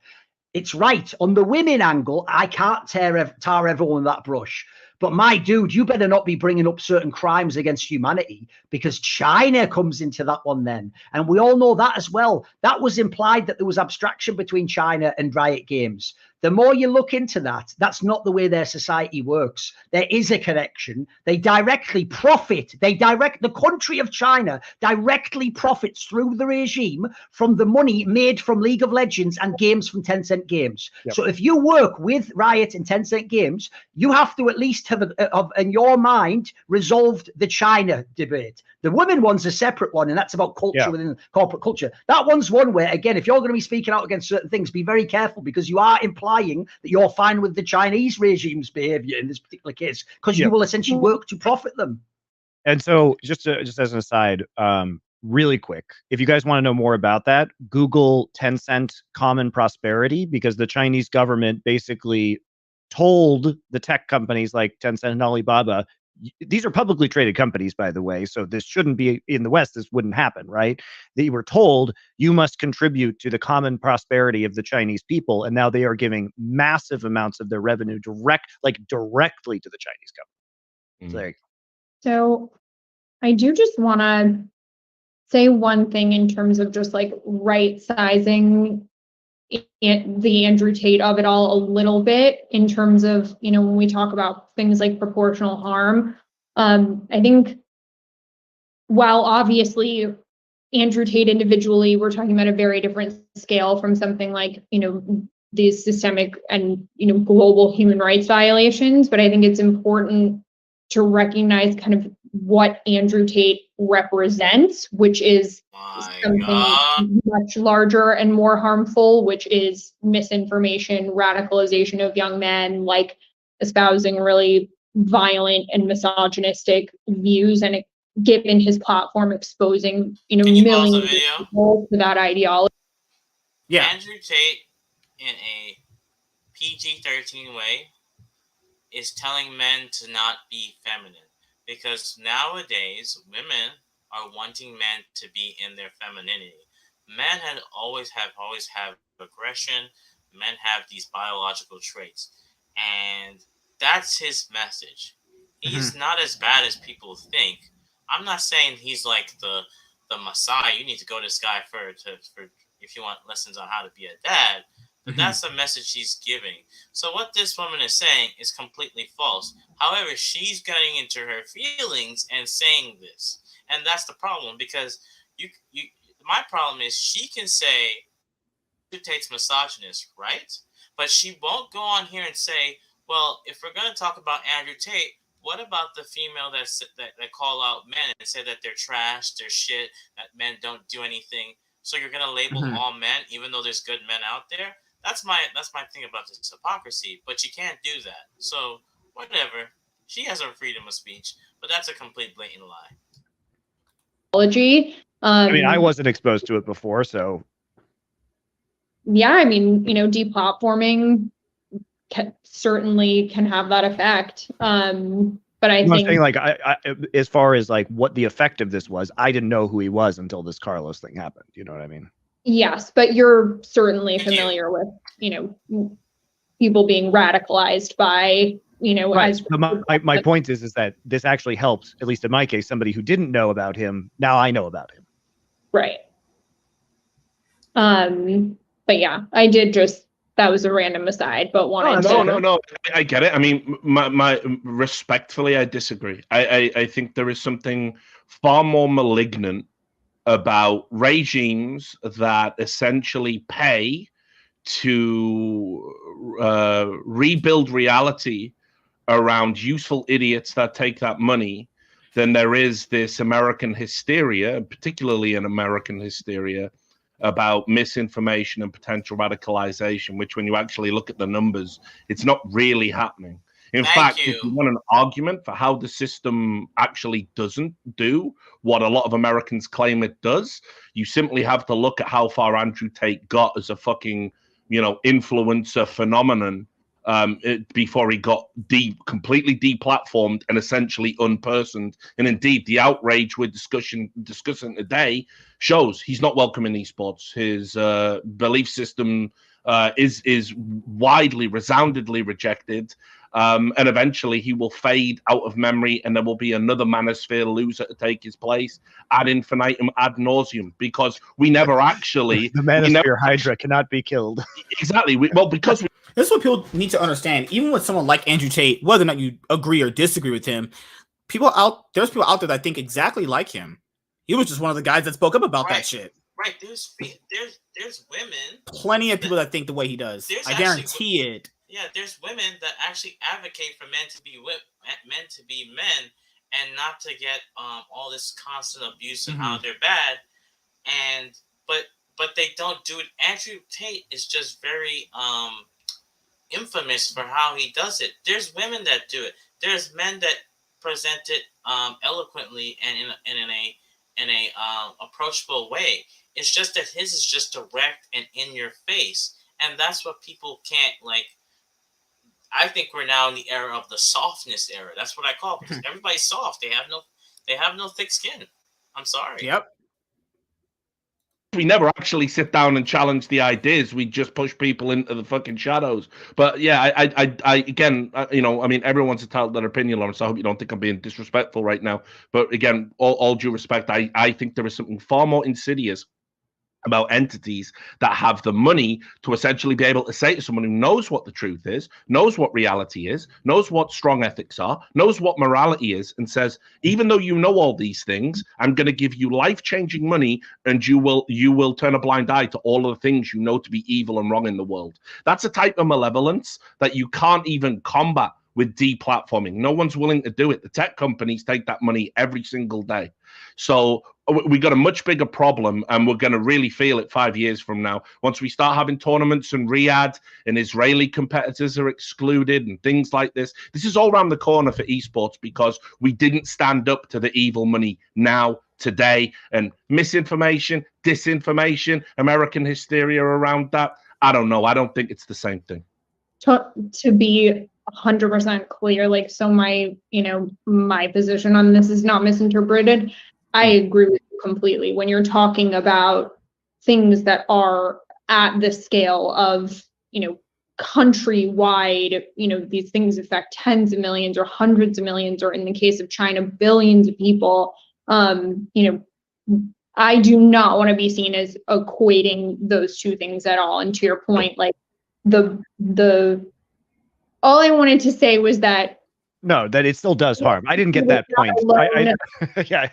It's right. On the women angle, I can't tar everyone with that brush. But my dude, you better not be bringing up certain crimes against humanity, because China comes into that one then. And we all know that as well. That was implied that there was abstraction between China and Riot Games. The more you look into that, that's not the way their society works. There is a connection. They directly profit. The country of China directly profits through the regime from the money made from League of Legends and games from Tencent Games.
Yep.
So if you work with Riot and Tencent Games, you have to at least have in your mind resolved the China debate. The women one's a separate one, and that's about culture within corporate culture. That one's one where, again, if you're going to be speaking out against certain things, be very careful, because you are implying that you're fine with the Chinese regime's behavior in this particular case, because you will essentially work to profit them.
And so just as an aside, really quick, if you guys want to know more about that, Google Tencent common prosperity, because the Chinese government basically told the tech companies like Tencent and Alibaba, these are publicly traded companies, by the way, so this shouldn't be in the West. This wouldn't happen, right? They were told you must contribute to the common prosperity of the Chinese people, and now they are giving massive amounts of their revenue directly to the Chinese government. So, there you go.
So I do just want to say one thing in terms of just like right sizing the Andrew Tate of it all a little bit, in terms of, you know, when we talk about things like proportional harm. I think while obviously Andrew Tate individually, we're talking about a very different scale from something like, you know, these systemic and, you know, global human rights violations, but I think it's important to recognize kind of what Andrew Tate represents, which is something much larger and more harmful, which is misinformation, radicalization of young men, like espousing really violent and misogynistic views, and given his platform exposing, you know, millions of people to that ideology.
Yeah. Andrew Tate, in a PG-13 way, is telling men to not be feminine. Because nowadays, women are wanting men to be in their femininity. Men always have aggression. Men have these biological traits. And that's his message. He's not as bad as people think. I'm not saying he's like the Messiah. You need to go to this guy for if you want lessons on how to be a dad. But that's the message she's giving. So what this woman is saying is completely false. However, she's getting into her feelings and saying this. And that's the problem, because my problem is she can say Andrew Tate's misogynist, right? But she won't go on here and say, well, if we're going to talk about Andrew Tate, what about the female that call out men and say that they're trash, they're shit, that men don't do anything? So you're going to label all men, even though there's good men out there? That's my thing about this hypocrisy, but you can't do that. So whatever, she has her freedom of speech, but that's a complete blatant lie.
I mean, I wasn't exposed to it before, so
yeah. I mean, you know, deplatforming certainly can have that effect. But I think,
saying, like, I as far as like what the effect of this was, I didn't know who he was until this Carlos thing happened. You know what I mean?
Yes, but you're certainly familiar with, you know, people being radicalized by, you know,
right.
as
my point is that this actually helps, at least in my case, somebody who didn't know about him. Now I know about him.
Right. But yeah, I did that was a random aside, but wanted
No, I get it. I mean, my respectfully, I disagree. I think there is something far more malignant about regimes that essentially pay to rebuild reality around useful idiots that take that money than there is this American hysteria, particularly an American hysteria, about misinformation and potential radicalization, which when you actually look at the numbers, it's not really happening. In fact, if you want an argument for how the system actually doesn't do what a lot of Americans claim it does, you simply have to look at how far Andrew Tate got as a fucking, you know, influencer phenomenon before he got completely deplatformed and essentially unpersoned. And indeed, the outrage we're discussing today shows he's not welcome in esports. His belief system is widely, resoundingly rejected. And eventually he will fade out of memory, and there will be another manosphere loser to take his place ad infinitum, ad nauseum, because we never actually...
the manosphere Hydra cannot be killed.
Exactly. Because
This is what people need to understand. Even with someone like Andrew Tate, whether or not you agree or disagree with him, there's people out there that think exactly like him. He was just one of the guys that spoke up about that shit.
Right. There's women.
Plenty of people that think the way he does. I guarantee it.
Yeah, there's women that actually advocate for men to be men, and not to get all this constant abuse and how they're bad. But they don't do it. Andrew Tate is just very infamous for how he does it. There's women that do it. There's men that present it eloquently and in a approachable way. It's just that his is just direct and in your face, and that's what people can't like. I think we're now in the era of the softness era. That's what I call it, because everybody's soft. They have no thick skin. I'm sorry.
Yep.
We never actually sit down and challenge the ideas. We just push people into the fucking shadows. But yeah, I again, you know, I mean, everyone's entitled to their opinion, Lawrence. I hope you don't think I'm being disrespectful right now. But again, all due respect, I think there is something far more insidious about entities that have the money to essentially be able to say to someone who knows what the truth is, knows what reality is, knows what strong ethics are, knows what morality is, and says, even though you know all these things, I'm going to give you life-changing money, and you will turn a blind eye to all of the things you know to be evil and wrong in the world. That's a type of malevolence that you can't even combat with deplatforming. No one's willing to do it. The tech companies take that money every single day. So we got a much bigger problem, and we're going to really feel it 5 years from now. Once we start having tournaments in Riyadh and Israeli competitors are excluded and things like this. This is all around the corner for esports because we didn't stand up to the evil money now, today, and misinformation, disinformation, American hysteria around that. I don't know. I don't think it's the same thing.
To be 100% clear, like, so my position on this is not misinterpreted. I agree with you completely. When you're talking about things that are at the scale of, countrywide, these things affect tens of millions or hundreds of millions, or in the case of China, billions of people, I do not want to be seen as equating those two things at all. And to your point, like all I wanted to say was that
that it still does harm. I didn't get that point.
Yeah,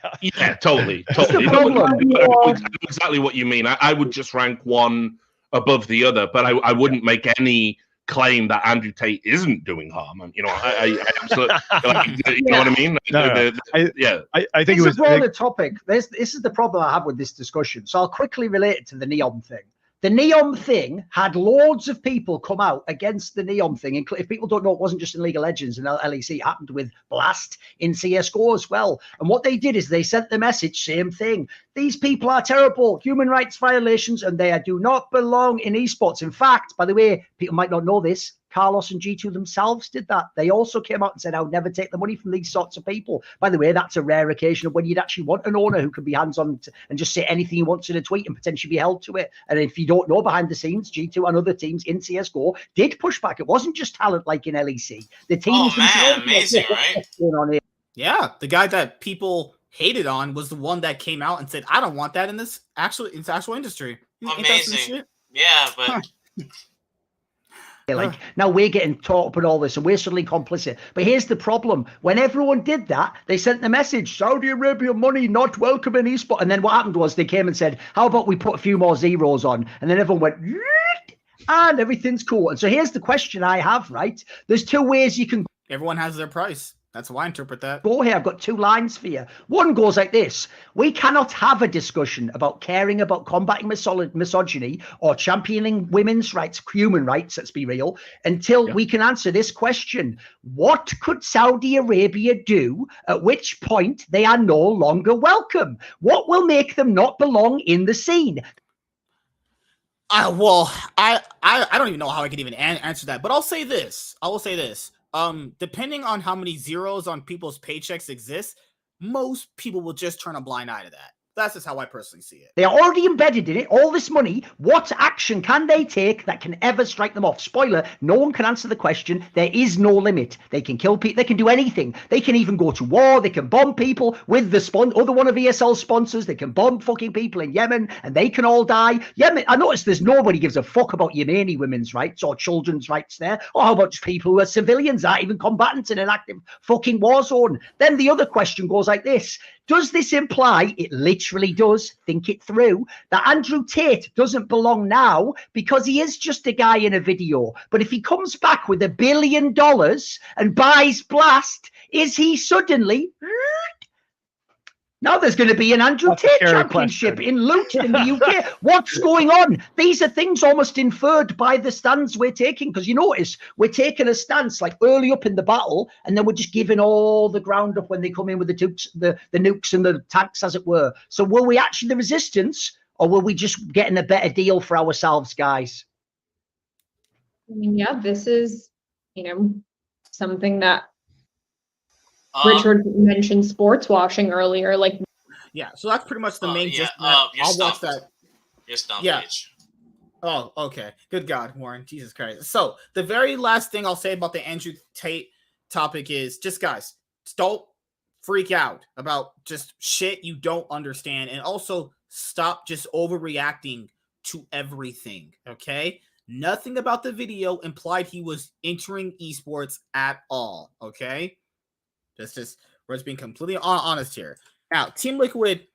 totally. I know exactly what you mean. I would just rank one above the other, but I wouldn't make any claim that Andrew Tate isn't doing harm. And I absolutely, you know what I mean?
I think
it's
it was
a broader topic. This is the problem I have with this discussion. So I'll quickly relate it to the Neon thing. The Neon thing had loads of people come out against the Neon thing. And if people don't know, it wasn't just in League of Legends and LEC. It happened with Blast in CSGO as well. And what they did is they sent the message, same thing. These people are terrible, human rights violations, and they do not belong in esports. In fact, by the way, people might not know this, Carlos and G2 themselves did that. They also came out and said, I would never take the money from these sorts of people. By the way, that's a rare occasion of when you'd actually want an owner who can be hands-on and just say anything he wants in a tweet and potentially be held to it. And if you don't know, behind the scenes, G2 and other teams in CSGO did push back. It wasn't just talent like in LEC. The teams
amazing, right?
Yeah, the guy that people hated on was the one that came out and said, I don't want that in this actual industry.
Amazing. Yeah, but...
Like, now we're getting taught up and all this, and we're suddenly complicit. But here's the problem. When everyone did that, they sent the message, Saudi Arabia money not welcome in eSport. And then what happened was they came and said, how about we put a few more zeros on? And then everyone went, and everything's cool. And so here's the question I have, right? There's two ways you can...
Everyone has their price. That's how I interpret that.
Go here. I've got two lines for you. One goes like this. We cannot have a discussion about caring about combating misogyny or championing women's rights, human rights, let's be real, until we can answer this question. What could Saudi Arabia do at which point they are no longer welcome? What will make them not belong in the scene?
I don't even know how I could even answer that, but I'll say this. Depending on how many zeros on people's paychecks exist, most people will just turn a blind eye to that. That's just how I personally see it.
They are already embedded in it. All this money. What action can they take that can ever strike them off? Spoiler, no one can answer the question. There is no limit. They can kill people. They can do anything. They can even go to war. They can bomb people with the other one of ESL's sponsors. They can bomb fucking people in Yemen and they can all die. Yemen, I noticed there's nobody gives a fuck about Yemeni women's rights or children's rights there. Or how about just people who are civilians, aren't even combatants in an active fucking war zone? Then the other question goes like this. Does this imply, it literally does, think it through, that Andrew Tate doesn't belong now because he is just a guy in a video? But if he comes back with $1 billion and buys Blast, is he suddenly... Now there's going to be an Andrew Tate championship in Luton in the UK. What's going on? These are things almost inferred by the stance we're taking, because you notice we're taking a stance like early up in the battle, and then we're just giving all the ground up when they come in with the nukes and the tanks, as it were. So were we actually the resistance, or were we just getting a better deal for ourselves, guys?
I mean, yeah, this is, something that Richard mentioned sports washing earlier. Like,
yeah, so that's pretty much the main gist.
I'll
watch that.
You're stumped,
Yeah.
bitch.
Oh, okay. Good God, Warren. Jesus Christ. So the very last thing I'll say about the Andrew Tate topic is just, guys, don't freak out about just shit you don't understand, and also stop just overreacting to everything. Okay. Nothing about the video implied he was entering esports at all. Okay. We're just being completely honest here. Now, Team Liquid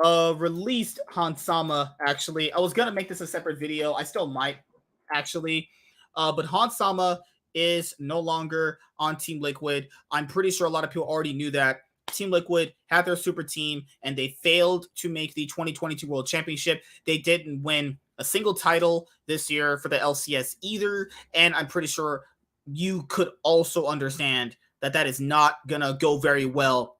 released Hansama, actually. I was going to make this a separate video. I still might, actually. But Hansama is no longer on Team Liquid. I'm pretty sure a lot of people already knew that. Team Liquid had their super team, and they failed to make the 2022 World Championship. They didn't win a single title this year for the LCS either. And I'm pretty sure you could also understand that is not gonna go very well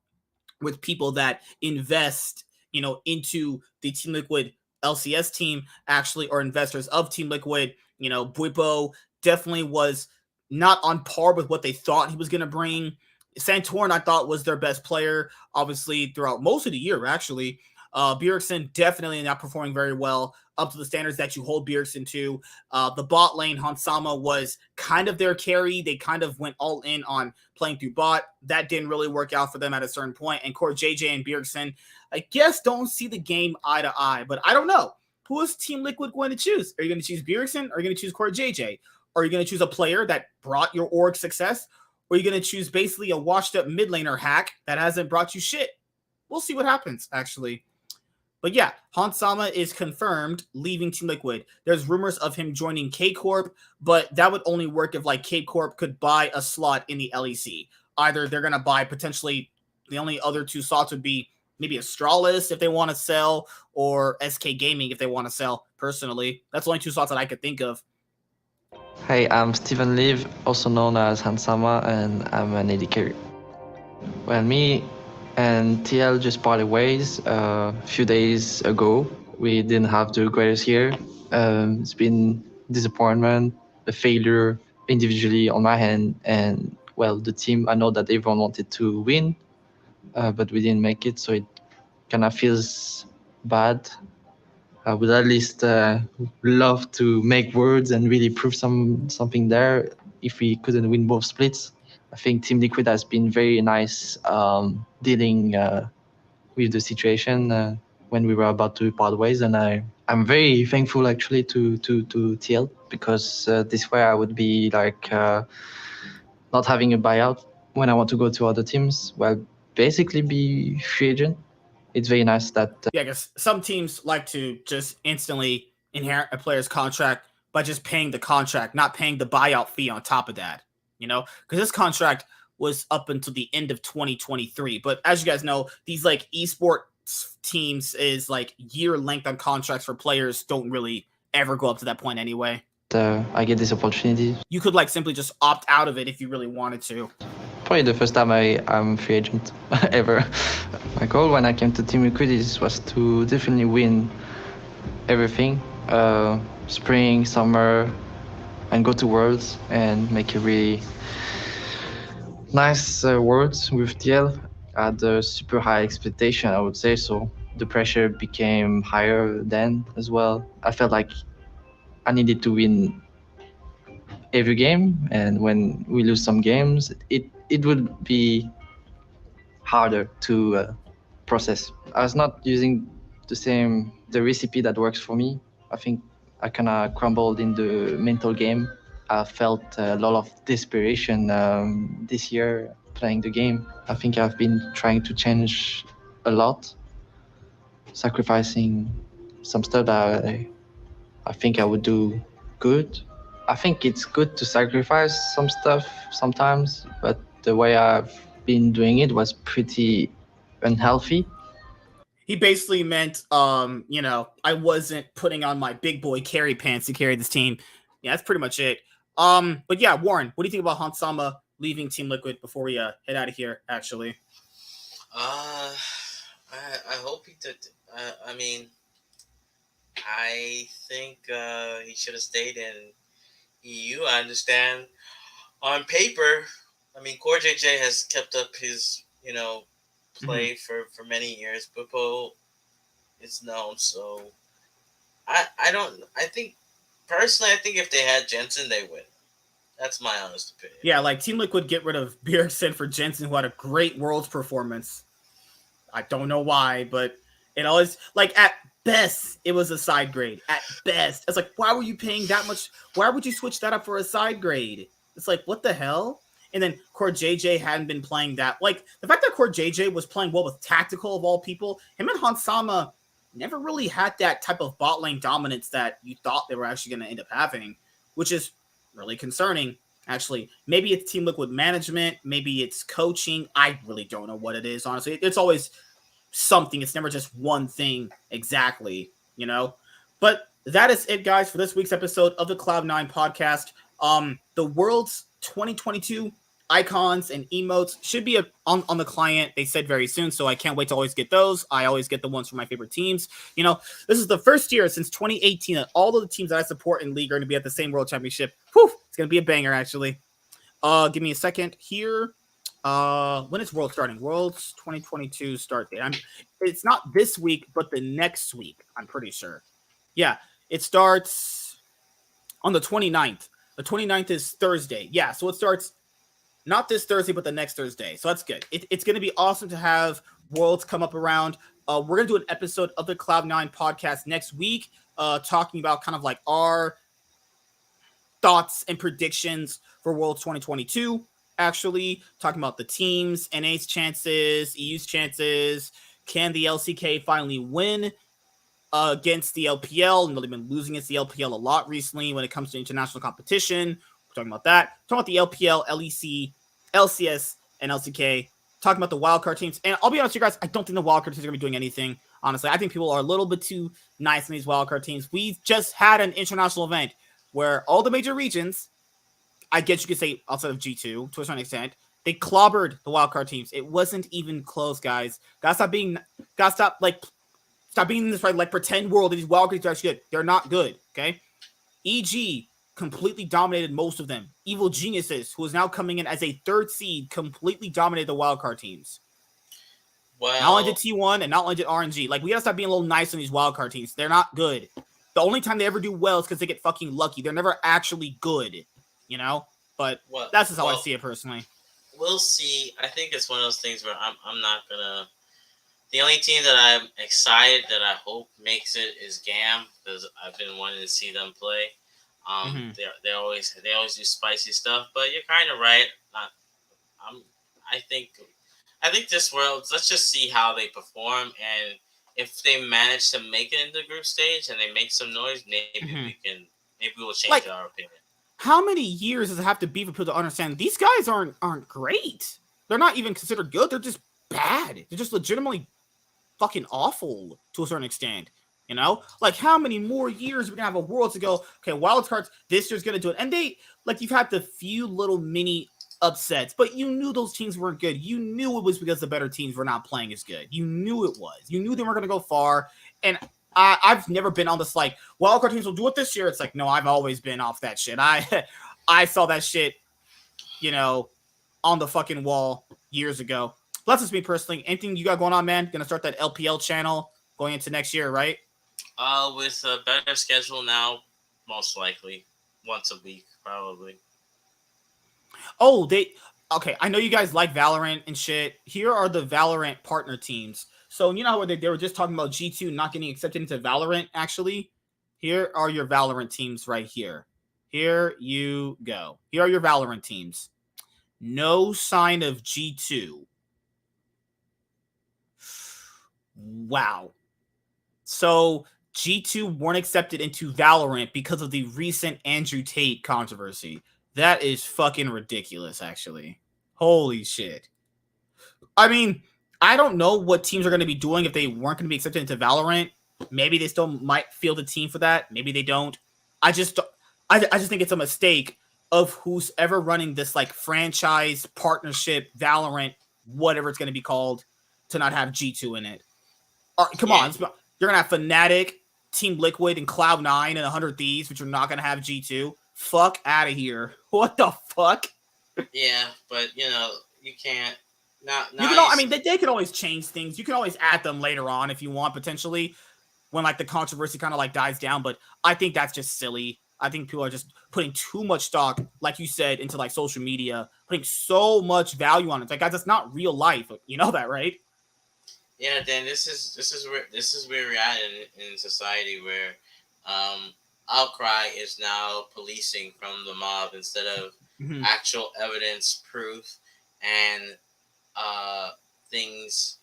with people that invest, into the Team Liquid LCS team, actually, or investors of Team Liquid. Buipo definitely was not on par with what they thought he was gonna bring. Santorin, I thought, was their best player, obviously, throughout most of the year, actually. Bjergsen definitely not performing very well, up to the standards that you hold Bjergsen to. The bot lane, Hansama, was kind of their carry. They kind of went all in on playing through bot. That didn't really work out for them at a certain point. And Core JJ and Bjergsen, I guess, don't see the game eye to eye. But I don't know. Who is Team Liquid going to choose? Are you going to choose Bjergsen? Or are you going to choose Core JJ? Or are you going to choose a player that brought your org success? Or are you going to choose basically a washed-up mid laner hack that hasn't brought you shit? We'll see what happens, actually. But yeah, Hansama is confirmed leaving Team Liquid. There's rumors of him joining K-Corp, but that would only work if K-Corp could buy a slot in the LEC. Either they're going to buy potentially, the only other two slots would be maybe Astralis if they want to sell, or SK Gaming if they want to sell, personally. That's the only two slots that I could think of.
Hey, I'm Steven Liv, also known as Hansama, and I'm an AD carry. Well, me and TL just parted ways a few days ago. We didn't have the greatest year. It's been disappointment, a failure individually on my hand, and well, the team, I know that everyone wanted to win, but we didn't make it, so it kind of feels bad. I would at least love to make words and really prove something there if we couldn't win both splits. I think Team Liquid has been very nice dealing with the situation when we were about to part ways, and I'm very thankful actually to TL, because this way I would be not having a buyout when I want to go to other teams. Well, basically be free agent. It's very nice that...
Yeah, because some teams like to just instantly inherit a player's contract by just paying the contract, not paying the buyout fee on top of that. Because this contract was up until the end of 2023. But as you guys know, these esports teams is year length on contracts for players don't really ever go up to that point anyway.
I get this opportunity.
You could simply just opt out of it if you really wanted to.
Probably the first time I'm free agent ever. My goal when I came to Team Liquid was to definitely win everything. Spring, summer, and go to Worlds and make a really nice Worlds with TL. I had a super high expectation, I would say. So the pressure became higher then as well. I felt like I needed to win every game, and when we lose some games, it would be harder to process. I was not using the recipe that works for me. I think I kind of crumbled in the mental game. I felt a lot of desperation this year playing the game. I think I've been trying to change a lot, sacrificing some stuff that I think I would do good. I think it's good to sacrifice some stuff sometimes, but the way I've been doing it was pretty unhealthy.
He basically meant, I wasn't putting on my big boy carry pants to carry this team. Yeah, that's pretty much it. But yeah, Warren, what do you think about Hansama leaving Team Liquid before we head out of here? Actually,
I hope he did. I mean, I think he should have stayed in EU. I understand on paper. I mean, Core JJ has kept up his play for many years. Bippo is known, so I think personally, I think if they had Jensen, they win. That's my honest opinion.
Yeah, like Team Liquid get rid of Bjergsen for Jensen, who had a great Worlds performance. I don't know why, but it always, like, at best, it was a side grade. At best. It's like, why were you paying that much? Why would you switch that up for a side grade? It's like, what the hell? And then Core JJ hadn't been playing that. Like, the fact that Core JJ was playing well with Tactical of all people, him and Hansama never really had that type of bot lane dominance that you thought they were actually going to end up having, which is really concerning, actually. Maybe it's Team Liquid management. Maybe it's coaching. I really don't know what it is, honestly. It's always something. It's never just one thing exactly, But that is it, guys, for this week's episode of the Cloud9 podcast. The World's 2022 icons and emotes should be on the client, they said, very soon, so I can't wait to always get those. I always get the ones from my favorite teams. This is the first year since 2018 that all of the teams that I support in League are going to be at the same World Championship. Whew, it's going to be a banger, actually. Give me a second here. When is World starting? World's 2022 start date. It's not this week, but the next week, I'm pretty sure. Yeah, it starts on the 29th. The 29th is Thursday. Yeah, so it starts not this Thursday, but the next Thursday. So that's good. It's going to be awesome to have Worlds come up around. We're going to do an episode of the Cloud9 podcast next week, talking about kind of like our thoughts and predictions for Worlds 2022. Actually, talking about the teams, NA's chances, EU's chances. Can the LCK finally win against the LPL? And they've been losing against the LPL a lot recently when it comes to international competition. Talking about that. Talking about the LPL, LEC, LCS, and LCK. Talking about the wildcard teams. And I'll be honest with you guys, I don't think the wildcard teams are going to be doing anything. Honestly, I think people are a little bit too nice in these wildcard teams. We've just had an international event where all the major regions, I guess you could say outside of G2 to a certain extent, they clobbered the wildcard teams. It wasn't even close, guys. Stop being this like pretend world that these wildcard teams are actually good. They're not good, okay? EG completely dominated most of them. Evil Geniuses, who is now coming in as a third seed, completely dominated the wildcard teams.
Well,
not only did T1 and not only did RNG. Like, we gotta stop being a little nice on these wildcard teams. They're not good. The only time they ever do well is because they get fucking lucky. They're never actually good, But that's just how I see it personally.
We'll see. I think it's one of those things where I'm not gonna. The only team that I'm excited that I hope makes it is GAM, because I've been wanting to see them play. They always do spicy stuff, but you're kind of right. I think this World, let's just see how they perform, and if they manage to make it into group stage and they make some noise, maybe we'll change our opinion.
How many years does it have to be for people to understand these guys aren't great? They're not even considered good. They're just bad. They're just legitimately fucking awful to a certain extent. Like, how many more years are we gonna have a World to go? Okay, wild cards this year's gonna do it, and they you've had the few little mini upsets, but you knew those teams weren't good. You knew it was because the better teams were not playing as good. You knew it was. You knew they weren't gonna go far, and I've never been on this like wildcard teams will do it this year. It's like, no, I've always been off that shit. I saw that shit, on the fucking wall years ago. But that's just me personally. Anything you got going on, man? Gonna start that LPL channel? going into next year, right?
With a better schedule now, most likely once a week, probably.
Oh, okay. I know you guys like Valorant and shit. Here are the Valorant partner teams. So you know how they were just talking about G2 not getting accepted into Valorant. Actually, here are your Valorant teams right here. Here you go. Here are your Valorant teams. No sign of G2. Wow. So G2 weren't accepted into Valorant because of the recent Andrew Tate controversy. That is fucking ridiculous, actually. Holy shit. I mean, I don't know what teams are going to be doing if they weren't going to be accepted into Valorant. Maybe they still might field a team for that. Maybe they don't. I just think it's a mistake of who's ever running this like franchise partnership Valorant, whatever it's going to be called, to not have G2 in it. Come on, you're going to have Fnatic, Team Liquid, and Cloud9 and 100 Thieves, which are not going to have G2. Fuck out of here. What the fuck?
Yeah, but you can't.
I mean, they can always change things. You can always add them later on if you want, potentially, when like the controversy kind of like dies down. But I think that's just silly. I think people are just putting too much stock, like you said, into like social media, putting so much value on it. It's like, guys, that's not real life. You know that, right?
Yeah, Dan. This is where we're at in society, where outcry is now policing from the mob instead of actual evidence, proof, and things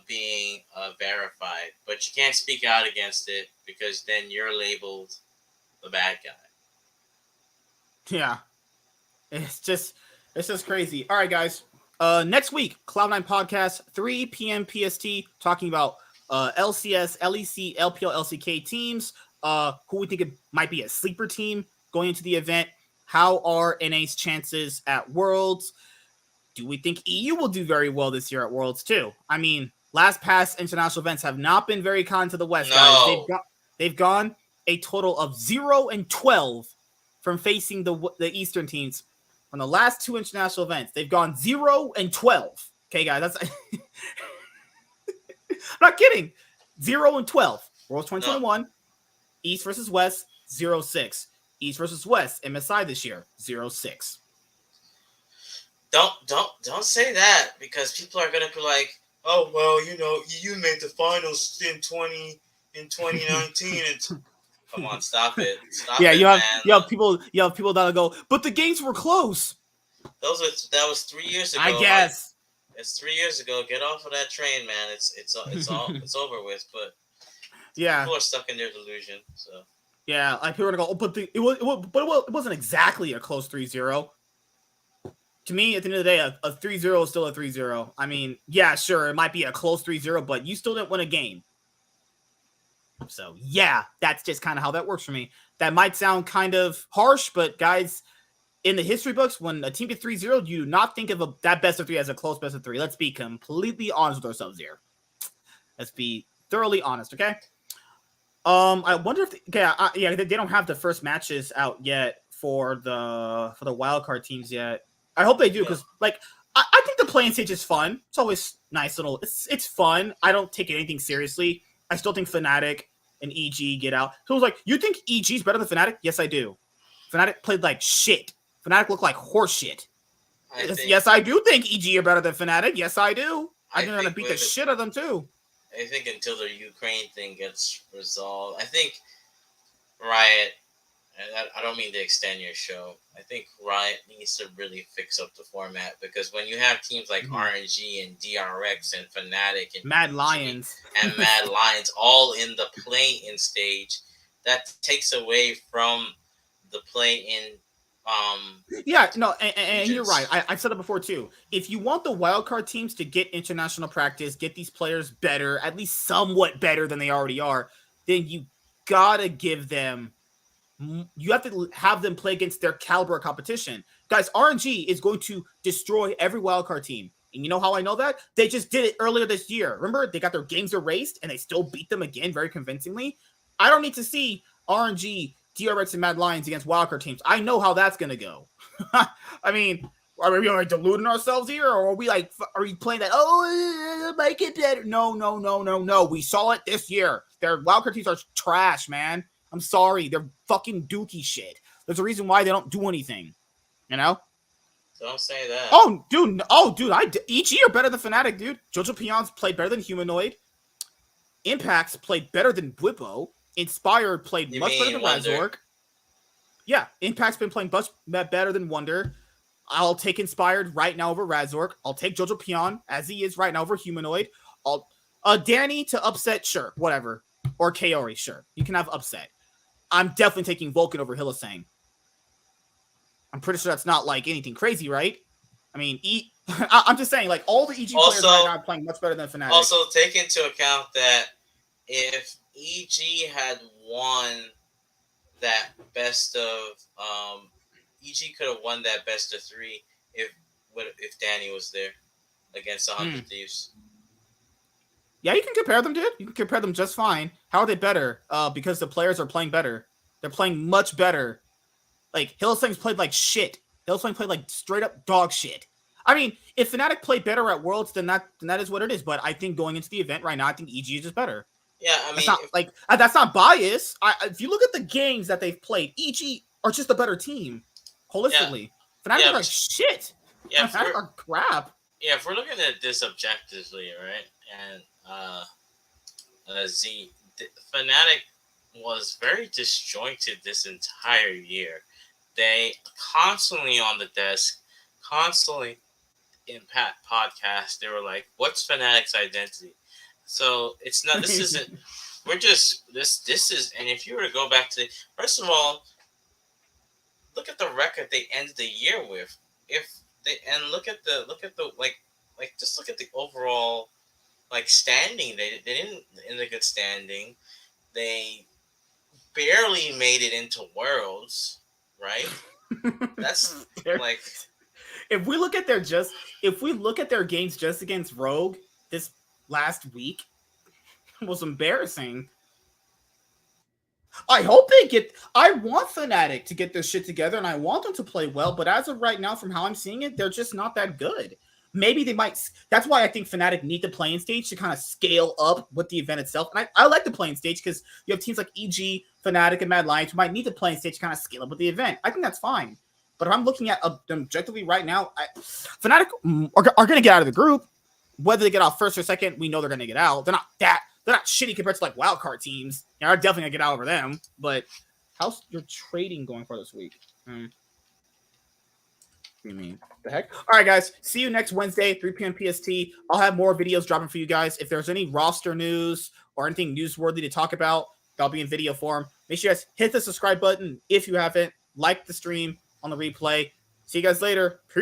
being verified. But you can't speak out against it because then you're labeled the bad guy.
Yeah, it's just crazy. All right, guys. Next week, Cloud9 podcast, 3 p.m. PST, talking about LCS, LEC, LPL, LCK teams. Who we think it might be a sleeper team going into the event. How are NA's chances at Worlds? Do we think EU will do very well this year at Worlds too? I mean, last past international events have not been very kind to the West, guys. They've gone a total of 0-12 from facing the Eastern teams. From the last 2 international events, they've gone 0-12. Okay, guys, that's I'm not kidding. 0-12. Worlds 2021, East versus West, 0-6. East versus West, MSI this year, 0-6.
Don't say that, because people are gonna be like, oh well, EU made the finals in 2019. And come on, stop it.
You have people that'll go, but the games were close.
That was 3 years ago.
I guess
it's 3 years ago. Get off of that train, man. It's over with. But
yeah,
people are stuck in their delusion. So
yeah, like people are gonna go, it wasn't exactly a close 3-0. To me, at the end of the day, a 3-0 is still a 3-0. I mean, yeah, sure, it might be a close 3-0, but you still didn't win a game. So, yeah, that's just kind of how that works for me. That might sound kind of harsh, but guys, in the history books, when a team gets 3-0, you do not think of that best of 3 as a close best of 3. Let's be completely honest with ourselves here. Let's be thoroughly honest, okay? I wonder if they don't have the first matches out yet for the wildcard teams yet. I hope they do, because I think the playing stage is fun. It's always nice little. It's fun. I don't take anything seriously. I still think Fnatic and EG get out. So I was like, you think EG's better than Fnatic? Yes, I do. Fnatic played like shit. Fnatic looked like horse shit. Yes, I do think EG are better than Fnatic. Yes, I do. I think they're gonna beat the shit out of them too.
I think until the Ukraine thing gets resolved, I think Riot. I don't mean to extend your show. I think Riot needs to really fix up the format, because when you have teams like RNG and DRX and Fnatic and
Mad Lions
and Mad Lions all in the play-in stage, that takes away from the play-in.
And you're right. I've said it before too. If you want the wildcard teams to get international practice, get these players better, at least somewhat better than they already are, then you gotta give them. You have to have them play against their caliber of competition. Guys, RNG is going to destroy every wildcard team. And you know how I know that? They just did it earlier this year. Remember, they got their games erased and they still beat them again very convincingly. I don't need to see RNG, DRX, and Mad Lions against wildcard teams. I know how that's going to go. I mean, Are we like deluding ourselves here, or are we like, are we playing that? Oh, make it better. No. We saw it this year. Their wildcard teams are trash, man. I'm sorry, they're fucking dookie shit. There's a reason why they don't do anything. You know?
Don't say that.
Oh, dude. EG are better than Fnatic, dude. Jojo Peons played better than Humanoid. Impacts played better than Bwipo. Inspired played much better than Razork. Yeah, Impact's been playing much better than Wonder. I'll take Inspired right now over Razork. I'll take Jojo Peon as he is right now over Humanoid. I'll Danny to upset, sure, whatever. Or Kaori, sure. You can have upset. I'm definitely taking Vulcan over Hylissang. I'm pretty sure that's not like anything crazy, right? I mean, I'm just saying, like, all the EG players right now are playing much better than Fnatic.
Also, take into account that if EG had won that best of, EG could have won that best of 3 if Danny was there against 100 Thieves.
Yeah, you can compare them, dude. You can compare them just fine. How are they better? Because the players are playing better. They're playing much better. Like, Hylissang's played like shit. Hylissang played like straight up dog shit. I mean, if Fnatic played better at Worlds, then that is what it is. But I think going into the event right now, I think EG is just better.
Yeah, I mean,
that's not bias. If you look at the games that they've played, EG are just a better team holistically. Yeah. Fnatic are like shit.
Yeah,
Fnatic are crap.
Yeah, if we're looking at this objectively, right, and Fnatic was very disjointed this entire year. They constantly on the desk, constantly in podcast. They were like, "What's Fnatic's identity?" So it's not. This isn't. We're just this is. And if you were to go back to, first of all, look at the record they ended the year with. Look at the just look at the overall standing. They didn't in a good standing. They barely made it into Worlds, right? That's like
if we look at their games just against Rogue this last week, it was embarrassing. I want Fnatic to get their shit together, and I want them to play well, but as of right now, from how I'm seeing it, they're just not that good. Maybe they might. That's why I think Fnatic need the playing stage to kind of scale up with the event itself. And I like the playing stage because you have teams like EG, Fnatic, and Mad Lions who might need the playing stage to kind of scale up with the event. I think that's fine. But if I'm looking at them objectively right now, Fnatic are going to get out of the group. Whether they get out first or second, we know they're going to get out. They're not shitty compared to like wildcard teams. Yeah, they're definitely going to get out over them. But how's your trading going for this week? You mean the heck? All right, guys. See you next Wednesday, 3 p.m. PST. I'll have more videos dropping for you guys. If there's any roster news or anything newsworthy to talk about, that'll be in video form. Make sure you guys hit the subscribe button if you haven't. Like the stream on the replay. See you guys later. Peace.